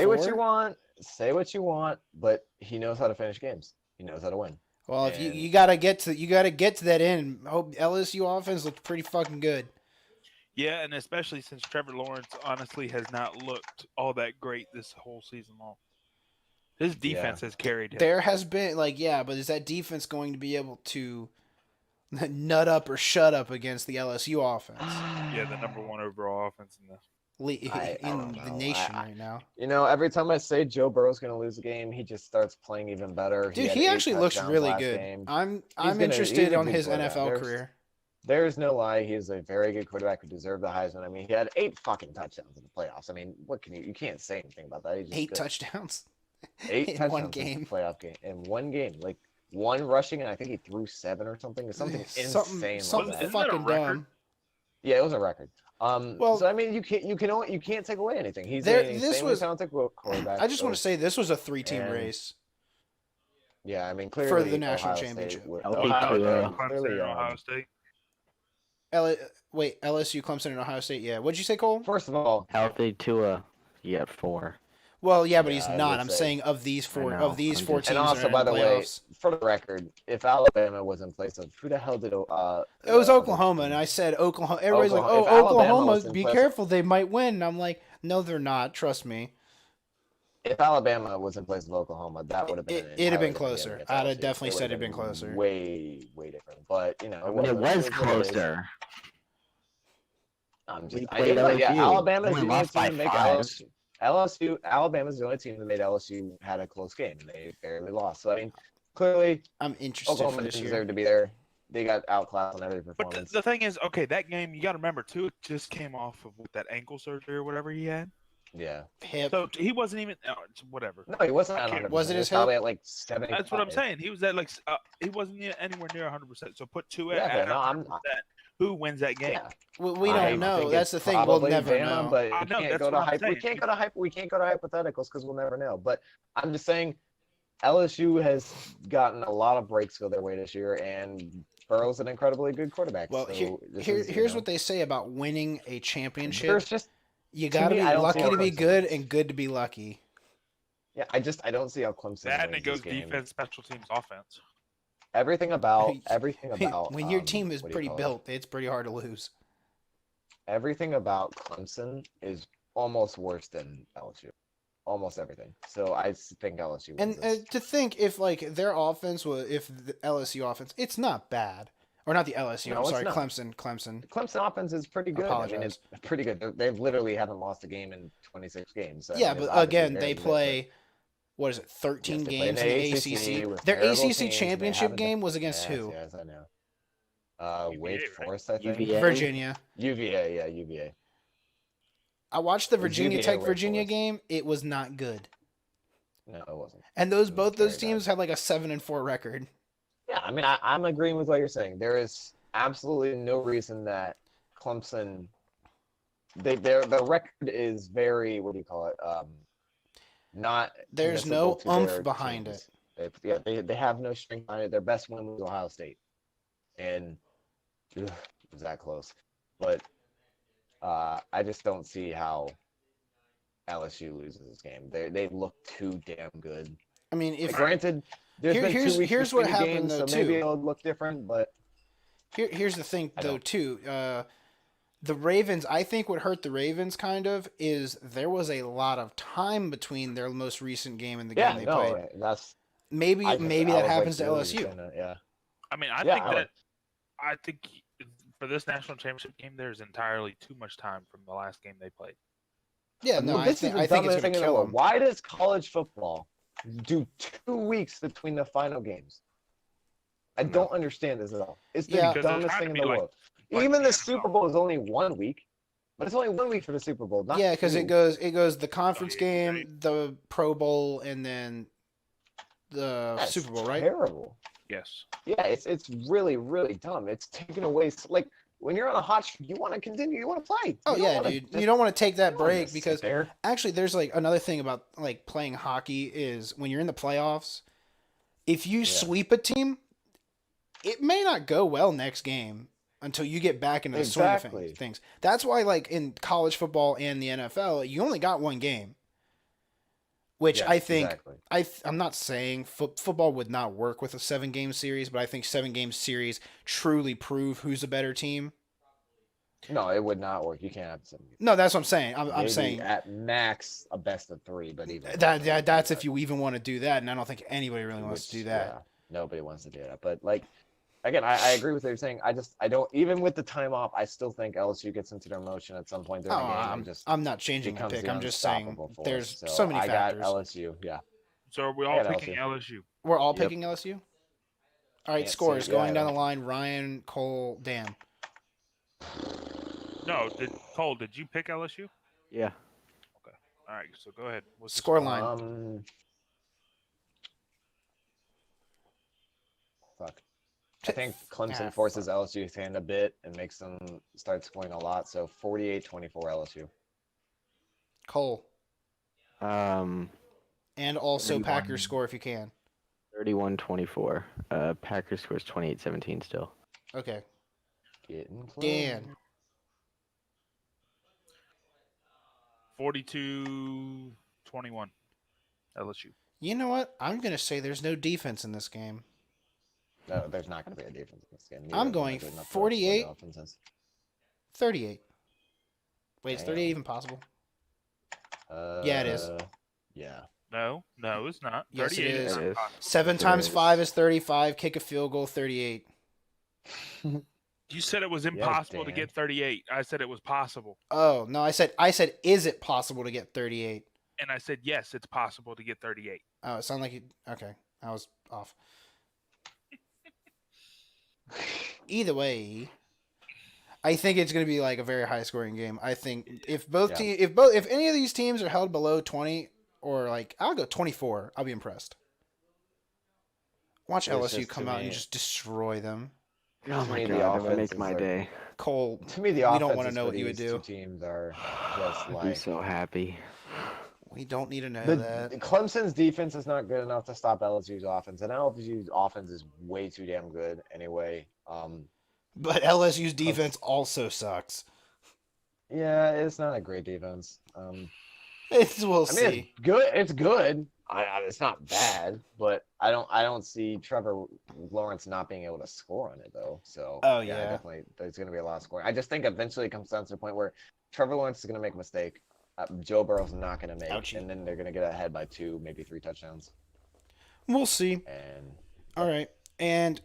Speaker 1: Say what you want, but he knows how to finish games. He knows how to win.
Speaker 2: Well, if
Speaker 1: And-
Speaker 2: you gotta get to that end. Hope LSU offense looked pretty fucking good.
Speaker 4: Yeah, and especially since Trevor Lawrence honestly has not looked all that great this whole season long. His defense has carried him.
Speaker 2: There has been but is that defense going to be able to nut up or shut up against the LSU offense
Speaker 4: Yeah, the number one overall offense in the.
Speaker 1: I
Speaker 2: in
Speaker 1: don't
Speaker 2: the
Speaker 1: know.
Speaker 2: nation right now?
Speaker 1: Every time I say Joe Burrow's going to lose a game, he just starts playing even better.
Speaker 2: Dude,
Speaker 1: had
Speaker 2: he
Speaker 1: 8
Speaker 2: actually looks
Speaker 1: touchdowns
Speaker 2: really
Speaker 1: last
Speaker 2: good.
Speaker 1: game.
Speaker 2: I'm
Speaker 1: he's
Speaker 2: interested
Speaker 1: a
Speaker 2: on
Speaker 1: good
Speaker 2: his
Speaker 1: quarterback.
Speaker 2: NFL
Speaker 1: There's-
Speaker 2: career.
Speaker 1: There's no lie. He is a very good quarterback who deserved the Heisman. I mean, he had 8 fucking touchdowns in the playoffs. I mean, what can you can't say anything about that. He's just
Speaker 2: 8
Speaker 1: good.
Speaker 2: touchdowns.
Speaker 1: 8
Speaker 2: in
Speaker 1: touchdowns
Speaker 2: one
Speaker 1: in
Speaker 2: game.
Speaker 1: playoff game in one game. Like one rushing, and I think he threw 7 or something. Something insane. like
Speaker 2: Something
Speaker 1: that.
Speaker 4: Isn't that a
Speaker 2: fucking
Speaker 4: record?
Speaker 2: dumb.
Speaker 1: Yeah, it was a record.
Speaker 2: Well-
Speaker 1: so I mean, you can't take away anything. He's
Speaker 2: There-
Speaker 1: an
Speaker 2: this
Speaker 1: insanely
Speaker 2: was-
Speaker 1: talented quarterback.
Speaker 2: I just want to
Speaker 1: so-
Speaker 2: say this was a 3-team
Speaker 1: and-
Speaker 2: race.
Speaker 1: Yeah, I mean, clearly
Speaker 2: the national
Speaker 1: Ohio State
Speaker 2: championship.
Speaker 1: would-
Speaker 5: Okay,
Speaker 1: Ohio
Speaker 5: Tua.
Speaker 1: State clearly,
Speaker 4: Clemson and Ohio State.
Speaker 2: LSU, Clemson, and Ohio State. Yeah, what'd you say, Cole?
Speaker 1: First of all,
Speaker 5: Healthy Tua, you got 4.
Speaker 2: Well, yeah, but
Speaker 1: Yeah,
Speaker 2: he's
Speaker 1: I
Speaker 2: not.
Speaker 1: would
Speaker 2: I'm
Speaker 1: say.
Speaker 2: saying of these four
Speaker 5: know,
Speaker 2: teams.
Speaker 5: I'm just-
Speaker 1: and
Speaker 2: that
Speaker 1: also,
Speaker 2: are in
Speaker 1: by the way,
Speaker 2: playoffs.
Speaker 1: for the record, if Alabama was in place of who the hell did
Speaker 2: It was Oklahoma, and I said Oklahoma. Everybody's like,
Speaker 1: Oklahoma-
Speaker 2: "Oh,
Speaker 1: if Alabama
Speaker 2: Oklahoma,
Speaker 1: was in
Speaker 2: be
Speaker 1: place-
Speaker 2: careful, they might win." And I'm like, "No, they're not. Trust me."
Speaker 1: if Alabama was in place of Oklahoma, that would have been.
Speaker 2: It'd have been
Speaker 1: entirely different
Speaker 2: closer.
Speaker 1: game against
Speaker 2: I'd have
Speaker 1: LSU.
Speaker 2: definitely
Speaker 1: It would
Speaker 2: said
Speaker 1: have
Speaker 2: it'd been closer.
Speaker 1: Way different, but
Speaker 5: When it
Speaker 1: wasn't.
Speaker 5: was
Speaker 1: what it is.
Speaker 5: closer.
Speaker 1: I'm just,
Speaker 5: We
Speaker 1: I
Speaker 5: played
Speaker 1: think, like, yeah,
Speaker 5: LSU.
Speaker 1: Alabama's
Speaker 5: Only
Speaker 1: the only
Speaker 5: lost by
Speaker 1: team to make
Speaker 5: 5.
Speaker 1: Alabama's the only team that made LSU had a close game, and they barely lost. So I mean, clearly
Speaker 2: I'm interested
Speaker 1: Oklahoma
Speaker 2: for this
Speaker 1: didn't
Speaker 2: year.
Speaker 1: deserve to be there. They got outclassed on every
Speaker 4: But
Speaker 1: performance.
Speaker 4: the thing is, okay, that game you got to remember too. It just came off of that ankle surgery or whatever he had,
Speaker 1: Yeah.
Speaker 2: Hip.
Speaker 4: so he wasn't even whatever.
Speaker 1: No, he wasn't at
Speaker 4: Okay.
Speaker 1: 100%.
Speaker 2: Was it
Speaker 1: He
Speaker 2: his
Speaker 1: probably
Speaker 2: hip?
Speaker 1: at like 70.
Speaker 4: That's what I'm saying. He was at like he wasn't anywhere near 100%. So put two
Speaker 1: Yeah,
Speaker 4: at
Speaker 1: but no, I'm-
Speaker 4: 100%. Who wins that game?
Speaker 1: Yeah.
Speaker 2: We
Speaker 1: I
Speaker 2: don't know.
Speaker 1: think
Speaker 2: That's
Speaker 1: it's
Speaker 2: the thing. We'll
Speaker 1: probably
Speaker 2: never
Speaker 1: Bama,
Speaker 2: know.
Speaker 1: But
Speaker 4: I
Speaker 1: we
Speaker 4: know,
Speaker 1: can't
Speaker 4: that's
Speaker 1: go to
Speaker 4: what I'm
Speaker 1: hype. We
Speaker 4: saying.
Speaker 1: can't go to hype. We can't go to hypotheticals because we'll never know. But I'm just saying, LSU has gotten a lot of breaks go their way this year, and Burrow's an incredibly good quarterback.
Speaker 2: Well,
Speaker 1: so this
Speaker 2: here's
Speaker 1: is,
Speaker 2: what they say about winning a championship.
Speaker 1: There's just
Speaker 2: You
Speaker 1: to
Speaker 2: got to
Speaker 1: me,
Speaker 2: be
Speaker 1: I don't
Speaker 2: lucky
Speaker 1: see how
Speaker 2: to be
Speaker 1: Clemson
Speaker 2: good
Speaker 1: wins.
Speaker 2: and good to be lucky.
Speaker 1: I don't see how Clemson
Speaker 4: That and
Speaker 1: wins
Speaker 4: it goes
Speaker 1: this game.
Speaker 4: defense, special teams, offense.
Speaker 1: Everything about
Speaker 2: When your team is
Speaker 1: what do you
Speaker 2: pretty
Speaker 1: call it?
Speaker 2: built, it's pretty hard to lose.
Speaker 1: Everything about Clemson is almost worse than LSU. Almost everything. So I think LSU
Speaker 2: And
Speaker 1: wins this.
Speaker 2: to think if like their offense was if the LSU offense, it's not bad. Or not the LSU.
Speaker 1: No,
Speaker 2: I'm
Speaker 1: it's
Speaker 2: sorry,
Speaker 1: not.
Speaker 2: Clemson.
Speaker 1: Clemson offense is pretty good. I mean,
Speaker 2: Apologize.
Speaker 1: it's pretty good. They've literally haven't lost a game in 26 games. So, I
Speaker 2: Yeah,
Speaker 1: mean, it's
Speaker 2: but
Speaker 1: obviously
Speaker 2: again,
Speaker 1: very
Speaker 2: they
Speaker 1: good,
Speaker 2: play what is it, 13
Speaker 1: Yes, they play
Speaker 2: games
Speaker 1: in
Speaker 2: in
Speaker 1: the
Speaker 2: the
Speaker 1: ACC
Speaker 2: ACC.
Speaker 1: with
Speaker 2: Their
Speaker 1: terrible
Speaker 2: ACC
Speaker 1: teams, and they
Speaker 2: championship
Speaker 1: haven't
Speaker 2: game was against
Speaker 1: yes,
Speaker 2: who?
Speaker 1: Yes, I know.
Speaker 4: UVA,
Speaker 1: Wake
Speaker 4: right?
Speaker 1: Forest, I think.
Speaker 5: UVA.
Speaker 2: Virginia.
Speaker 1: UVA, yeah, UVA.
Speaker 2: I watched the
Speaker 1: It was
Speaker 2: Virginia
Speaker 1: UVA
Speaker 2: Tech
Speaker 1: Wake
Speaker 2: Virginia
Speaker 1: Forest.
Speaker 2: game. It was not good.
Speaker 1: No, it wasn't.
Speaker 2: And
Speaker 1: It was
Speaker 2: both those
Speaker 1: very bad.
Speaker 2: teams had like a 7-4 record.
Speaker 1: Yeah, I mean, I'm agreeing with what you're saying. There is absolutely no reason that Clemson, their record is very, what do you call it? Not
Speaker 2: There's
Speaker 1: admissible
Speaker 2: no
Speaker 1: to
Speaker 2: oomph
Speaker 1: their
Speaker 2: behind
Speaker 1: teams.
Speaker 2: it.
Speaker 1: They have no strength on it. Their best win was Ohio State, and ugh, it was that close. But I just don't see how LSU loses this game. They look too damn good.
Speaker 2: I mean, if
Speaker 1: Granted, there's been 2 weeks
Speaker 2: here's what
Speaker 1: between the
Speaker 2: happened
Speaker 1: games,
Speaker 2: though
Speaker 1: so maybe
Speaker 2: too.
Speaker 1: it'll look different. But
Speaker 2: Here's the thing
Speaker 1: I
Speaker 2: though
Speaker 1: don't.
Speaker 2: too. The Ravens, I think what hurt the Ravens kind of is there was a lot of time between their most recent game and the game
Speaker 1: Yeah,
Speaker 2: they
Speaker 1: no,
Speaker 2: played.
Speaker 1: that's
Speaker 2: Maybe
Speaker 1: I
Speaker 2: that
Speaker 1: was
Speaker 2: happens to
Speaker 1: literally just
Speaker 2: LSU.
Speaker 1: saying that, yeah.
Speaker 4: I mean, I
Speaker 1: Yeah,
Speaker 4: think
Speaker 1: I would-
Speaker 4: that I think for this national championship game, there's entirely too much time from the last game they played.
Speaker 2: Yeah, no,
Speaker 1: Well,
Speaker 2: I
Speaker 1: this
Speaker 2: think
Speaker 1: is the
Speaker 2: I think it's
Speaker 1: dumbest
Speaker 2: going
Speaker 1: thing
Speaker 2: to
Speaker 1: in the
Speaker 2: kill
Speaker 1: world.
Speaker 2: them.
Speaker 1: Why does college football do 2 weeks between the final games? I
Speaker 5: No.
Speaker 1: don't understand this at all. It's the
Speaker 2: Yeah.
Speaker 4: Because they're
Speaker 1: dumbest
Speaker 4: trying
Speaker 1: thing
Speaker 4: to
Speaker 1: in
Speaker 4: be
Speaker 1: the
Speaker 4: like-
Speaker 1: world.
Speaker 4: like
Speaker 1: Even
Speaker 4: the
Speaker 1: the
Speaker 4: NFL.
Speaker 1: Super Bowl is only 1 week, but it's only 1 week for the Super Bowl. Not
Speaker 2: Yeah, because
Speaker 1: two.
Speaker 2: it goes the conference
Speaker 4: yeah,
Speaker 2: game, the Pro Bowl, and then the
Speaker 1: That's
Speaker 2: Super Bowl, right?
Speaker 1: Terrible.
Speaker 4: Yes.
Speaker 1: Yeah, it's really really dumb. It's taken away. Like when you're on a hot streak, you want to continue. You want to play.
Speaker 2: Oh
Speaker 1: You don't
Speaker 2: yeah,
Speaker 1: wanna
Speaker 2: dude.
Speaker 1: just-
Speaker 2: You don't want to take that
Speaker 1: you don't wanna
Speaker 2: break
Speaker 1: just sit
Speaker 2: because
Speaker 1: there.
Speaker 2: actually there's like another thing about like playing hockey is when you're in the playoffs, if you
Speaker 1: Yeah.
Speaker 2: sweep a team, it may not go well next game until you get back into the swing of
Speaker 1: Exactly.
Speaker 2: things. That's why like in college football and the NFL, you only got one game. Which
Speaker 1: Yes,
Speaker 2: I think
Speaker 1: exactly.
Speaker 2: I'm not saying football would not work with a 7-game series, but I think 7-game series truly prove who's a better team.
Speaker 1: No, it would not work. You can't have some.
Speaker 2: No, that's what I'm saying. I'm
Speaker 1: Maybe
Speaker 2: saying
Speaker 1: at max a best of 3, but even
Speaker 2: that's if you even want to do that, and I don't think anybody really wants to do that.
Speaker 1: Yeah, nobody wants to do that. But like, again, I agree with what you're saying. I don't even with the time off. I still think LSU gets into their motion at some point during the game.
Speaker 2: I'm not changing my
Speaker 1: becomes
Speaker 2: pick.
Speaker 1: the
Speaker 2: I'm just saying
Speaker 1: unstoppable force.
Speaker 2: there's
Speaker 1: So
Speaker 2: so many
Speaker 1: I
Speaker 2: factors.
Speaker 1: got LSU. Yeah.
Speaker 4: So are we
Speaker 1: I
Speaker 4: all
Speaker 1: got
Speaker 4: picking
Speaker 1: LSU.
Speaker 4: LSU?
Speaker 2: We're all
Speaker 1: Yep.
Speaker 2: picking LSU. All right,
Speaker 1: Can't
Speaker 2: scores
Speaker 1: see-
Speaker 2: going
Speaker 1: yeah,
Speaker 2: down the
Speaker 1: yeah.
Speaker 2: line. Ryan, Cole, Dan.
Speaker 4: No, Cole, did you pick LSU?
Speaker 5: Yeah.
Speaker 4: All right, so go ahead. What's the
Speaker 2: Score
Speaker 4: score?
Speaker 2: line.
Speaker 1: Fuck. I think Clemson
Speaker 2: Ah,
Speaker 1: forces LSU's hand a bit and makes them start scoring a lot. So 48-24 LSU.
Speaker 2: Cole,
Speaker 5: Um,
Speaker 2: and also
Speaker 5: 31.
Speaker 2: Packers score if you can.
Speaker 5: 31-24. Packers scores 28-17 still.
Speaker 2: Okay,
Speaker 1: Getting close.
Speaker 2: Dan.
Speaker 4: 42-21 LSU.
Speaker 2: You know what? I'm gonna say there's no defense in this game.
Speaker 1: No, there's not going to be a defense in this game. Neither
Speaker 2: I'm
Speaker 1: of them are
Speaker 2: going
Speaker 1: good enough to
Speaker 2: 48.
Speaker 1: play offenses.
Speaker 2: 38. Wait, is 38
Speaker 1: Damn.
Speaker 2: even possible? Yeah, it is.
Speaker 1: Yeah.
Speaker 4: No, it's not.
Speaker 2: Yes, it
Speaker 4: 38
Speaker 2: is.
Speaker 4: not
Speaker 5: It is.
Speaker 4: possible.
Speaker 2: 7
Speaker 1: It
Speaker 2: times
Speaker 1: is.
Speaker 2: 5 is 35. Kick a field goal, 38.
Speaker 4: You said it was impossible to
Speaker 1: Dan.
Speaker 4: get 38. I said it was possible.
Speaker 2: Oh no, I said, is it possible to get 38?
Speaker 4: And I said, yes, it's possible to get 38.
Speaker 2: Oh, it sounded like you. Okay, I was off. Either way, I think it's going to be like a very high scoring game. I think if both
Speaker 1: Yeah.
Speaker 2: if any of these teams are held below 20 or like I'll go 24, I'll be impressed. Watch
Speaker 1: It's
Speaker 2: LSU
Speaker 1: just
Speaker 2: come
Speaker 1: to
Speaker 2: out and
Speaker 1: me-
Speaker 2: just destroy them.
Speaker 5: Oh
Speaker 1: To
Speaker 5: my
Speaker 1: me, the
Speaker 5: god, that would make
Speaker 1: offenses
Speaker 5: my
Speaker 1: are-
Speaker 5: day.
Speaker 2: Cole,
Speaker 1: To me, the
Speaker 2: We don't
Speaker 1: offenses
Speaker 2: wanna know
Speaker 1: for
Speaker 2: what you would
Speaker 1: these
Speaker 2: do.
Speaker 1: two teams are just
Speaker 5: I'd be
Speaker 1: like
Speaker 5: so happy.
Speaker 2: we don't need to know
Speaker 1: the
Speaker 2: that.
Speaker 1: Clemson's defense is not good enough to stop LSU's offense, and LSU's offense is way too damn good anyway.
Speaker 2: But LSU's defense also sucks.
Speaker 1: Yeah, it's not a great defense.
Speaker 2: We'll
Speaker 1: I mean,
Speaker 2: see.
Speaker 1: it's good. It's good. It's not bad, but I don't see Trevor Lawrence not being able to score on it though. So
Speaker 2: Oh, yeah.
Speaker 1: definitely there's going to be a lot of scoring. I just think eventually it comes down to the point where Trevor Lawrence is going to make a mistake. Joe Burrow's not going to make,
Speaker 2: Ouchie.
Speaker 1: and then they're going to get ahead by 2, maybe 3 touchdowns.
Speaker 2: We'll see.
Speaker 1: And
Speaker 2: All right. And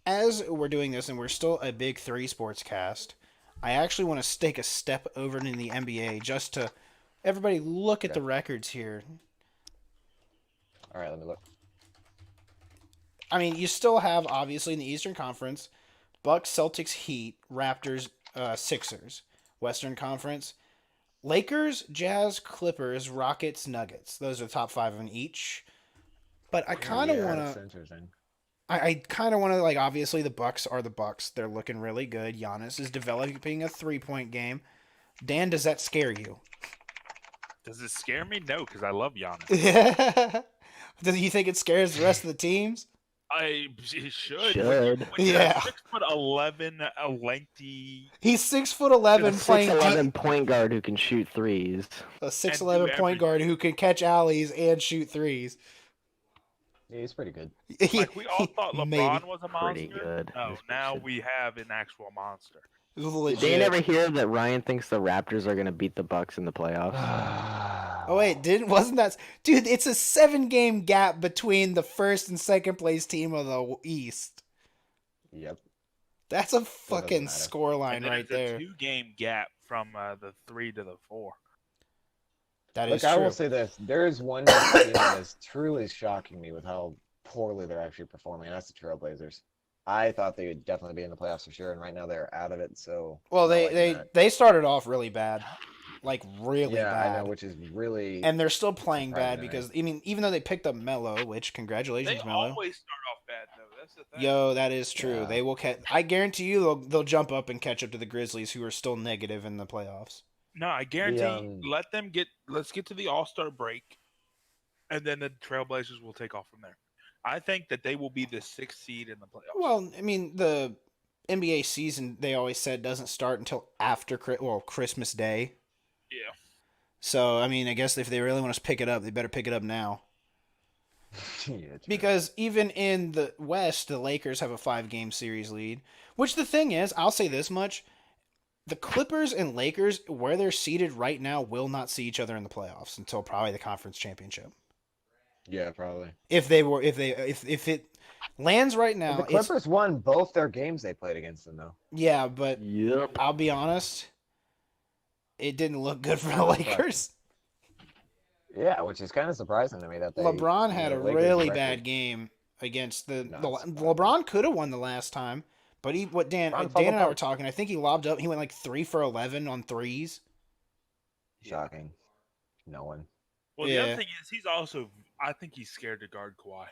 Speaker 2: as we're doing this, and we're still a big 3 sports cast, I actually want to take a step over into the NBA just to everybody look at
Speaker 1: Okay.
Speaker 2: the records here.
Speaker 1: all right, let me look.
Speaker 2: I mean, you still have obviously in the Eastern Conference, Bucks, Celtics, Heat, Raptors, Sixers. Western Conference, Lakers, Jazz, Clippers, Rockets, Nuggets. Those are the top 5 in each. But I kind of
Speaker 1: Yeah,
Speaker 2: want
Speaker 1: that's
Speaker 2: to.
Speaker 1: interesting.
Speaker 2: I kind of want to, like, obviously the Bucks are the Bucks. They're looking really good. Giannis is developing a 3-point game. Dan, does that scare you?
Speaker 4: Does it scare me? No, because I love Giannis.
Speaker 2: Does he think it scares the rest of the teams?
Speaker 4: It should.
Speaker 5: Should.
Speaker 4: When you
Speaker 2: Yeah.
Speaker 4: 6'11", a lengthy.
Speaker 2: He's 6'11",
Speaker 5: A
Speaker 2: playing
Speaker 5: 6'11" point guard who can shoot threes.
Speaker 2: a
Speaker 4: And
Speaker 2: 6'11"
Speaker 4: do
Speaker 2: point guard who can catch alleys and shoot threes.
Speaker 1: Yeah, he's pretty good.
Speaker 4: Like we all thought
Speaker 2: Maybe.
Speaker 4: LeBron was a
Speaker 5: Pretty
Speaker 4: monster.
Speaker 5: good.
Speaker 4: No,
Speaker 5: He's
Speaker 4: now
Speaker 5: pretty
Speaker 4: we have an actual monster.
Speaker 5: Did they never hear that Ryan thinks the Raptors are gonna beat the Bucks in the playoffs?
Speaker 2: Oh wait, wasn't that dude? It's a 7-game gap between the first and second place team of the East.
Speaker 1: Yep.
Speaker 2: That's a fucking
Speaker 1: matter.
Speaker 2: scoreline
Speaker 4: And then
Speaker 2: right
Speaker 4: it's
Speaker 2: there.
Speaker 4: a 2-game gap from the 3 to the 4.
Speaker 2: That
Speaker 1: Look,
Speaker 2: is
Speaker 1: I
Speaker 2: true.
Speaker 1: will say this: there is one team that is truly shocking me with how poorly they're actually performing, and that's the Trailblazers. I thought they would definitely be in the playoffs for sure, and right now they're out of it. So
Speaker 2: Well,
Speaker 1: I'm not liking that.
Speaker 2: they started off really bad, like really
Speaker 1: yeah,
Speaker 2: bad.
Speaker 1: I know, which is really
Speaker 2: And they're still playing bad
Speaker 1: surprising,
Speaker 2: because I mean, even though they picked up Melo, which
Speaker 4: They
Speaker 2: congratulations, Melo.
Speaker 4: always start off bad though. That's the thing.
Speaker 2: Yo, that is true.
Speaker 1: Yeah.
Speaker 2: They will catch. I guarantee you, they'll jump up and catch up to the Grizzlies, who are still negative in the playoffs.
Speaker 4: No, I guarantee. Let's get to the All-Star break, and then the Trailblazers will take off from there. I think that they will be the 6th seed in the playoffs.
Speaker 2: Well, I mean, the NBA season they always said doesn't start until after Christmas Day.
Speaker 4: Yeah.
Speaker 2: So I mean, I guess if they really want to pick it up, they better pick it up now.
Speaker 1: yeah, true.
Speaker 2: Because even in the West, the Lakers have a 5-game series lead. Which the thing is, I'll say this much: the Clippers and Lakers, where they're seated right now, will not see each other in the playoffs until probably the conference championship.
Speaker 1: yeah, probably.
Speaker 2: If it lands right now,
Speaker 1: the Clippers won both their games they played against them, though.
Speaker 2: yeah, but
Speaker 5: Yep.
Speaker 2: I'll be honest, it didn't look good for the
Speaker 1: Not
Speaker 2: Lakers.
Speaker 1: Yeah, which is kind of surprising to me that they.
Speaker 2: LeBron had
Speaker 1: the
Speaker 2: a
Speaker 1: Lakers
Speaker 2: really
Speaker 1: record-
Speaker 2: bad game against the
Speaker 1: No, it's
Speaker 2: LeBron could have won the last time, but Dan
Speaker 1: LeBron
Speaker 2: Dan
Speaker 1: fell
Speaker 2: and I were
Speaker 1: apart.
Speaker 2: talking. I think he lobbed up. He went like 3 for 11 on threes.
Speaker 1: Shocking. No one.
Speaker 4: Well, the
Speaker 2: Yeah.
Speaker 4: other thing is he's also. I think he's scared to guard Kawhi.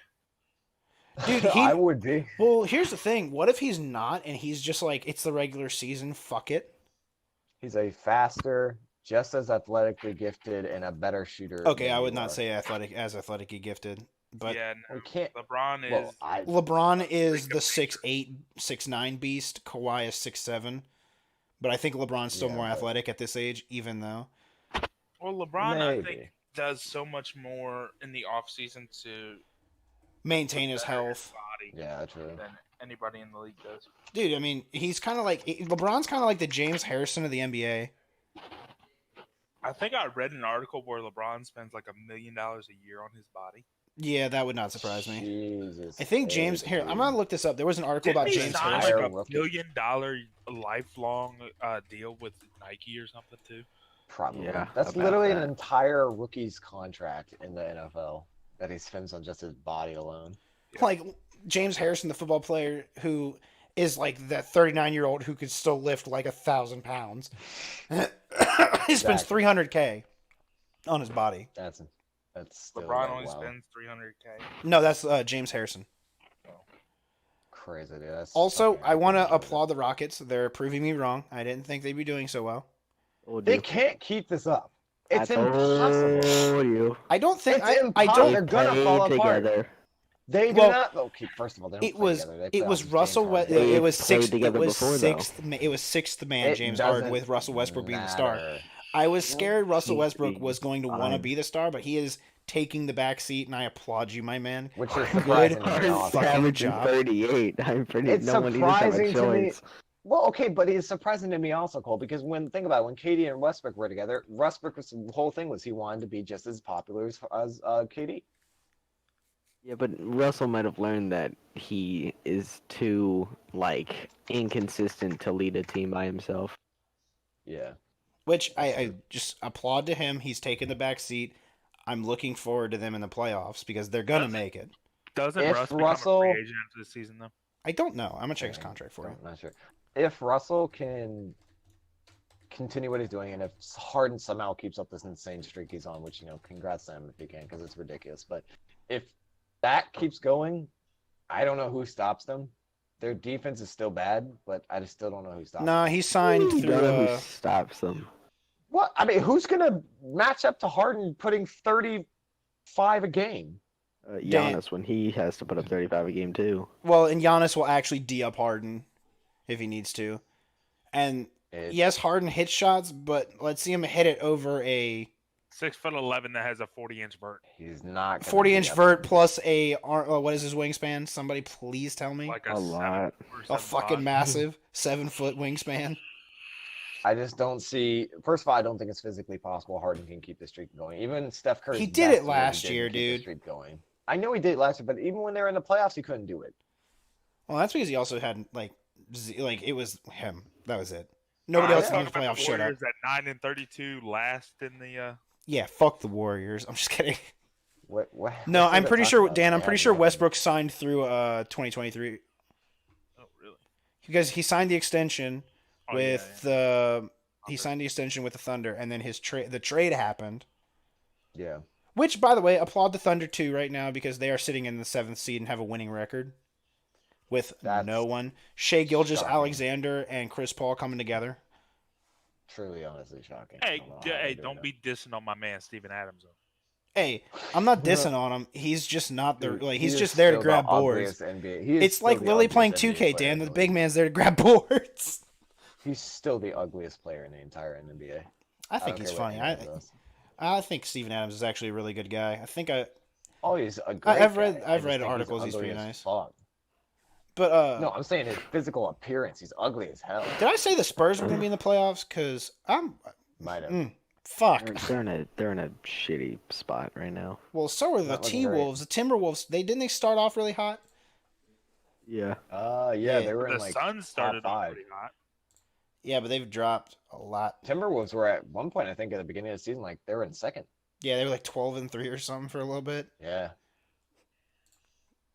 Speaker 2: Dude, he-
Speaker 1: I would be.
Speaker 2: Well, here's the thing. What if he's not and he's just like, it's the regular season, fuck it?
Speaker 1: He's a faster, just as athletically gifted, and a better shooter.
Speaker 2: Okay,
Speaker 1: than
Speaker 2: I
Speaker 1: you
Speaker 2: would not
Speaker 1: are.
Speaker 2: say athletically gifted, but
Speaker 4: yeah, no,
Speaker 1: We can't.
Speaker 4: LeBron is.
Speaker 1: Well,
Speaker 2: LeBron is
Speaker 4: Freak
Speaker 2: the
Speaker 4: of
Speaker 2: 6'8", 6'9" beast. Kawhi is 6'7", but I think LeBron's still
Speaker 1: Yeah,
Speaker 2: more
Speaker 1: but-
Speaker 2: athletic at this age, even though.
Speaker 4: well, LeBron, I think,
Speaker 1: Maybe.
Speaker 4: does so much more in the off season to
Speaker 2: Maintain his
Speaker 4: better
Speaker 2: health.
Speaker 4: body
Speaker 1: Yeah, true.
Speaker 4: than anybody in the league does.
Speaker 2: Dude, I mean, he's kind of like LeBron's kind of like the James Harrison of the NBA.
Speaker 4: I think I read an article where LeBron spends like $1 million a year on his body.
Speaker 2: Yeah, that would not surprise me.
Speaker 1: Jesus.
Speaker 2: I think James here. I'm gonna look this up. There was an article
Speaker 4: Didn't
Speaker 2: about
Speaker 4: he
Speaker 2: James
Speaker 4: sign
Speaker 2: Harrison.
Speaker 4: like
Speaker 1: Harrison.
Speaker 4: a $1 million lifelong deal with Nike or something too?
Speaker 1: Probably.
Speaker 5: Yeah,
Speaker 1: That's
Speaker 5: about
Speaker 1: literally an
Speaker 5: that.
Speaker 1: entire rookie's contract in the NFL that he spends on just his body alone.
Speaker 2: Like James Harrison, the football player who is like that 39-year-old who could still lift like 1,000 pounds. He spends
Speaker 1: Exactly.
Speaker 2: $300K on his body.
Speaker 1: That's still
Speaker 4: LeBron only
Speaker 1: wow.
Speaker 4: spends $300K.
Speaker 2: No, that's James Harrison.
Speaker 1: Crazy, dude. That's
Speaker 2: Also,
Speaker 1: fucking
Speaker 2: I want to
Speaker 1: ridiculous.
Speaker 2: applaud the Rockets. They're proving me wrong. I didn't think they'd be doing so well.
Speaker 5: Told
Speaker 1: They
Speaker 5: you.
Speaker 1: can't keep this up. It's
Speaker 5: I
Speaker 1: impossible.
Speaker 5: told you.
Speaker 2: I don't think
Speaker 1: It's
Speaker 2: I
Speaker 1: impossible.
Speaker 2: don't.
Speaker 1: They're gonna
Speaker 5: Played
Speaker 1: fall apart.
Speaker 5: together.
Speaker 1: They do
Speaker 2: Well,
Speaker 1: not. Okay, first of all, they don't
Speaker 2: It
Speaker 1: play
Speaker 2: was
Speaker 1: together. They
Speaker 2: it
Speaker 1: play
Speaker 2: was
Speaker 1: off
Speaker 2: Russell.
Speaker 1: James
Speaker 2: It
Speaker 1: Harden.
Speaker 5: They
Speaker 2: was
Speaker 5: played
Speaker 2: sixth. It
Speaker 5: together
Speaker 2: was
Speaker 5: before, though.
Speaker 2: sixth. It was sixth man
Speaker 1: It
Speaker 2: James Harden
Speaker 1: doesn't
Speaker 2: with Russell Westbrook being the star.
Speaker 1: matter.
Speaker 2: I was scared Russell
Speaker 5: Seems to
Speaker 2: Westbrook
Speaker 5: be
Speaker 2: was going to want to
Speaker 5: fine.
Speaker 2: be the star, but he is taking the back seat, and I applaud you, my man.
Speaker 1: Which is
Speaker 2: Good
Speaker 1: surprising to me.
Speaker 2: Harden
Speaker 1: also.
Speaker 2: fucking
Speaker 5: averaging
Speaker 2: job.
Speaker 5: 38. I'm pretty.
Speaker 1: It's
Speaker 5: no one even have a
Speaker 1: surprising to me.
Speaker 5: choice.
Speaker 1: Well, okay, but it's surprising to me also, Cole, because think about it, when KD and Westbrook were together, the whole thing was he wanted to be just as popular as KD.
Speaker 5: Yeah, but Russell might have learned that he is too inconsistent to lead a team by himself.
Speaker 1: Yeah.
Speaker 2: Which I just applaud to him. He's taken the back seat. I'm looking forward to them in the playoffs because they're gonna make it.
Speaker 4: Doesn't
Speaker 1: If
Speaker 4: Russ become
Speaker 1: Russell-
Speaker 4: a free agent after the season though?
Speaker 2: I don't know. I'm gonna check his contract for you.
Speaker 1: I'm not sure. If Russell can continue what he's doing, and if Harden somehow keeps up this insane streak he's on, which, congrats to him if he can, because it's ridiculous. But if that keeps going, I don't know who stops them. Their defense is still bad, but I just still don't know who stops them.
Speaker 2: Nah, he signed
Speaker 5: You
Speaker 2: through.
Speaker 5: don't know who stops them.
Speaker 1: What? I mean, who's going to match up to Harden putting 35 a game?
Speaker 2: Dan-
Speaker 5: Giannis when he has to put up 35 a game too.
Speaker 2: Well, and Giannis will actually D-up Harden if he needs to. And yes, Harden hits shots, but let's see him hit it over a
Speaker 4: 6'11" that has a 40-inch vert.
Speaker 3: He's not gonna
Speaker 2: 40-inch
Speaker 3: be up
Speaker 2: vert
Speaker 3: there.
Speaker 2: plus what is his wingspan? Somebody please tell me.
Speaker 4: Like
Speaker 5: A
Speaker 4: a
Speaker 5: lot.
Speaker 4: 7 or
Speaker 2: A fucking
Speaker 4: 7'5".
Speaker 2: massive 7-foot wingspan.
Speaker 3: I just don't see. First of all, I don't think it's physically possible Harden can keep the streak going. Even Steph Curry.
Speaker 2: He did it last year, dude.
Speaker 3: Streak going. I know he did it last year, but even when they were in the playoffs, he couldn't do it.
Speaker 2: Well, that's because he also had like it was him. That was it. Nobody else in the playoffs showed up.
Speaker 4: Warriors at 9-32, last in the.
Speaker 2: Yeah, fuck the Warriors. I'm just kidding.
Speaker 3: What,
Speaker 2: No,
Speaker 3: what's there
Speaker 2: I'm
Speaker 3: to
Speaker 2: pretty
Speaker 3: talk
Speaker 2: sure,
Speaker 3: about?
Speaker 2: Dan. I'm
Speaker 3: They
Speaker 2: pretty
Speaker 3: have
Speaker 2: sure
Speaker 3: nothing.
Speaker 2: Westbrook signed through 2023
Speaker 4: Oh, really?
Speaker 2: because he signed the extension
Speaker 4: Oh,
Speaker 2: with the. He signed the extension with the Thunder, and then the trade happened.
Speaker 3: Yeah.
Speaker 2: Which, by the way, applaud the Thunder too right now because they are sitting in the 7th seed and have a winning record with
Speaker 3: That's
Speaker 2: no one. Shea Gilgeous,
Speaker 3: shocking.
Speaker 2: Alexander, and Chris Paul coming together.
Speaker 3: Truly, honestly shocking.
Speaker 4: Hey,
Speaker 3: I don't know how they're
Speaker 4: hey,
Speaker 3: doing
Speaker 4: don't
Speaker 3: that.
Speaker 4: be dissing on my man Steven Adams. Though.
Speaker 2: Hey, I'm not dissing on him. He's just not the
Speaker 3: Dude,
Speaker 2: like.
Speaker 3: he
Speaker 2: He's
Speaker 3: is
Speaker 2: just there to
Speaker 3: still
Speaker 2: grab
Speaker 3: the
Speaker 2: boards.
Speaker 3: ugliest NBA. He is
Speaker 2: It's
Speaker 3: still
Speaker 2: like
Speaker 3: the
Speaker 2: literally playing
Speaker 3: ugliest
Speaker 2: 2K,
Speaker 3: NBA player
Speaker 2: Dan.
Speaker 3: in
Speaker 2: The
Speaker 3: the
Speaker 2: big
Speaker 3: league.
Speaker 2: man's there to grab boards.
Speaker 3: He's still the ugliest player in the entire NBA.
Speaker 2: I think
Speaker 3: don't
Speaker 2: he's
Speaker 3: care what
Speaker 2: funny.
Speaker 3: anyone says.
Speaker 2: I think Steven Adams is actually a really good guy. I think
Speaker 3: Oh, he's a great
Speaker 2: I've
Speaker 3: guy.
Speaker 2: read
Speaker 3: I just
Speaker 2: read
Speaker 3: think
Speaker 2: articles. He's
Speaker 3: ugly
Speaker 2: pretty
Speaker 3: as
Speaker 2: nice.
Speaker 3: fuck.
Speaker 2: But
Speaker 3: No, I'm saying his physical appearance. He's ugly as hell.
Speaker 2: did I say the Spurs were gonna be in the playoffs? Because
Speaker 3: Might have.
Speaker 2: fuck.
Speaker 5: They're in a shitty spot right now.
Speaker 2: Well, so are the
Speaker 3: Not looking
Speaker 2: T
Speaker 3: great.
Speaker 2: Wolves, the Timberwolves. Didn't they start off really hot?
Speaker 5: Yeah.
Speaker 3: Yeah,
Speaker 2: Yeah.
Speaker 3: they were in
Speaker 4: The
Speaker 3: like
Speaker 4: Suns started
Speaker 3: top
Speaker 4: off
Speaker 3: 5.
Speaker 4: pretty hot.
Speaker 2: Yeah, but they've dropped a lot.
Speaker 3: Timberwolves were at one point, I think, at the beginning of the season, like they were in second.
Speaker 2: Yeah, they were like 12-3 or something for a little bit.
Speaker 3: Yeah.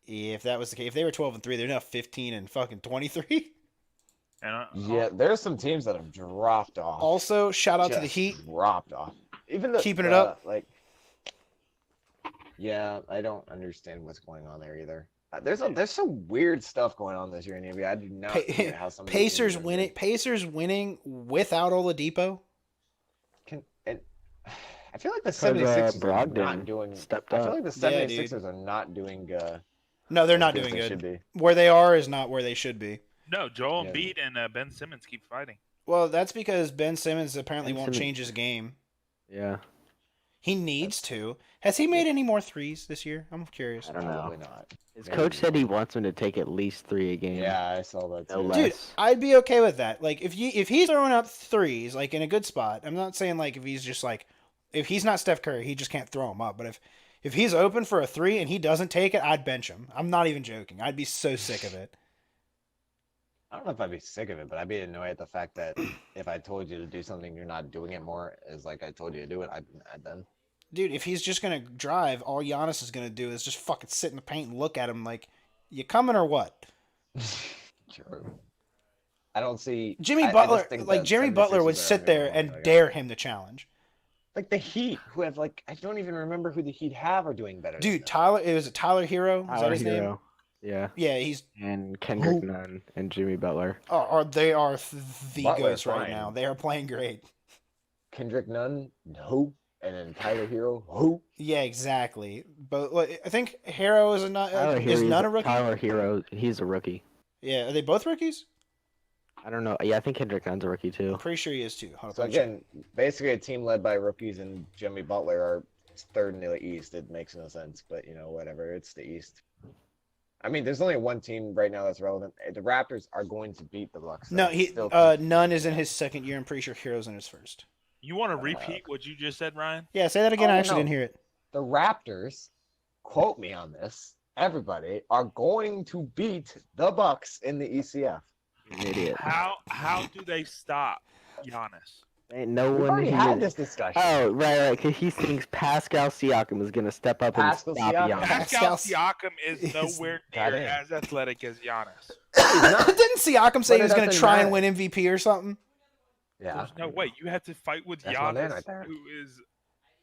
Speaker 2: If that was the case, if they were 12-3, they're now 15 and fucking 23.
Speaker 4: And
Speaker 3: Yeah, there's some teams that have dropped off.
Speaker 2: Also, shout out to the
Speaker 3: Just
Speaker 2: Heat.
Speaker 3: dropped off. Even the
Speaker 2: Keeping it up.
Speaker 3: Like, yeah, I don't understand what's going on there either. There's some weird stuff going on this year in the NBA. I do not get how some of these
Speaker 2: Pacers
Speaker 3: teams are
Speaker 2: winning. Pacers winning without Oladipo.
Speaker 3: I feel like the 76ers are
Speaker 5: Brogdon
Speaker 3: not doing.
Speaker 5: stepped
Speaker 3: I feel
Speaker 5: up.
Speaker 3: like the
Speaker 2: Yeah,
Speaker 3: 76ers are not doing.
Speaker 2: No, they're
Speaker 3: as
Speaker 2: not
Speaker 3: good as
Speaker 2: doing
Speaker 3: they
Speaker 2: good.
Speaker 3: should be.
Speaker 2: Where they are is not where they should be.
Speaker 4: no, Joel
Speaker 3: Yeah.
Speaker 4: Embiid and Ben Simmons keep fighting.
Speaker 2: Well, that's because Ben Simmons apparently
Speaker 5: Ben
Speaker 2: won't
Speaker 5: Simmons-
Speaker 2: change his game.
Speaker 5: Yeah.
Speaker 2: He needs to. Has he made any more threes this year? I'm curious.
Speaker 5: I don't know.
Speaker 3: Probably not.
Speaker 5: His
Speaker 3: Maybe.
Speaker 5: coach said he wants him to take at least 3 a game.
Speaker 3: Yeah, I saw that
Speaker 5: No
Speaker 3: too.
Speaker 5: less.
Speaker 2: Dude, I'd be okay with that. Like if he's throwing up threes like in a good spot. I'm not saying like if he's just like if he's not Steph Curry, he just can't throw them up. But if he's open for a 3 and he doesn't take it, I'd bench him. I'm not even joking. I'd be so sick of it.
Speaker 3: I don't know if I'd be sick of it, but I'd be annoyed at the fact that if I told you to do something, you're not doing it more. Is like I told you to do it. I'd then.
Speaker 2: Dude, if he's just gonna drive, all Giannis is gonna do is just fucking sit in the paint and look at him like, you coming or what?
Speaker 3: True. I don't see
Speaker 2: Jimmy
Speaker 3: I
Speaker 2: Butler,
Speaker 3: just think
Speaker 2: like
Speaker 3: that
Speaker 2: Jimmy Butler
Speaker 3: 76ers
Speaker 2: would
Speaker 3: are
Speaker 2: sit
Speaker 3: gonna
Speaker 2: there
Speaker 3: win.
Speaker 2: and
Speaker 3: Okay.
Speaker 2: dare him to challenge.
Speaker 3: Like the Heat, who have like I don't even remember who the Heat have are doing better. than
Speaker 2: Dude,
Speaker 3: them.
Speaker 2: Tyler, it was Tyler Hero. Is that
Speaker 5: Tyler
Speaker 2: his name?
Speaker 5: Hero. Yeah.
Speaker 2: Yeah, he's.
Speaker 5: And Kendrick Nunn and Jimmy Butler.
Speaker 2: They are the
Speaker 3: Butler's
Speaker 2: goats right
Speaker 3: fine.
Speaker 2: now. They are playing great.
Speaker 3: Kendrick Nunn, who, and then Tyler Hero, who.
Speaker 2: Yeah, exactly. But like, I think Hero is not.
Speaker 5: Tyler
Speaker 2: Is
Speaker 5: Hero's-
Speaker 2: none a rookie?
Speaker 5: Tyler Hero, he's a rookie.
Speaker 2: Yeah, are they both rookies?
Speaker 5: I don't know. Yeah, I think Kendrick Nunn's a rookie too.
Speaker 2: I'm pretty sure he is too. Hold up,
Speaker 3: So
Speaker 2: let me check.
Speaker 3: again, basically a team led by rookies and Jimmy Butler are third in the East. It makes no sense, but you know whatever. It's the East. I mean, there's only one team right now that's relevant. The Raptors are going to beat the Bucks. so
Speaker 2: No,
Speaker 3: it's
Speaker 2: he
Speaker 3: still-
Speaker 2: Nunn is in his second year. I'm pretty sure Hero's in his first.
Speaker 4: You want to repeat what you just said, Ryan?
Speaker 2: Yeah, say that again. I
Speaker 3: Oh,
Speaker 2: actually
Speaker 3: no.
Speaker 2: didn't hear it.
Speaker 3: The Raptors, quote me on this, everybody, are going to beat the Bucks in the ECF.
Speaker 5: He's an idiot.
Speaker 4: How do they stop Giannis?
Speaker 5: Ain't no
Speaker 3: We've
Speaker 5: one
Speaker 3: already
Speaker 5: here.
Speaker 3: had this discussion.
Speaker 5: Oh, right. Cause he thinks Pascal Siakam is gonna step up
Speaker 3: Pascal
Speaker 5: and stop
Speaker 3: Siakam.
Speaker 5: Giannis.
Speaker 4: Pascal
Speaker 2: Pascal
Speaker 4: Siakam is
Speaker 2: is
Speaker 4: nowhere
Speaker 3: got
Speaker 4: near
Speaker 3: in.
Speaker 4: as athletic as Giannis.
Speaker 2: Didn't Siakam say
Speaker 3: But
Speaker 2: he was
Speaker 3: it
Speaker 2: going to
Speaker 3: doesn't
Speaker 2: try and
Speaker 3: matter.
Speaker 2: win MVP or something?
Speaker 3: Yeah.
Speaker 4: There's no way. You have to fight with
Speaker 3: That's my man
Speaker 4: Giannis,
Speaker 3: right there.
Speaker 4: who is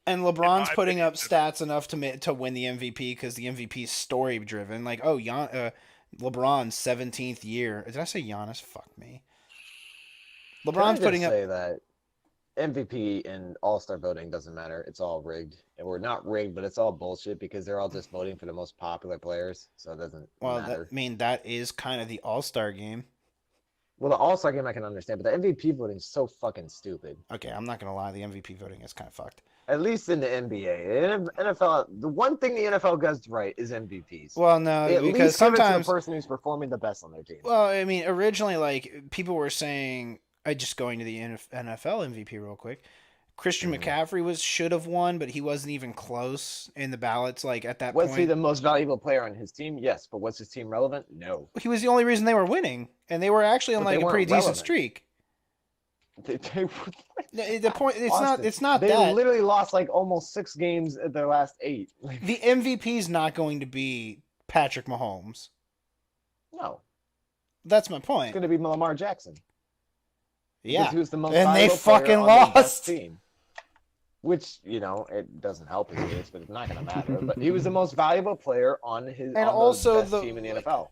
Speaker 2: And LeBron's
Speaker 4: my
Speaker 2: putting up
Speaker 4: opinion,
Speaker 2: stats enough to win the MVP because the MVP is story driven. Like, oh, LeBron's 17th year. Did I say Giannis? Fuck me.
Speaker 3: Can I
Speaker 2: LeBron's
Speaker 3: just
Speaker 2: putting up.
Speaker 3: say that MVP and All-Star voting doesn't matter. It's all rigged. And we're not rigged, but it's all bullshit because they're all just voting for the most popular players, so it doesn't
Speaker 2: Well,
Speaker 3: matter.
Speaker 2: that is kind of the All-Star game.
Speaker 3: Well, the All-Star game I can understand, but the MVP voting is so fucking stupid.
Speaker 2: Okay, I'm not gonna lie, the MVP voting is kind of fucked.
Speaker 3: At least in the NBA. In NFL, the one thing the NFL does right is MVPs.
Speaker 2: Well, no,
Speaker 3: They at
Speaker 2: because
Speaker 3: least give it to
Speaker 2: sometimes,
Speaker 3: the person who's performing the best on their team.
Speaker 2: well, I mean, originally, like people were saying, I just going to the NFL MVP real quick. Christian
Speaker 3: Mhm.
Speaker 2: McCaffrey should have won, but he wasn't even close in the ballots. Like at that
Speaker 3: Was
Speaker 2: point,
Speaker 3: he the most valuable player on his team? Yes, but was his team relevant? No.
Speaker 2: he was the only reason they were winning, and they were actually on
Speaker 3: But they
Speaker 2: like a pretty
Speaker 3: weren't
Speaker 2: decent
Speaker 3: relevant.
Speaker 2: streak.
Speaker 3: They
Speaker 2: The point,
Speaker 3: Austin,
Speaker 2: it's not
Speaker 3: they
Speaker 2: that
Speaker 3: literally lost like almost 6 games at their last 8.
Speaker 2: the MVP is not going to be Patrick Mahomes.
Speaker 3: No,
Speaker 2: That's my
Speaker 3: it's
Speaker 2: point.
Speaker 3: going to be Lamar Jackson.
Speaker 2: Yeah,
Speaker 3: Because he was the most
Speaker 2: And they
Speaker 3: valuable player
Speaker 2: fucking
Speaker 3: on the best
Speaker 2: lost.
Speaker 3: team. Which, it doesn't help his case, but it's not going to matter. But he was the most valuable player on his
Speaker 2: And
Speaker 3: on
Speaker 2: also
Speaker 3: the best
Speaker 2: the-
Speaker 3: team in the
Speaker 2: like-
Speaker 3: NFL.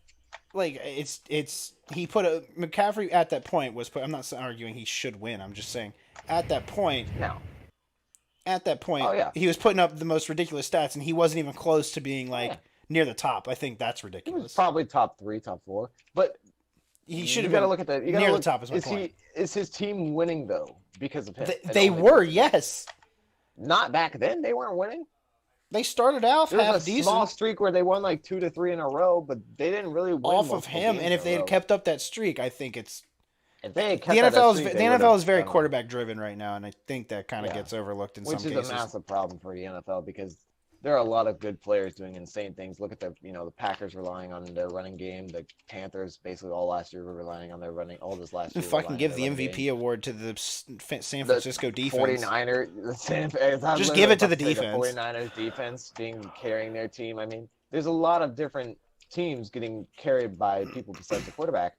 Speaker 2: like it's he put a McCaffrey at that point was put. I'm not arguing he should win. I'm just saying at that point.
Speaker 3: No.
Speaker 2: At that point,
Speaker 3: Oh, yeah.
Speaker 2: he was putting up the most ridiculous stats, and he wasn't even close to being like
Speaker 3: Yeah.
Speaker 2: near the top. I think that's
Speaker 3: He was
Speaker 2: ridiculous.
Speaker 3: probably top 3, top 4. But
Speaker 2: He should
Speaker 3: you
Speaker 2: have
Speaker 3: got to
Speaker 2: been
Speaker 3: look at the you
Speaker 2: near
Speaker 3: gotta
Speaker 2: the
Speaker 3: look,
Speaker 2: top. Is my
Speaker 3: is
Speaker 2: point.
Speaker 3: is his team winning though because of him? and
Speaker 2: They
Speaker 3: only
Speaker 2: were,
Speaker 3: because of him?
Speaker 2: yes.
Speaker 3: Not back then. They weren't winning.
Speaker 2: They started off
Speaker 3: There
Speaker 2: half
Speaker 3: was a
Speaker 2: decent
Speaker 3: small streak where they won like 2 to 3 in a row, but they didn't really win
Speaker 2: off of
Speaker 3: multiple
Speaker 2: him,
Speaker 3: games
Speaker 2: and if
Speaker 3: in
Speaker 2: they
Speaker 3: a
Speaker 2: had
Speaker 3: row.
Speaker 2: kept up that streak, I think it's
Speaker 3: If they had
Speaker 2: the
Speaker 3: kept up that
Speaker 2: NFL is
Speaker 3: streak,
Speaker 2: the
Speaker 3: they
Speaker 2: NFL
Speaker 3: would've
Speaker 2: is very
Speaker 3: done well.
Speaker 2: quarterback driven right now, and I think that kind of
Speaker 3: Yeah.
Speaker 2: gets overlooked in
Speaker 3: Which
Speaker 2: some
Speaker 3: is
Speaker 2: cases.
Speaker 3: a massive problem for the NFL because there are a lot of good players doing insane things. Look at the Packers relying on their running game. The Panthers basically all last year were relying on their running. All this last year.
Speaker 2: Fucking
Speaker 3: relying
Speaker 2: give
Speaker 3: on
Speaker 2: the
Speaker 3: their running
Speaker 2: MVP
Speaker 3: game.
Speaker 2: award to the San
Speaker 3: The
Speaker 2: Francisco defense.
Speaker 3: 49er, the
Speaker 2: Just give it to the defense.
Speaker 3: The 49ers defense carrying their team. I mean, there's a lot of different teams getting carried by people besides the quarterback,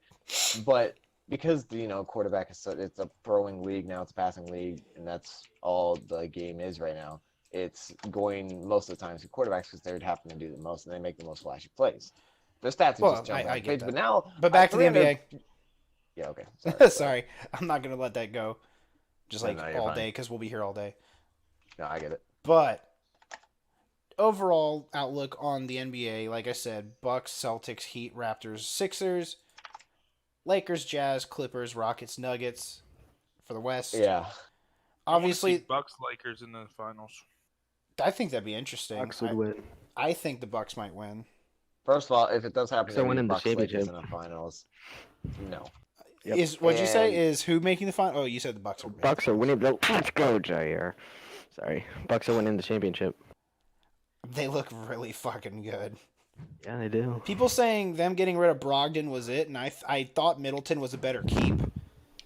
Speaker 3: but because the quarterback is it's a throwing league now, it's a passing league, and that's all the game is right now. It's going most of the time to quarterbacks because they're having to do the most and they make the most flashy plays. Their stats are
Speaker 2: Well,
Speaker 3: just jumping
Speaker 2: I
Speaker 3: off the
Speaker 2: get
Speaker 3: page,
Speaker 2: that.
Speaker 3: but now.
Speaker 2: But back to the
Speaker 3: 300
Speaker 2: NBA.
Speaker 3: Yeah. Okay.
Speaker 2: Sorry, I'm not gonna let that go. Just
Speaker 3: No,
Speaker 2: like
Speaker 3: no, you're
Speaker 2: all
Speaker 3: fine.
Speaker 2: day, because we'll be here all day.
Speaker 3: No, I get it.
Speaker 2: But overall outlook on the NBA, like I said, Bucks, Celtics, Heat, Raptors, Sixers, Lakers, Jazz, Clippers, Rockets, Nuggets for the West.
Speaker 3: Yeah.
Speaker 4: I wanna see
Speaker 2: Obviously,
Speaker 4: Bucks Lakers in the finals.
Speaker 2: I think that'd be interesting.
Speaker 5: Bucks would win.
Speaker 2: I think the Bucks might win.
Speaker 3: First of all, if it does happen,
Speaker 5: So
Speaker 3: to be
Speaker 5: winning the
Speaker 3: Bucks Lakers
Speaker 5: championship.
Speaker 3: in the finals. No.
Speaker 5: Yep.
Speaker 2: Is what'd you say?
Speaker 3: And-
Speaker 2: Is who making the final? Oh, you said the Bucks are.
Speaker 5: Bucks are winning. Let's go, Jair. Sorry, Bucks are winning the championship.
Speaker 2: They look really fucking good.
Speaker 5: Yeah, they do.
Speaker 2: People saying them getting rid of Brogdon was it, and I thought Middleton was a better keep,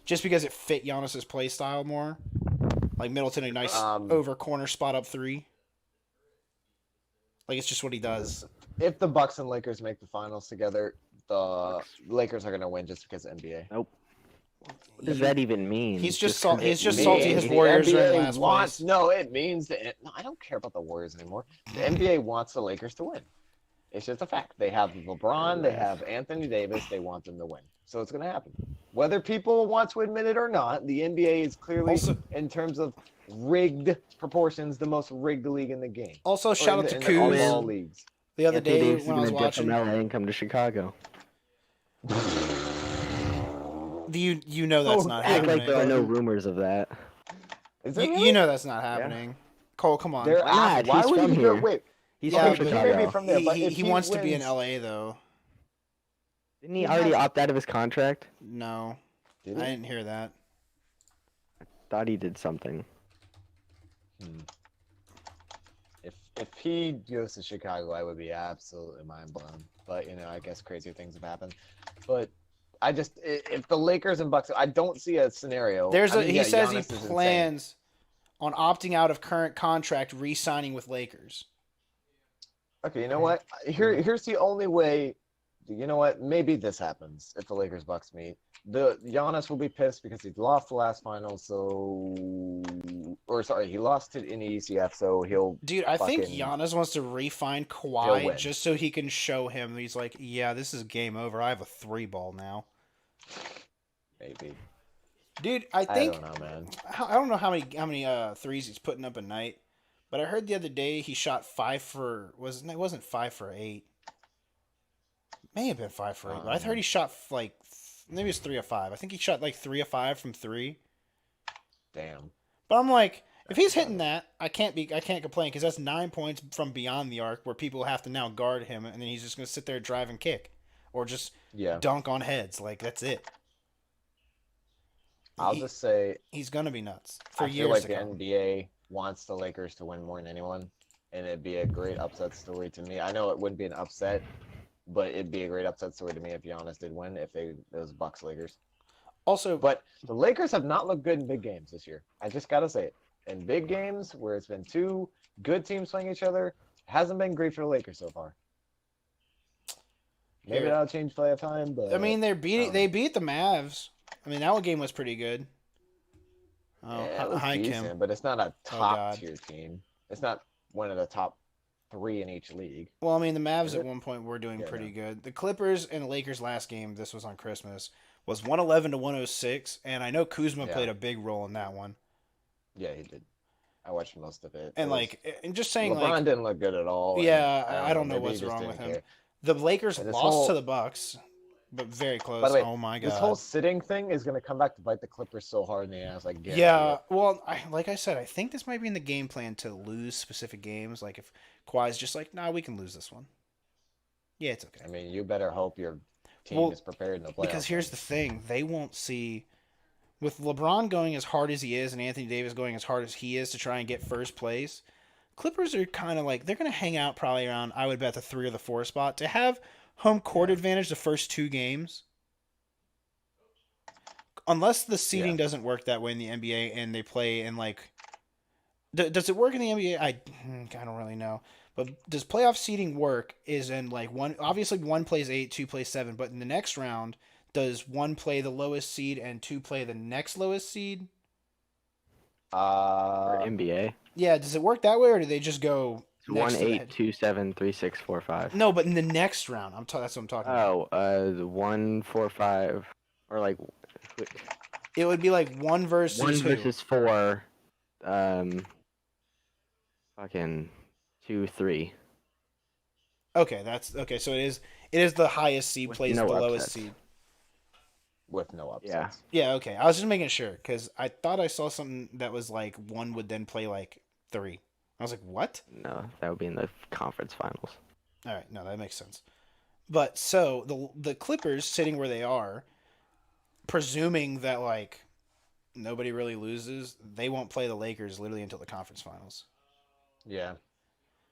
Speaker 2: just because it fit Giannis's play style more. Like Middleton, a nice over corner spot up 3. Like it's just what he does.
Speaker 3: If the Bucks and Lakers make the finals together, the Lakers are gonna win just because of NBA.
Speaker 5: Nope. What does that even mean?
Speaker 2: He's just
Speaker 5: 'cause
Speaker 2: he's just
Speaker 5: it
Speaker 2: salty.
Speaker 5: means-
Speaker 2: His
Speaker 3: The
Speaker 2: Warriors are in
Speaker 3: NBA
Speaker 2: last
Speaker 3: wants,
Speaker 2: place.
Speaker 3: No, it means that. No, I don't care about the Warriors anymore. The NBA wants the Lakers to win. It's just a fact. They have LeBron. They have Anthony Davis. They want them to win. So it's going to happen. Whether people want to admit it or not, the NBA is clearly,
Speaker 2: Also-
Speaker 3: in terms of rigged proportions, the most rigged league in the game.
Speaker 2: Also,
Speaker 3: Or
Speaker 2: shout
Speaker 3: in
Speaker 2: out to
Speaker 3: the- in all
Speaker 2: Kuz
Speaker 3: leagues.
Speaker 2: the other
Speaker 5: Anthony
Speaker 2: day
Speaker 5: Davis is
Speaker 2: when I was
Speaker 5: gonna jump from
Speaker 2: watching.
Speaker 5: LA and come to Chicago.
Speaker 2: You know that's not
Speaker 5: Act like there are
Speaker 2: happening.
Speaker 5: no rumors of that.
Speaker 3: Is it
Speaker 2: You
Speaker 3: really?
Speaker 2: know that's not happening. Cole, come on.
Speaker 3: They're
Speaker 5: Why not?
Speaker 3: out. Why
Speaker 5: He's
Speaker 3: would
Speaker 5: from
Speaker 3: he go?
Speaker 5: here.
Speaker 3: Wait.
Speaker 5: He's
Speaker 2: Yeah,
Speaker 5: from
Speaker 2: but
Speaker 3: he may be
Speaker 5: Chicago.
Speaker 3: from there, but if
Speaker 2: He wants to be in
Speaker 3: wins-
Speaker 2: LA though.
Speaker 5: Didn't he already opt out of his contract?
Speaker 2: No,
Speaker 3: Did
Speaker 2: I
Speaker 3: he?
Speaker 2: didn't hear that.
Speaker 5: Thought he did something.
Speaker 3: If he goes to Chicago, I would be absolutely mind blown. But I guess crazier things have happened. But I just if the Lakers and Bucks, I don't see a scenario.
Speaker 2: He says he
Speaker 3: Giannis is insane.
Speaker 2: plans on opting out of current contract, re-signing with Lakers.
Speaker 3: Okay, you know what? Here's the only way. You know what? Maybe this happens if the Lakers Bucks meet. The Giannis will be pissed because he lost the last final. He lost it in the ECF, so he'll.
Speaker 2: Dude, I think
Speaker 3: fucking-
Speaker 2: Giannis wants to re-sign
Speaker 3: He'll
Speaker 2: Kawhi
Speaker 3: win.
Speaker 2: just so he can show him he's like, yeah, this is game over. I have a 3 ball now.
Speaker 3: Maybe.
Speaker 2: Dude, I
Speaker 3: I
Speaker 2: think
Speaker 3: don't know, man.
Speaker 2: I don't know how many threes he's putting up a night, but I heard the other day he shot it wasn't 5 for 8. May have been 5 for 8, but I heard he shot like maybe it's 3 of 5. I think he shot like 3 of 5 from three.
Speaker 3: Damn.
Speaker 2: But I'm like, if he's
Speaker 3: That's
Speaker 2: hitting
Speaker 3: impressive.
Speaker 2: that, I can't complain because that's 9 points from beyond the arc where people have to now guard him, and then he's just gonna sit there, drive and kick, or just
Speaker 3: Yeah.
Speaker 2: dunk on heads. Like that's it.
Speaker 3: I'll
Speaker 2: He-
Speaker 3: just say
Speaker 2: he's gonna be nuts for
Speaker 3: I feel
Speaker 2: years
Speaker 3: like
Speaker 2: to
Speaker 3: the
Speaker 2: come.
Speaker 3: NBA wants the Lakers to win more than anyone, and it'd be a great upset story to me. I know it wouldn't be an upset, but it'd be a great upset story to me if Giannis did win if those Bucks Lakers.
Speaker 2: Also,
Speaker 3: But the Lakers have not looked good in big games this year. I just gotta say it. In big games where it's been two good teams playing each other, it hasn't been great for the Lakers so far. Maybe
Speaker 2: Here.
Speaker 3: that'll change play of time, but
Speaker 2: I mean,
Speaker 3: I don't
Speaker 2: they
Speaker 3: know.
Speaker 2: beat the Mavs. I mean, that one game was pretty good. Oh,
Speaker 3: Yeah, it was
Speaker 2: hi
Speaker 3: decent,
Speaker 2: Kim.
Speaker 3: but it's not a top
Speaker 2: God.
Speaker 3: tier team. It's not one of the top 3 in each league.
Speaker 2: Well, I mean, the Mavs
Speaker 3: Is
Speaker 2: at
Speaker 3: it?
Speaker 2: one point were doing
Speaker 3: Yeah,
Speaker 2: pretty
Speaker 3: no.
Speaker 2: good. The Clippers and Lakers last game, this was on Christmas, was 111 to 106, and I know Kuzma
Speaker 3: Yeah.
Speaker 2: played a big role in that one.
Speaker 3: Yeah, he did. I watched most of it.
Speaker 2: And
Speaker 3: It was-
Speaker 2: and just saying,
Speaker 3: LeBron
Speaker 2: like,
Speaker 3: didn't look good at all. and
Speaker 2: yeah, I don't know
Speaker 3: maybe he
Speaker 2: what's
Speaker 3: just
Speaker 2: wrong with
Speaker 3: didn't
Speaker 2: him.
Speaker 3: care.
Speaker 2: The Lakers
Speaker 3: And this
Speaker 2: lost
Speaker 3: whole-
Speaker 2: to the Bucks, but very close.
Speaker 3: By the way,
Speaker 2: Oh my
Speaker 3: this
Speaker 2: god.
Speaker 3: whole sitting thing is gonna come back to bite the Clippers so hard in the ass. Like,
Speaker 2: Yeah, well, like I said, I think this might be in the game plan to lose specific games. Like if Kawhi's just like, nah, we can lose this one. Yeah, it's okay.
Speaker 3: I mean, you better hope your team
Speaker 2: Well,
Speaker 3: is prepared in the playoffs.
Speaker 2: Because here's the thing, they won't see with LeBron going as hard as he is and Anthony Davis going as hard as he is to try and get first place. Clippers are kind of like they're going to hang out probably around I would bet the 3 or the 4 spot to have home court advantage the first 2 games. Unless the seeding doesn't work that way in the NBA and they play in like does it work in the NBA? I don't really know. But does playoff seeding work is in like one plays 8, 2 plays 7, but in the next round does 1 play the lowest seed and 2 play the next lowest seed?
Speaker 5: For NBA.
Speaker 2: Yeah, does it work that way or do they just go
Speaker 5: It's 1,
Speaker 2: next to the
Speaker 5: 8,
Speaker 2: head?
Speaker 5: 2, 7, 3, 6, 4, 5.
Speaker 2: No, but in the next round, that's what I'm talking about.
Speaker 5: Oh, 1, 4, 5, or like
Speaker 2: It would be like 1 versus
Speaker 5: 1
Speaker 2: 2.
Speaker 5: versus 4. Fucking 2, 3.
Speaker 2: Okay, that's okay. So it is the highest seed
Speaker 5: With
Speaker 2: plays
Speaker 5: no
Speaker 2: the lowest
Speaker 5: upsets.
Speaker 2: seed.
Speaker 3: with no upsets.
Speaker 5: Yeah.
Speaker 2: Yeah, okay. I was just making sure because I thought I saw something that was like 1 would then play like 3. I was like, what?
Speaker 5: No, that would be in the conference finals.
Speaker 2: All right, no, that makes sense. But so the Clippers sitting where they are, presuming that like nobody really loses, they won't play the Lakers literally until the conference finals.
Speaker 3: Yeah.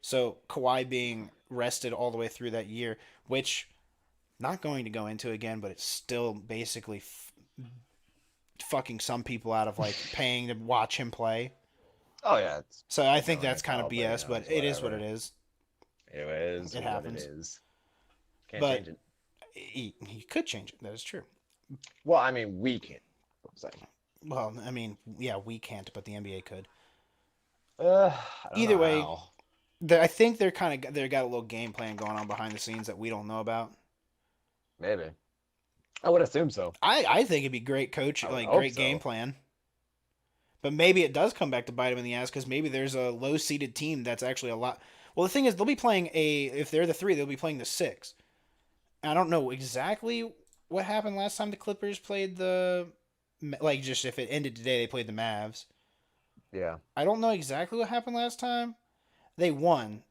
Speaker 2: So Kawhi being rested all the way through that year, which not going to go into again, but it's still basically fucking some people out of like paying to watch him play.
Speaker 3: Oh yeah.
Speaker 2: So I think
Speaker 3: No,
Speaker 2: that's kind of
Speaker 3: but, you
Speaker 2: BS,
Speaker 3: know,
Speaker 2: but
Speaker 3: it's
Speaker 2: it is what it
Speaker 3: whatever.
Speaker 2: is.
Speaker 3: It is.
Speaker 2: It
Speaker 3: what
Speaker 2: happens.
Speaker 3: It is. Can't
Speaker 2: But-
Speaker 3: change it.
Speaker 2: He could change it. That is true.
Speaker 3: Well, I mean, we can't. I'm saying.
Speaker 2: Well, I mean, yeah, we can't, but the NBA could.
Speaker 3: I don't
Speaker 2: Either
Speaker 3: know
Speaker 2: way,
Speaker 3: how.
Speaker 2: I think they got a little game plan going on behind the scenes that we don't know about.
Speaker 3: Maybe. I would assume so.
Speaker 2: I think it'd be great coach,
Speaker 3: I would
Speaker 2: like
Speaker 3: hope
Speaker 2: great
Speaker 3: so.
Speaker 2: game plan. But maybe it does come back to bite him in the ass because maybe there's a low seeded team that's actually a lot. Well, the thing is, they'll be playing if they're the 3, they'll be playing the 6. I don't know exactly what happened last time the Clippers played just if it ended today, they played the Mavs.
Speaker 3: Yeah.
Speaker 2: I don't know exactly what happened last time. They won,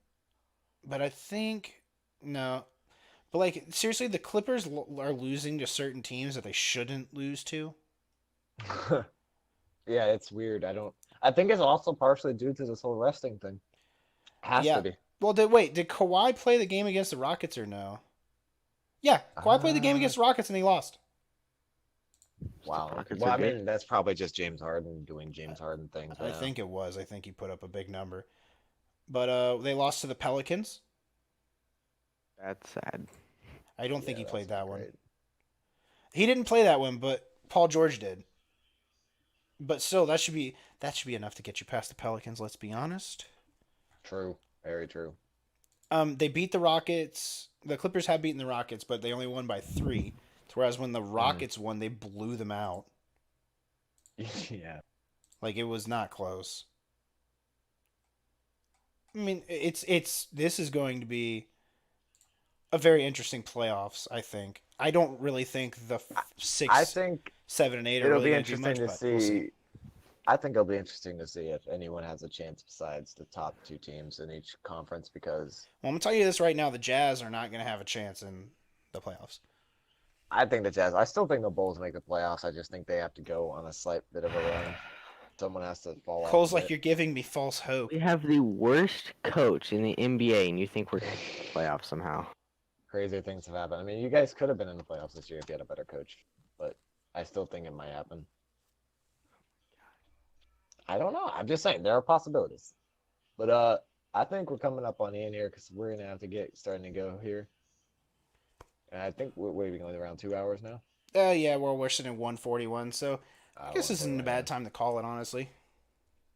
Speaker 2: but I think no. But like seriously, the Clippers are losing to certain teams that they shouldn't lose to.
Speaker 3: Yeah, it's weird. I think it's also partially due to this whole resting thing. Has
Speaker 2: Yeah.
Speaker 3: to be.
Speaker 2: Well, did Kawhi play the game against the Rockets or no? Yeah, Kawhi played the game against the Rockets and he lost.
Speaker 3: Wow.
Speaker 5: Rockets
Speaker 3: Well,
Speaker 5: are
Speaker 3: I
Speaker 5: good.
Speaker 3: mean, that's probably just James Harden doing James Harden things.
Speaker 2: I
Speaker 3: yeah.
Speaker 2: think it was. I think he put up a big number. But they lost to the Pelicans.
Speaker 5: That's sad.
Speaker 2: I don't think
Speaker 3: Yeah,
Speaker 2: he played
Speaker 3: that's
Speaker 2: that one.
Speaker 3: great.
Speaker 2: He didn't play that one, but Paul George did. But still, that should be enough to get you past the Pelicans. Let's be honest.
Speaker 3: True. Very true.
Speaker 2: They beat the Rockets. The Clippers have beaten the Rockets, but they only won by 3. Whereas when the Rockets won, they blew them out.
Speaker 3: Yeah.
Speaker 2: Like it was not close. I mean, this is going to be a very interesting playoffs. I think. I don't really think the
Speaker 3: I
Speaker 2: 6,
Speaker 3: think
Speaker 2: 7, and 8 are
Speaker 3: it'll
Speaker 2: really
Speaker 3: be
Speaker 2: going to do
Speaker 3: interesting
Speaker 2: much,
Speaker 3: to
Speaker 2: but we'll see.
Speaker 3: see. I think it'll be interesting to see if anyone has a chance besides the top two teams in each conference because
Speaker 2: Well, I'm gonna tell you this right now: the Jazz are not going to have a chance in the playoffs.
Speaker 3: I think the Jazz. I still think the Bulls make the playoffs. I just think they have to go on a slight bit of a run. Someone has to fall off
Speaker 2: Cole's
Speaker 3: a
Speaker 2: like,
Speaker 3: bit.
Speaker 2: you're giving me false hope.
Speaker 5: We have the worst coach in the NBA, and you think we're going to the playoffs somehow?
Speaker 3: Crazier things have happened. I mean, you guys could have been in the playoffs this year if you had a better coach, but I still think it might happen. I don't know. I'm just saying there are possibilities. But I think we're coming up on the end here because we're gonna have to get starting to go here. And I think we're waiting only around 2 hours now.
Speaker 2: Yeah, well, we're sitting at 141, so I guess this isn't a
Speaker 3: 141,
Speaker 2: bad time to call it, honestly.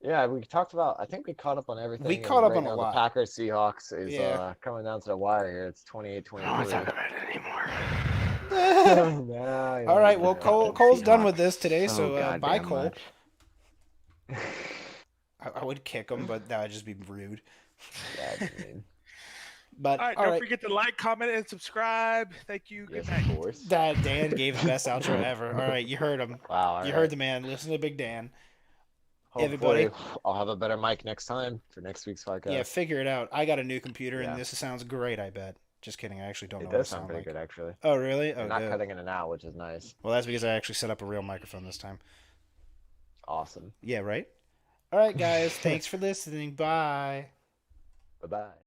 Speaker 3: yeah, we talked about. I think we caught up on everything.
Speaker 2: We
Speaker 3: and
Speaker 2: caught up
Speaker 3: right
Speaker 2: on a
Speaker 3: now,
Speaker 2: lot.
Speaker 3: The Packers Seahawks is
Speaker 2: Yeah.
Speaker 3: coming down to the wire here. It's
Speaker 5: I don't
Speaker 3: 28-23.
Speaker 5: want to talk about it anymore.
Speaker 2: All right, well, Cole's done with this today,
Speaker 5: So
Speaker 2: so bye,
Speaker 5: goddamn
Speaker 2: Cole.
Speaker 5: much.
Speaker 2: I would kick him, but that would just be rude.
Speaker 3: That's mean.
Speaker 2: But
Speaker 4: All right, don't forget to like, comment, and subscribe. Thank you. Good
Speaker 3: Yes,
Speaker 4: night.
Speaker 3: of course.
Speaker 2: that Dan gave the best outro ever. All right, you heard him.
Speaker 3: Wow.
Speaker 2: You heard the man. Listen to Big Dan.
Speaker 3: Hopefully,
Speaker 2: everybody.
Speaker 3: I'll have a better mic next time for next week's podcast.
Speaker 2: Yeah, figure it out. I got a new computer,
Speaker 3: Yeah.
Speaker 2: and this sounds great. I bet. Just kidding. I actually don't know
Speaker 3: It
Speaker 2: what
Speaker 3: does
Speaker 2: it
Speaker 3: sound
Speaker 2: sounds
Speaker 3: pretty
Speaker 2: like.
Speaker 3: good, actually.
Speaker 2: Oh, really? Oh,
Speaker 3: I'm not
Speaker 2: good.
Speaker 3: cutting in and out, which is nice.
Speaker 2: Well, that's because I actually set up a real microphone this time.
Speaker 3: Awesome.
Speaker 2: Yeah, right? All right, guys. Thanks for listening. Bye.
Speaker 3: Bye bye.